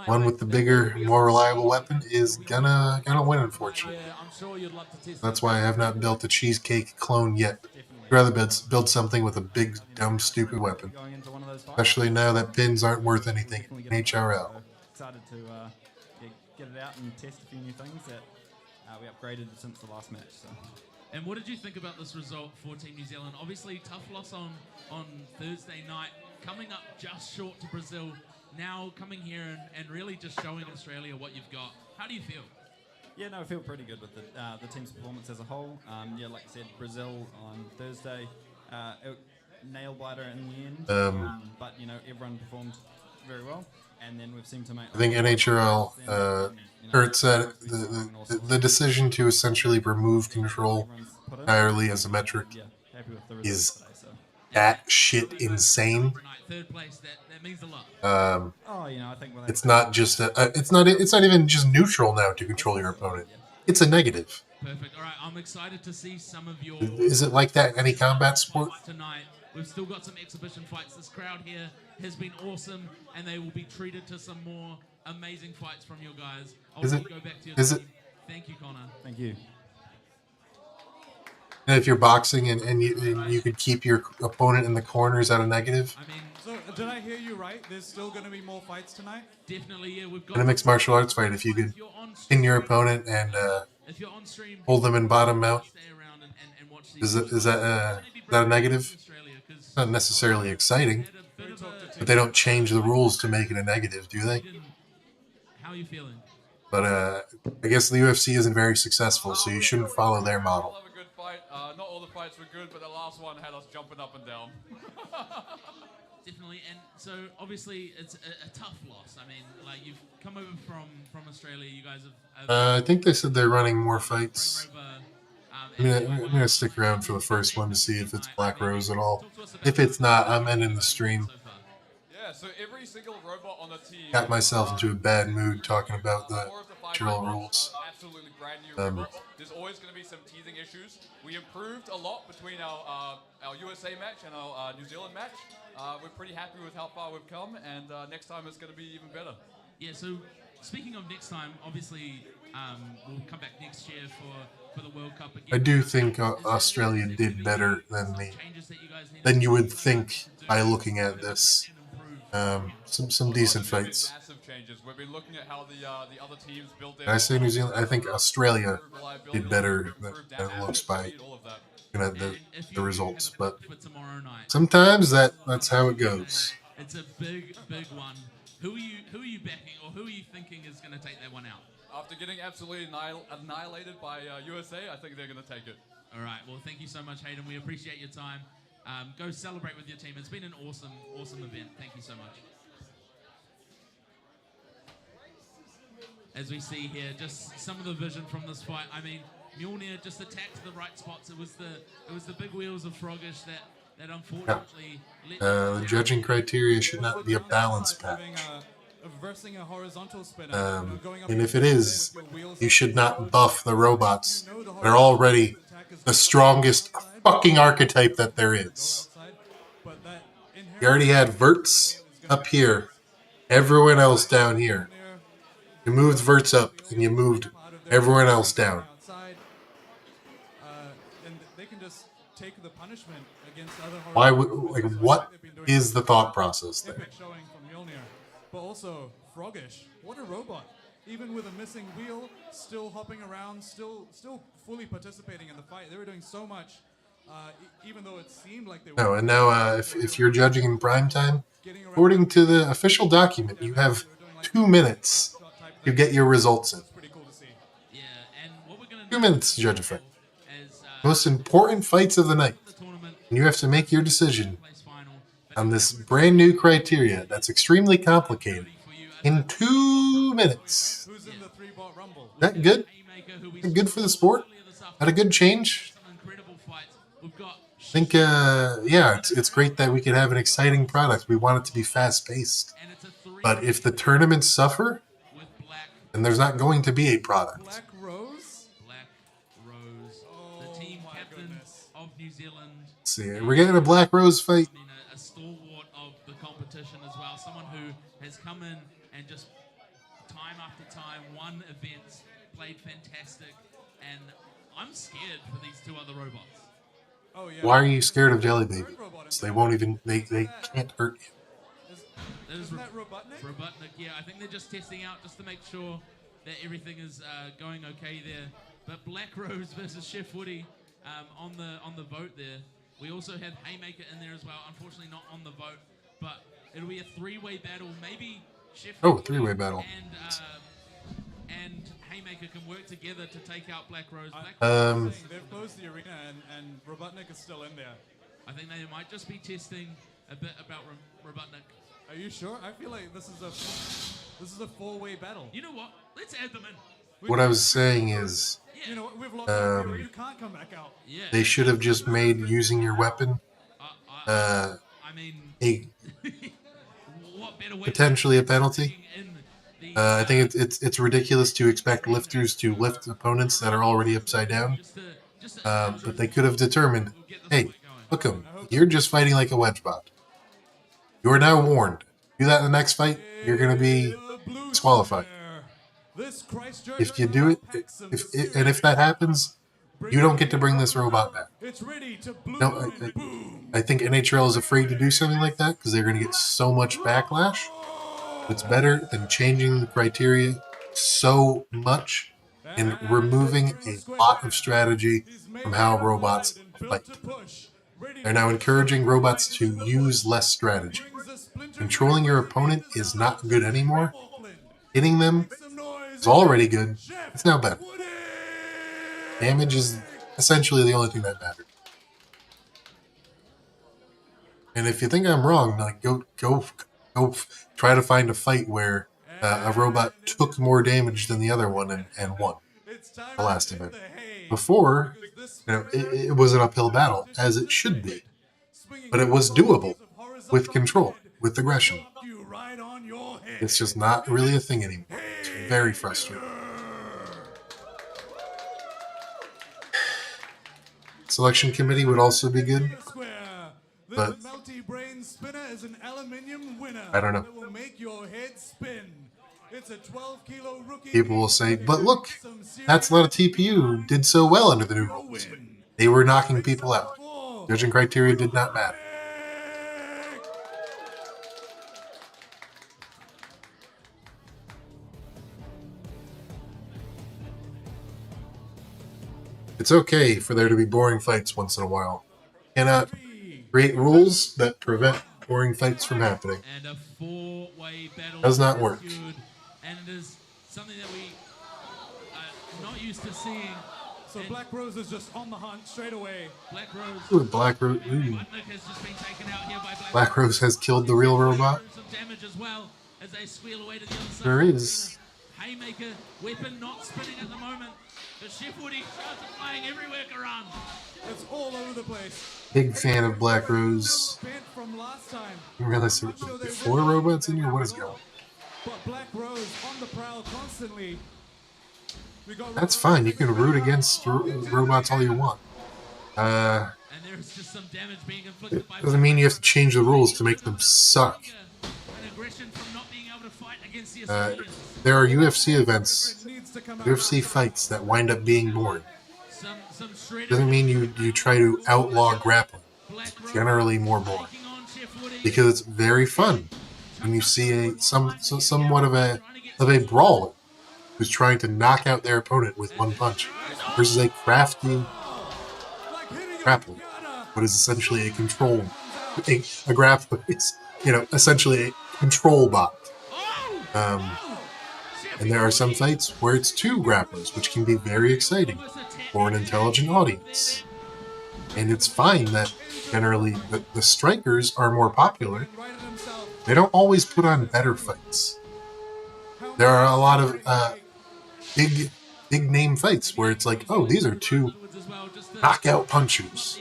S2: one with the bigger, more reliable weapon is gonna win, unfortunately. That's why I have not built a cheesecake clone yet. I'd rather build something with a big, dumb, stupid weapon. Especially now that pins aren't worth anything in HRL.
S1: Excited to get it out and test a few new things that we upgraded since the last match. So.
S4: And what did you think about this result for Team New Zealand? Obviously, tough loss on Thursday night, coming up just short to Brazil. Now coming here and really just showing Australia what you've got. How do you feel?
S1: Yeah, no, I feel pretty good with the team's performance as a whole. Yeah, like I said, Brazil on Thursday, nail biter in the end. But you know, everyone performed very well, and then we've seemed to make.
S2: I think NHRL hurts that the decision to essentially remove control entirely as a metric is that shit insane. It's not just it's not even just neutral now to control your opponent. It's a negative.
S4: Perfect. All right, I'm excited to see some of your.
S2: Is it like that in any combat sport?
S4: Tonight, we've still got some exhibition fights. This crowd here has been awesome, and they will be treated to some more amazing fights from your guys. Go back to your team. Thank you, Connor.
S1: Thank you.
S2: And if you're boxing and you could keep your opponent in the corners at a negative.
S3: I mean, so did I hear you right? There's still going to be more fights tonight?
S4: Definitely, yeah. We've got
S2: in a mixed martial arts fight, if you could pin your opponent and hold them in bottom mount, is that a negative? Not necessarily exciting, but they don't change the rules to make it a negative, do they?
S4: How are you feeling?
S2: But I guess the UFC isn't very successful, so you shouldn't follow their model.
S10: Not all the fights were good, but the last one had us jumping up and down.
S4: Definitely, and so obviously it's a tough loss. I mean, like you've come over from Australia. You guys have
S2: I think they said they're running more fights. I'm gonna stick around for the first one to see if it's Black Rose at all. If it's not, I'm ending the stream.
S10: Yeah, so every single robot on the team.
S2: Got myself into a bad mood talking about the drill rules.
S10: Absolutely brand new robots. There's always going to be some teething issues. We improved a lot between our USA match and our New Zealand match. We're pretty happy with how far we've come, and next time it's going to be even better.
S4: Yeah, so speaking of next time, obviously we'll come back next year for the World Cup again.
S2: I do think Australia did better than you would think by looking at this. Some decent fights.
S10: Massive changes. We've been looking at how the other teams build their.
S2: I say New Zealand. I think Australia did better than it looks by looking at the results. But sometimes that's how it goes.
S4: It's a big one. Who are you backing, or who are you thinking is going to take that one out?
S10: After getting absolutely annihilated by USA, I think they're going to take it.
S4: All right. Well, thank you so much, Hayden. We appreciate your time. Go celebrate with your team. It's been an awesome event. Thank you so much. As we see here, just some of the vision from this fight. I mean, Mjolnir just attacked the right spots. It was the big wheels of Froggish that unfortunately.
S2: The judging criteria should not be a balance patch. And if it is, you should not buff the robots. They're already the strongest fucking archetype that there is. You already had Verts up here, everyone else down here. You moved Verts up, and you moved everyone else down. Why would, what is the thought process there?
S3: But also, Froggish, what a robot. Even with a missing wheel, still hopping around, still fully participating in the fight. They were doing so much, even though it seemed like they were.
S2: No, and now if you're judging in prime time, according to the official document, you have 2 minutes you get your results in.
S4: Pretty cool to see. Yeah, and what we're gonna
S2: 2 minutes to judge a fight.
S4: is
S2: Most important fights of the night. And you have to make your decision on this brand new criteria that's extremely complicated in 2 minutes.
S3: Who's in the 3-bot rumble?
S2: That good? That good for the sport? That a good change? I think, yeah, it's great that we could have an exciting product. We want it to be fast-paced. But if the tournaments suffer, then there's not going to be a product.
S3: Black Rose?
S4: Black Rose, the team captain of New Zealand.
S2: Let's see, we're getting a Black Rose fight.
S4: I mean, a stalwart of the competition as well. Someone who has come in and just time after time won events, played fantastic, and I'm scared for these two other robots.
S3: Oh, yeah.
S2: Why are you scared of Jelly Baby? So they won't even, they can't hurt you.
S3: Isn't that Robotnik?
S4: Robotnik, yeah. I think they're just testing out just to make sure that everything is going okay there. But Black Rose versus Chef Woody on the vote there. We also have Haymaker in there as well. Unfortunately, not on the vote, but it'll be a three-way battle. Maybe Chef Woody
S2: three-way battle.
S4: And Haymaker can work together to take out Black Rose.
S3: They've closed the arena and Robotnik is still in there.
S4: I think they might just be testing a bit about Robotnik.
S3: Are you sure? I feel like this is a 4-way battle.
S4: You know what? Let's add them in.
S2: What I was saying is,
S3: You know what? We've lost people. You can't come back out.
S4: Yeah.
S2: they should have just made using your weapon
S4: I mean,
S2: a
S4: what better way
S2: potentially a penalty.
S4: in the,
S2: I think it's ridiculous to expect lifters to lift opponents that are already upside down. But they could have determined, hey, look 'em, you're just fighting like a wedge bot. You are now warned. Do that in the next fight, you're going to be disqualified. If you do it, if that happens, you don't get to bring this robot back. No, I think NHL is afraid to do something like that because they're going to get so much backlash. It's better than changing the criteria so much and removing a lot of strategy from how robots fight. They're now encouraging robots to use less strategy. Controlling your opponent is not good anymore. Hitting them is already good. It's now better. Damage is essentially the only thing that matters. And if you think I'm wrong, like go try to find a fight where a robot took more damage than the other one and won the last event. Before, it was an uphill battle, as it should be. But it was doable with control, with aggression. It's just not really a thing anymore. It's very frustrating. Selection committee would also be good, but I don't know. People will say, but look, that's a lot of TPU did so well under the new rules. They were knocking people out. Judging criteria did not matter. It's okay for there to be boring fights once in a while. Cannot create rules that prevent boring fights from happening.
S4: And a 4-way battle
S2: Does not work.
S4: And it is something that we are not used to seeing.
S3: So Black Rose is just on the hunt straight away.
S4: Black Rose.
S2: Ooh, Black Rose. Ooh.
S4: Has just been taken out here by
S2: Black Rose has killed the real robot.
S4: Some damage as well as they squeal away to the other side.
S2: There is.
S4: Haymaker weapon not spinning at the moment. The Chef Woody shots are flying everywhere, Karan.
S3: It's all over the place.
S2: Big fan of Black Rose.
S3: Banned from last time.
S2: You realize there are 4 robots in here? What is going on?
S3: But Black Rose on the prowl constantly.
S2: That's fine. You can root against robots all you want.
S4: And there's just some damage being inflicted by
S2: Doesn't mean you have to change the rules to make them suck.
S4: an aggression from not being able to fight against the Australians.
S2: There are UFC events, UFC fights that wind up being boring. Doesn't mean you try to outlaw grappling. It's generally more boring because it's very fun when you see somewhat of a brawler who's trying to knock out their opponent with one punch versus a crafty grappler, what is essentially a grappler is essentially a control bot. And there are some fights where it's 2 grapplers, which can be very exciting for an intelligent audience. And it's fine that generally the strikers are more popular. They don't always put on better fights. There are a lot of big name fights where it's like, oh, these are 2 knockout punchers.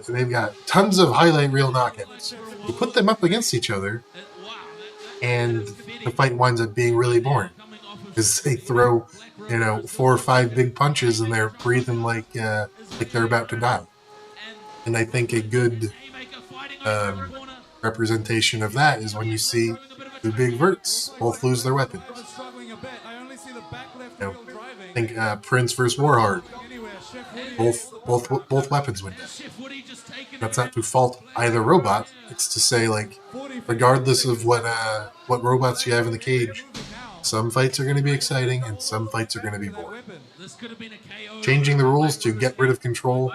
S2: They've got tons of highlight reel knockouts. You put them up against each other, and the fight winds up being really boring because they throw, 4 or 5 big punches and they're breathing like they're about to die. And I think a good representation of that is when you see the big verts both lose their weapons. I think Prince versus Warhard, both weapons went down. That's not to fault either robot. It's to say, like, regardless of what robots you have in the cage, some fights are going to be exciting and some fights are going to be boring. Changing the rules to get rid of control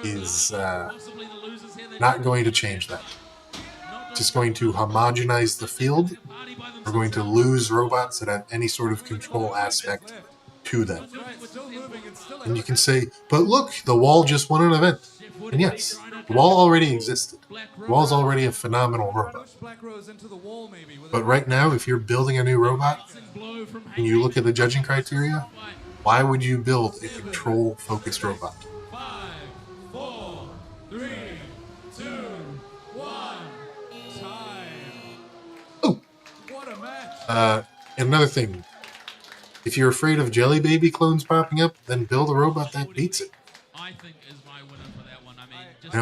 S2: is not going to change that. It's just going to homogenize the field. We're going to lose robots that have any sort of control aspect to them. And you can say, but look, the wall just won an event. And yes, the wall already existed. The wall's already a phenomenal robot. But right now, if you're building a new robot, and you look at the judging criteria, why would you build a control-focused robot?
S4: 5, 4, 3, 2, 1, time.
S2: Oh!
S4: What a match!
S2: And another thing, if you're afraid of Jelly Baby clones popping up, then build a robot that beats it.
S4: I think is my winner for that one. I mean, just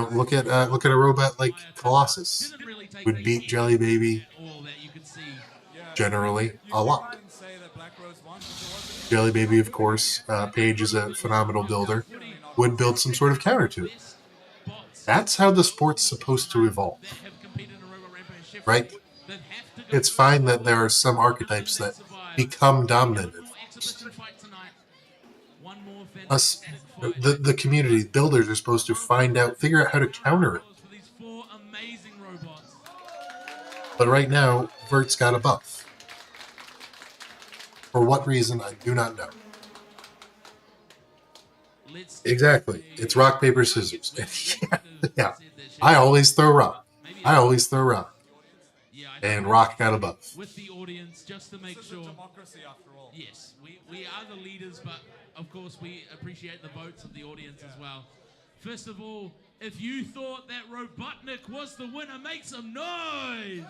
S2: Look at a robot like Colossus, would beat Jelly Baby generally a lot. Jelly Baby, of course, Paige is a phenomenal builder, would build some sort of counter to it. That's how the sport's supposed to evolve, right? It's fine that there are some archetypes that become dominant. Us, the community builders are supposed to figure out how to counter it. But right now, Vert's got a buff. For what reason, I do not know. Exactly. It's rock, paper, scissors. Yeah. I always throw rock. And rock got a buff.
S4: with the audience just to make sure.
S10: Democracy, after all.
S4: Yes, we are the leaders, but of course we appreciate the votes of the audience as well. First of all, if you thought that Robotnik was the winner, make some noise!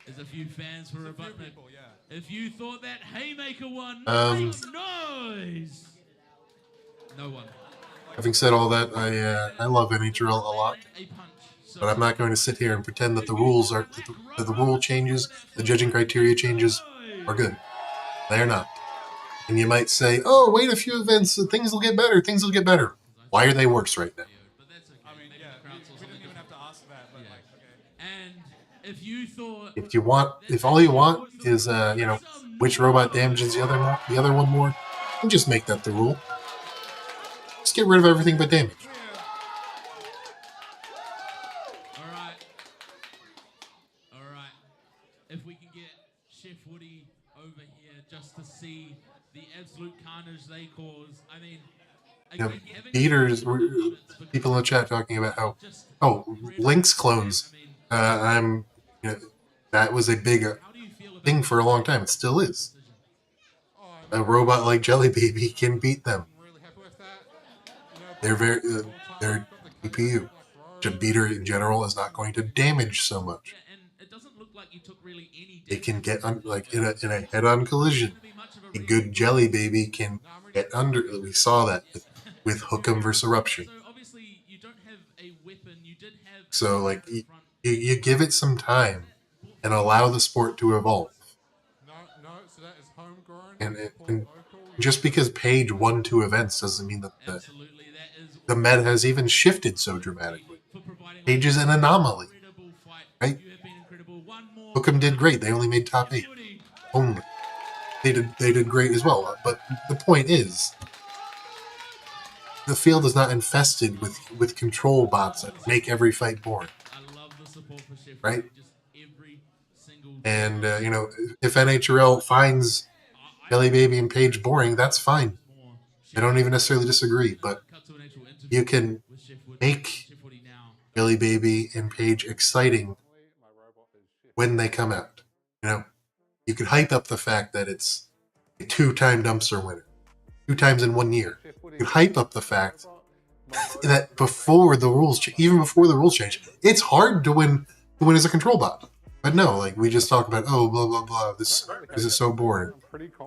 S4: There's a few fans for Robotnik. If you thought that Haymaker won, make some noise! No one.
S2: Having said all that, I love NHL a lot, but I'm not going to sit here and pretend that the rules are that the rule changes, the judging criteria changes are good. They are not. And you might say, "Oh, wait a few events, things will get better. Things will get better." Why are they worse right now?
S10: I mean, yeah, we didn't even have to ask that, but like, okay.
S4: And if you thought
S2: If all you want is which robot damages the other one more, then just make that the rule. Just get rid of everything but damage.
S4: All right. If we can get Chef Woody over here just to see the absolute carnage they cause. I mean, again,
S2: Beaters, people in the chat talking about how, Lynx clones. That was a big thing for a long time. It still is. A robot like Jelly Baby can beat them. They're they're DPU. A beater in general is not going to damage so much. It can get in a head-on collision. A good Jelly Baby can get under. We saw that with Hook'em versus Eruption. So you give it some time and allow the sport to evolve. And just because Paige won 2 events doesn't mean that the meta has even shifted so dramatically. Paige is an anomaly, right? Hook'em did great. They only made top 8. Only. They did great as well. But the point is, the field is not infested with control bots that make every fight boring. Right? And, if NHRL finds Jelly Baby and Paige boring, that's fine. I don't even necessarily disagree, but you can make Jelly Baby and Paige exciting when they come out. You could hype up the fact that it's a 2-time dumpster winner, 2 times in 1 year. You could hype up the fact that before the rules, even before the rules change, it's hard to win as a control bot. But no, we just talk about, oh, blah, blah, blah, this is so boring.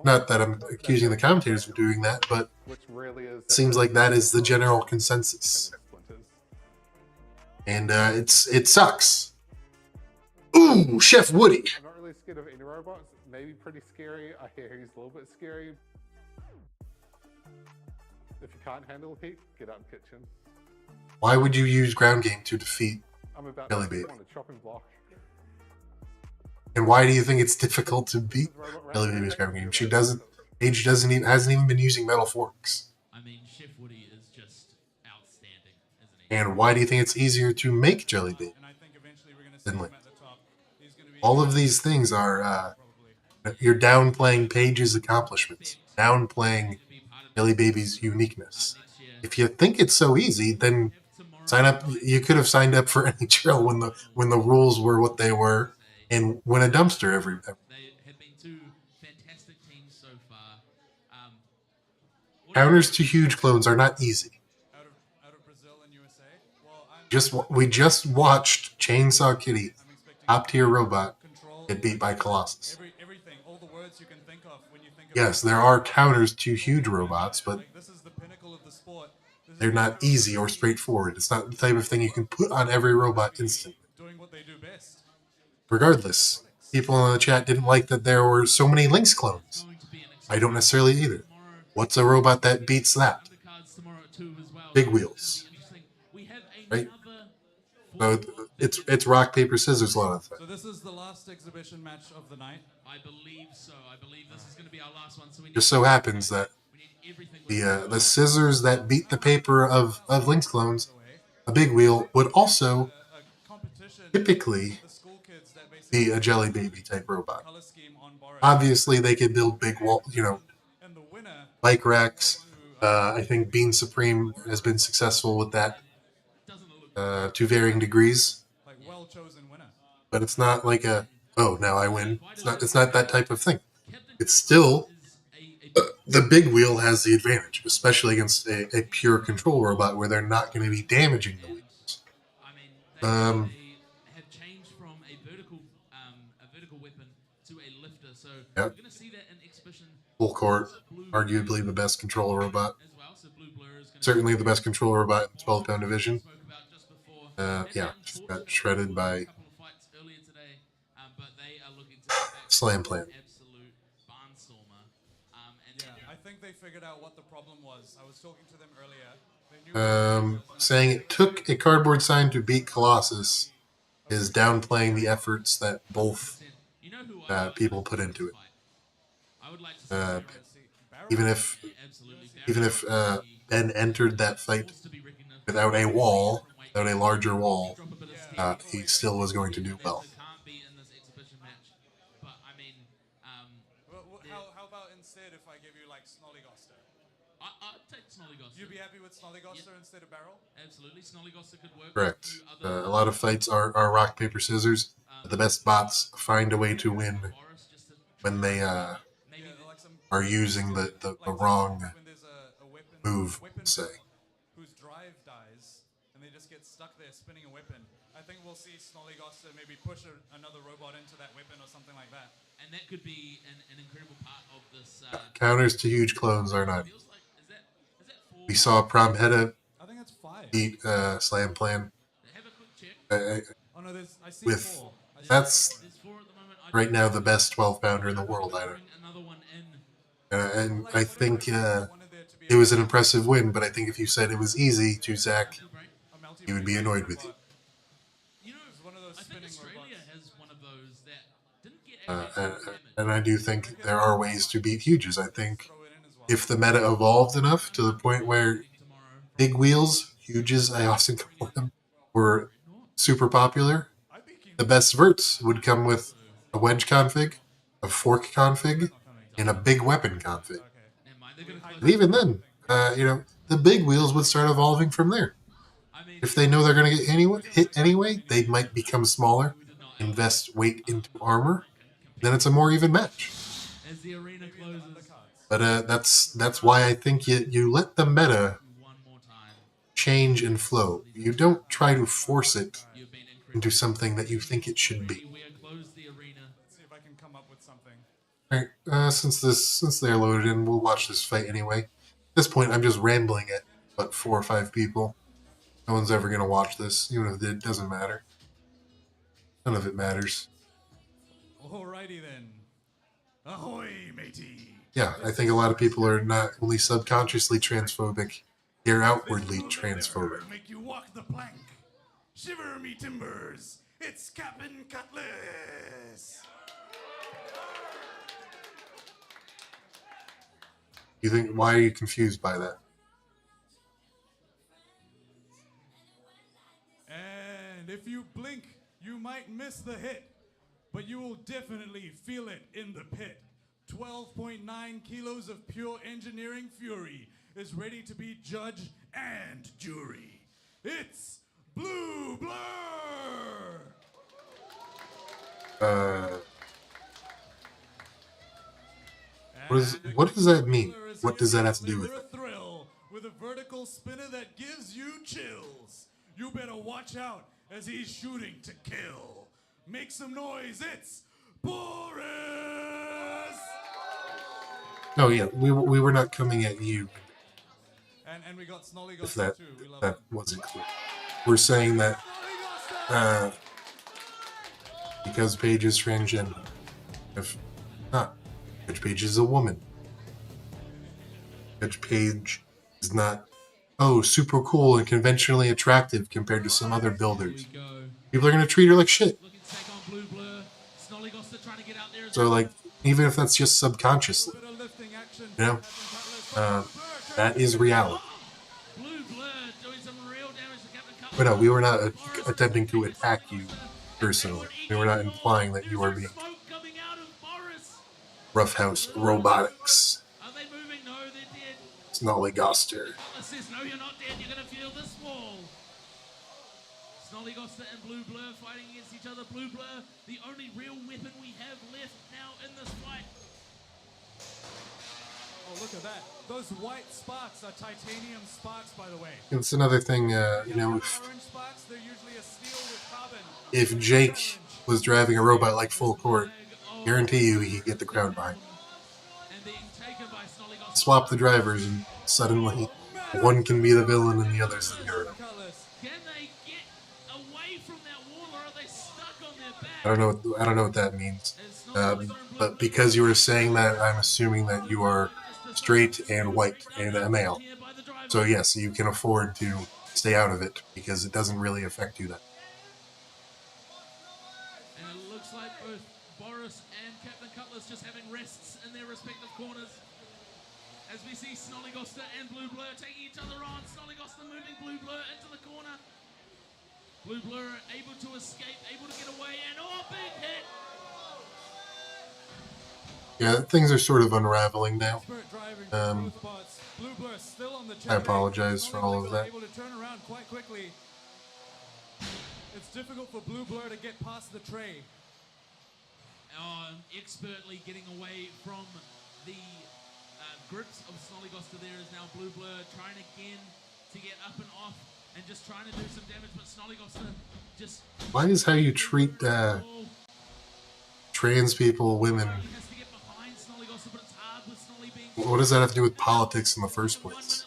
S2: Not that I'm accusing the commentators of doing that, but it seems like that is the general consensus. And it sucks. Ooh, Chef Woody.
S11: I'm not really scared of any robots. Maybe pretty scary. I hear he's a little bit scary. If you can't handle the heat, get out of the kitchen.
S2: Why would you use ground game to defeat
S11: I'm about
S2: Jelly
S11: to
S2: Baby?
S11: on a chopping block.
S2: And why do you think it's difficult to beat Jelly Baby's ground game? Paige hasn't even been using metal forks.
S4: I mean, Chef Woody is just outstanding, isn't he?
S2: And why do you think it's easier to make Jelly Baby than Link? All of these things are you're downplaying Paige's accomplishments, downplaying Jelly Baby's uniqueness. If you think it's so easy, then sign up. You could have signed up for NHL when the rules were what they were, and win a dumpster every.
S4: They have been 2 fantastic teams so far.
S2: Counters to huge clones are not easy.
S3: Out of Brazil and USA. Well,
S2: We just watched Chainsaw Kitty, top tier robot, get beat by Colossus.
S3: Everything, all the words you can think of when you think of.
S2: Yes, there are counters to huge robots, but
S3: This is the pinnacle of the sport.
S2: they're not easy or straightforward. It's not the type of thing you can put on every robot instantly.
S3: Doing what they do best.
S2: Regardless, people in the chat didn't like that there were so many Lynx clones. I don't necessarily either. What's a robot that beats that? Big Wheels. Right? So it's rock, paper, scissors a lot of the
S3: So
S2: time.
S3: this is the last exhibition match of the night.
S4: I believe so. I believe this is going to be our last one. So we need
S2: Just so happens that the scissors that beat the paper of Lynx clones, a Big Wheel, would also typically be a Jelly Baby type robot. Obviously, they could build big wall, bike racks. I think Bean Supreme has been successful with that to varying degrees. But it's not like now I win. It's not that type of thing. It's still the Big Wheel has the advantage, especially against a pure control robot where they're not going to be damaging the wheels.
S4: They have changed from a vertical weapon to a lifter. So we're going to see that in exhibition.
S2: Full court, arguably the best control robot.
S4: As well. So Blue Blur is going
S2: Certainly the best control robot in the 12-pound division.
S4: spoke about just before.
S2: Just got shredded by
S4: A couple of fights earlier today, but they are looking to get back
S2: Slam
S4: to
S2: Plant.
S4: an absolute barnstormer.
S3: I think they figured out what the problem was. I was talking to them earlier. They knew
S2: Saying it took a cardboard sign to beat Colossus is downplaying the efforts that both
S4: You know who I would
S2: people
S4: like to
S2: put
S4: see
S2: into
S4: this
S2: it.
S4: fight? I would like to see
S2: Even if
S4: absolutely
S2: Ben entered that fight
S4: wants to be recognized
S2: without a wall, without a larger wall, he still was going to do well.
S4: They can't be in this exhibition match. But I mean,
S3: how about instead if I give you like Snollygoster?
S4: I'd take Snollygoster.
S3: You'd be happy with Snollygoster instead of Barrel?
S4: Absolutely, Snollygoster could work.
S2: Correct.
S4: with a few other
S2: A lot of fights are rock, paper, scissors. But the best bots find a way to win
S4: Boris just to
S2: when they
S4: maybe
S2: are using the wrong
S3: When there's a
S2: move,
S3: weapon
S2: say.
S3: whose drive dies and they just get stuck there spinning a weapon. I think we'll see Snollygoster maybe push another robot into that weapon or something like that.
S4: and that could be an incredible part of this.
S2: Counters to huge clones are not.
S4: Feels like is that four?
S2: We saw Promheta
S3: I think that's 5.
S2: beat Slam Plan.
S4: Have a quick check.
S3: Oh no, I see
S2: With
S3: 4.
S2: that's
S4: There's 4 at the moment.
S2: right now the best 12-pounder in the world.
S4: Bring another one in.
S2: And I think it was an impressive win, but I think if you said it was easy to Zach, he would be annoyed with you.
S4: You know,
S3: one of those
S4: I think
S3: spinning
S4: Australia
S3: robots.
S4: has one of those that didn't get damage.
S2: And I do think there are ways to beat huges. I think if the meta evolved enough to the point where Big Wheels, huges, I often call them, were super popular, the best verts would come with a wedge config, a fork config, and a big weapon config. And even then, the big wheels would start evolving from there. If they know they're going to get hit anyway, they might become smaller, invest weight into armor, then it's a more even match. But that's why I think you let the meta change and flow. You don't try to force it into something that you think it should be. Alright, since they're loaded in, we'll watch this fight anyway. At this point, I'm just rambling at about 4 or 5 people. No one's ever going to watch this, even if it doesn't matter. None of it matters.
S3: Alrighty then. Ahoy, matey!
S2: Yeah, I think a lot of people are not only subconsciously transphobic, they're outwardly transphobic.
S3: Make you walk the plank. Shiver me timbers. It's Captain Cutlass.
S2: You think? Why are you confused by that?
S3: And if you blink, you might miss the hit, but you will definitely feel it in the pit. 12.9 kilos of pure engineering fury is ready to be judge and jury. It's Blue Blur!
S2: What does that mean? What does that have to do with it?
S3: Thrill with a vertical spinner that gives you chills. You better watch out as he's shooting to kill. Make some noise, it's Boris!
S2: Oh yeah, we were not coming at you.
S3: And we got Snolly
S2: If
S3: too. We love
S2: that wasn't clear. We're saying that because Paige is transgender. If not, Paige is a woman. Paige is not super cool and conventionally attractive compared to some other builders. People are gonna treat her like shit. So like, even if that's just subconsciously, that is reality. But no, we were not attempting to attack you personally. We were not implying that you are being roughhouse robotics. Snollygoster.
S4: Snollygoster and Blue Blur fighting against each other. Blue Blur, the only real weapon we have left now in this fight.
S3: Oh, look at that. Those white sparks are titanium sparks, by the way.
S2: It's another thing, if Jake was driving a robot like full court, guarantee you he'd get the crowd behind him. Swap the drivers and suddenly one can be the villain and the other's the hero. I don't know what that means. But because you were saying that, I'm assuming that you are straight and white and a male. So yes, you can afford to stay out of it because it doesn't really affect you then.
S4: And it looks like both Boris and Captain Cutlass just having rests in their respective corners. As we see Snollygoster and Blue Blur taking each other on. Snollygoster moving Blue Blur into the corner. Blue Blur able to escape, able to get away, and big hit!
S2: Yeah, things are sort of unraveling now. I apologize for all of that.
S3: Able to turn around quite quickly. It's difficult for Blue Blur to get past the tray.
S4: Expertly getting away from the grips of Snollygoster there is now Blue Blur trying again to get up and off and just trying to do some damage, but Snollygoster just...
S2: Why is how you treat trans people, women... What does that have to do with politics in the first place?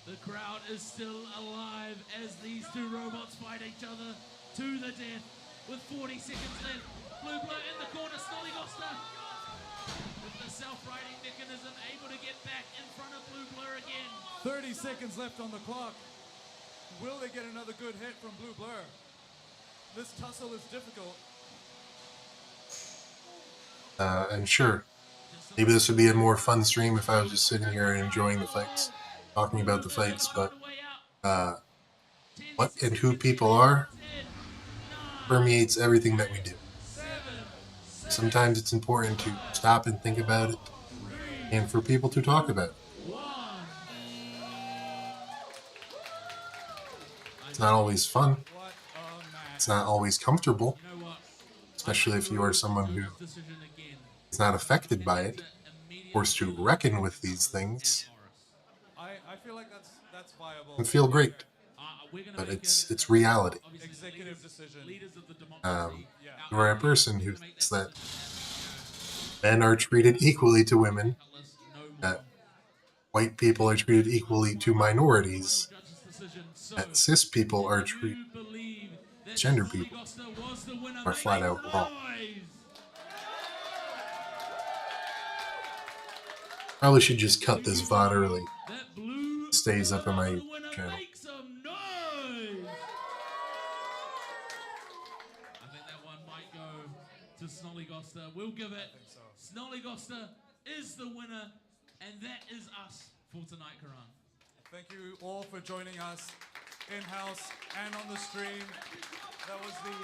S4: The crowd is still alive as these two robots fight each other to the death with 40 seconds left. Blue Blur in the corner, Snollygoster with the self-righting mechanism able to get back in front of Blue Blur again.
S3: 30 seconds left on the clock. Will they get another good hit from Blue Blur? This tussle is difficult.
S2: And sure, maybe this would be a more fun stream if I was just sitting here and enjoying the fights, talking about the fights, but what and who people are permeates everything that we do. Sometimes it's important to stop and think about it, and for people to talk about it. It's not always fun. It's not always comfortable, especially if you are someone who is not affected by it, forced to reckon with these things.
S3: I feel like that's viable.
S2: And feel great, but it's reality.
S3: Executive decision.
S2: You are a person who thinks that men are treated equally to women, that white people are treated equally to minorities, that cis people are treated, gender people are flat out wrong. Probably should just cut this VOD early. It stays up on my channel.
S4: I think that one might go to Snollygoster. We'll give it. Snollygoster is the winner, and that is us for tonight, Karan.
S3: Thank you all for joining us in-house and on the stream. That was the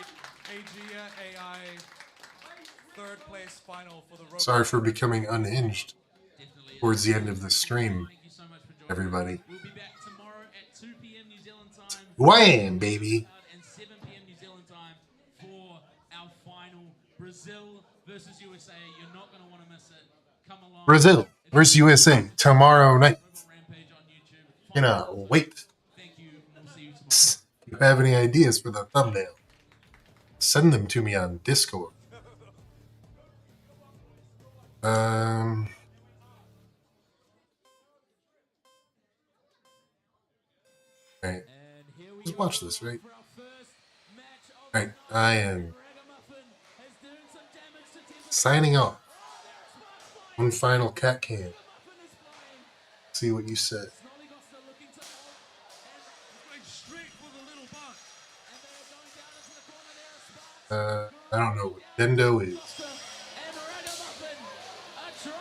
S3: Aegea AI third place final for the Robot.
S2: Sorry for becoming unhinged towards the end of the stream, everybody.
S4: We'll be back tomorrow at 2 p.m. New Zealand time.
S2: Wham, baby!
S4: And 7 p.m. New Zealand time for our final Brazil versus USA. You're not going to want to miss it. Come along.
S2: Brazil versus USA tomorrow night. Wait.
S4: Thank you. We'll see you tomorrow.
S2: If you have any ideas for the thumbnail, send them to me on Discord. Alright. Just watch this, right? Alright, I am signing off. One final cat can. See what you said. I don't know what Dendo is.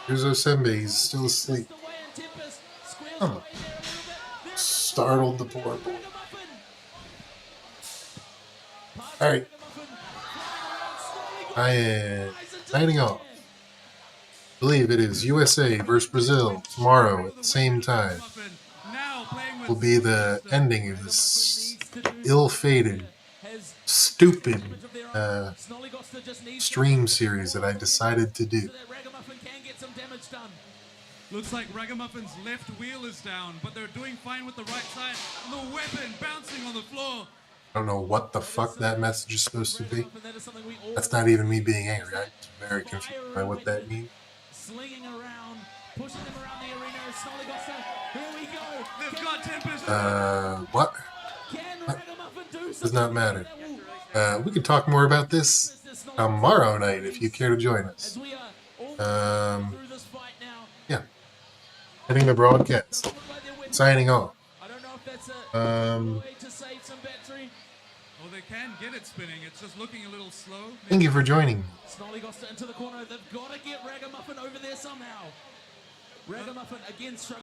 S2: Here's Osembe, he's still asleep. Oh. Startled the poor boy. Alright. I am signing off. I believe it is USA versus Brazil tomorrow at the same time. Will be the ending of this ill-fated, stupid stream series that I decided to do.
S3: Looks like Ragamuffin's left wheel is down, but they're doing fine with the right side. And the weapon bouncing on the floor.
S2: I don't know what the fuck that message is supposed to be. That's not even me being angry. I'm very confused by what that means.
S4: Slinging around, pushing them around the arena. Snollygoster, here we go. They've got
S2: What? Does not matter. We can talk more about this tomorrow night if you care to join us. Yeah. Ending the broadcast. Signing off.
S3: Well, they can get it spinning. It's just looking a little slow.
S2: Thank you for joining me.
S4: Snollygoster into the corner. They've got to get Ragamuffin over there somehow. Ragamuffin again struggling.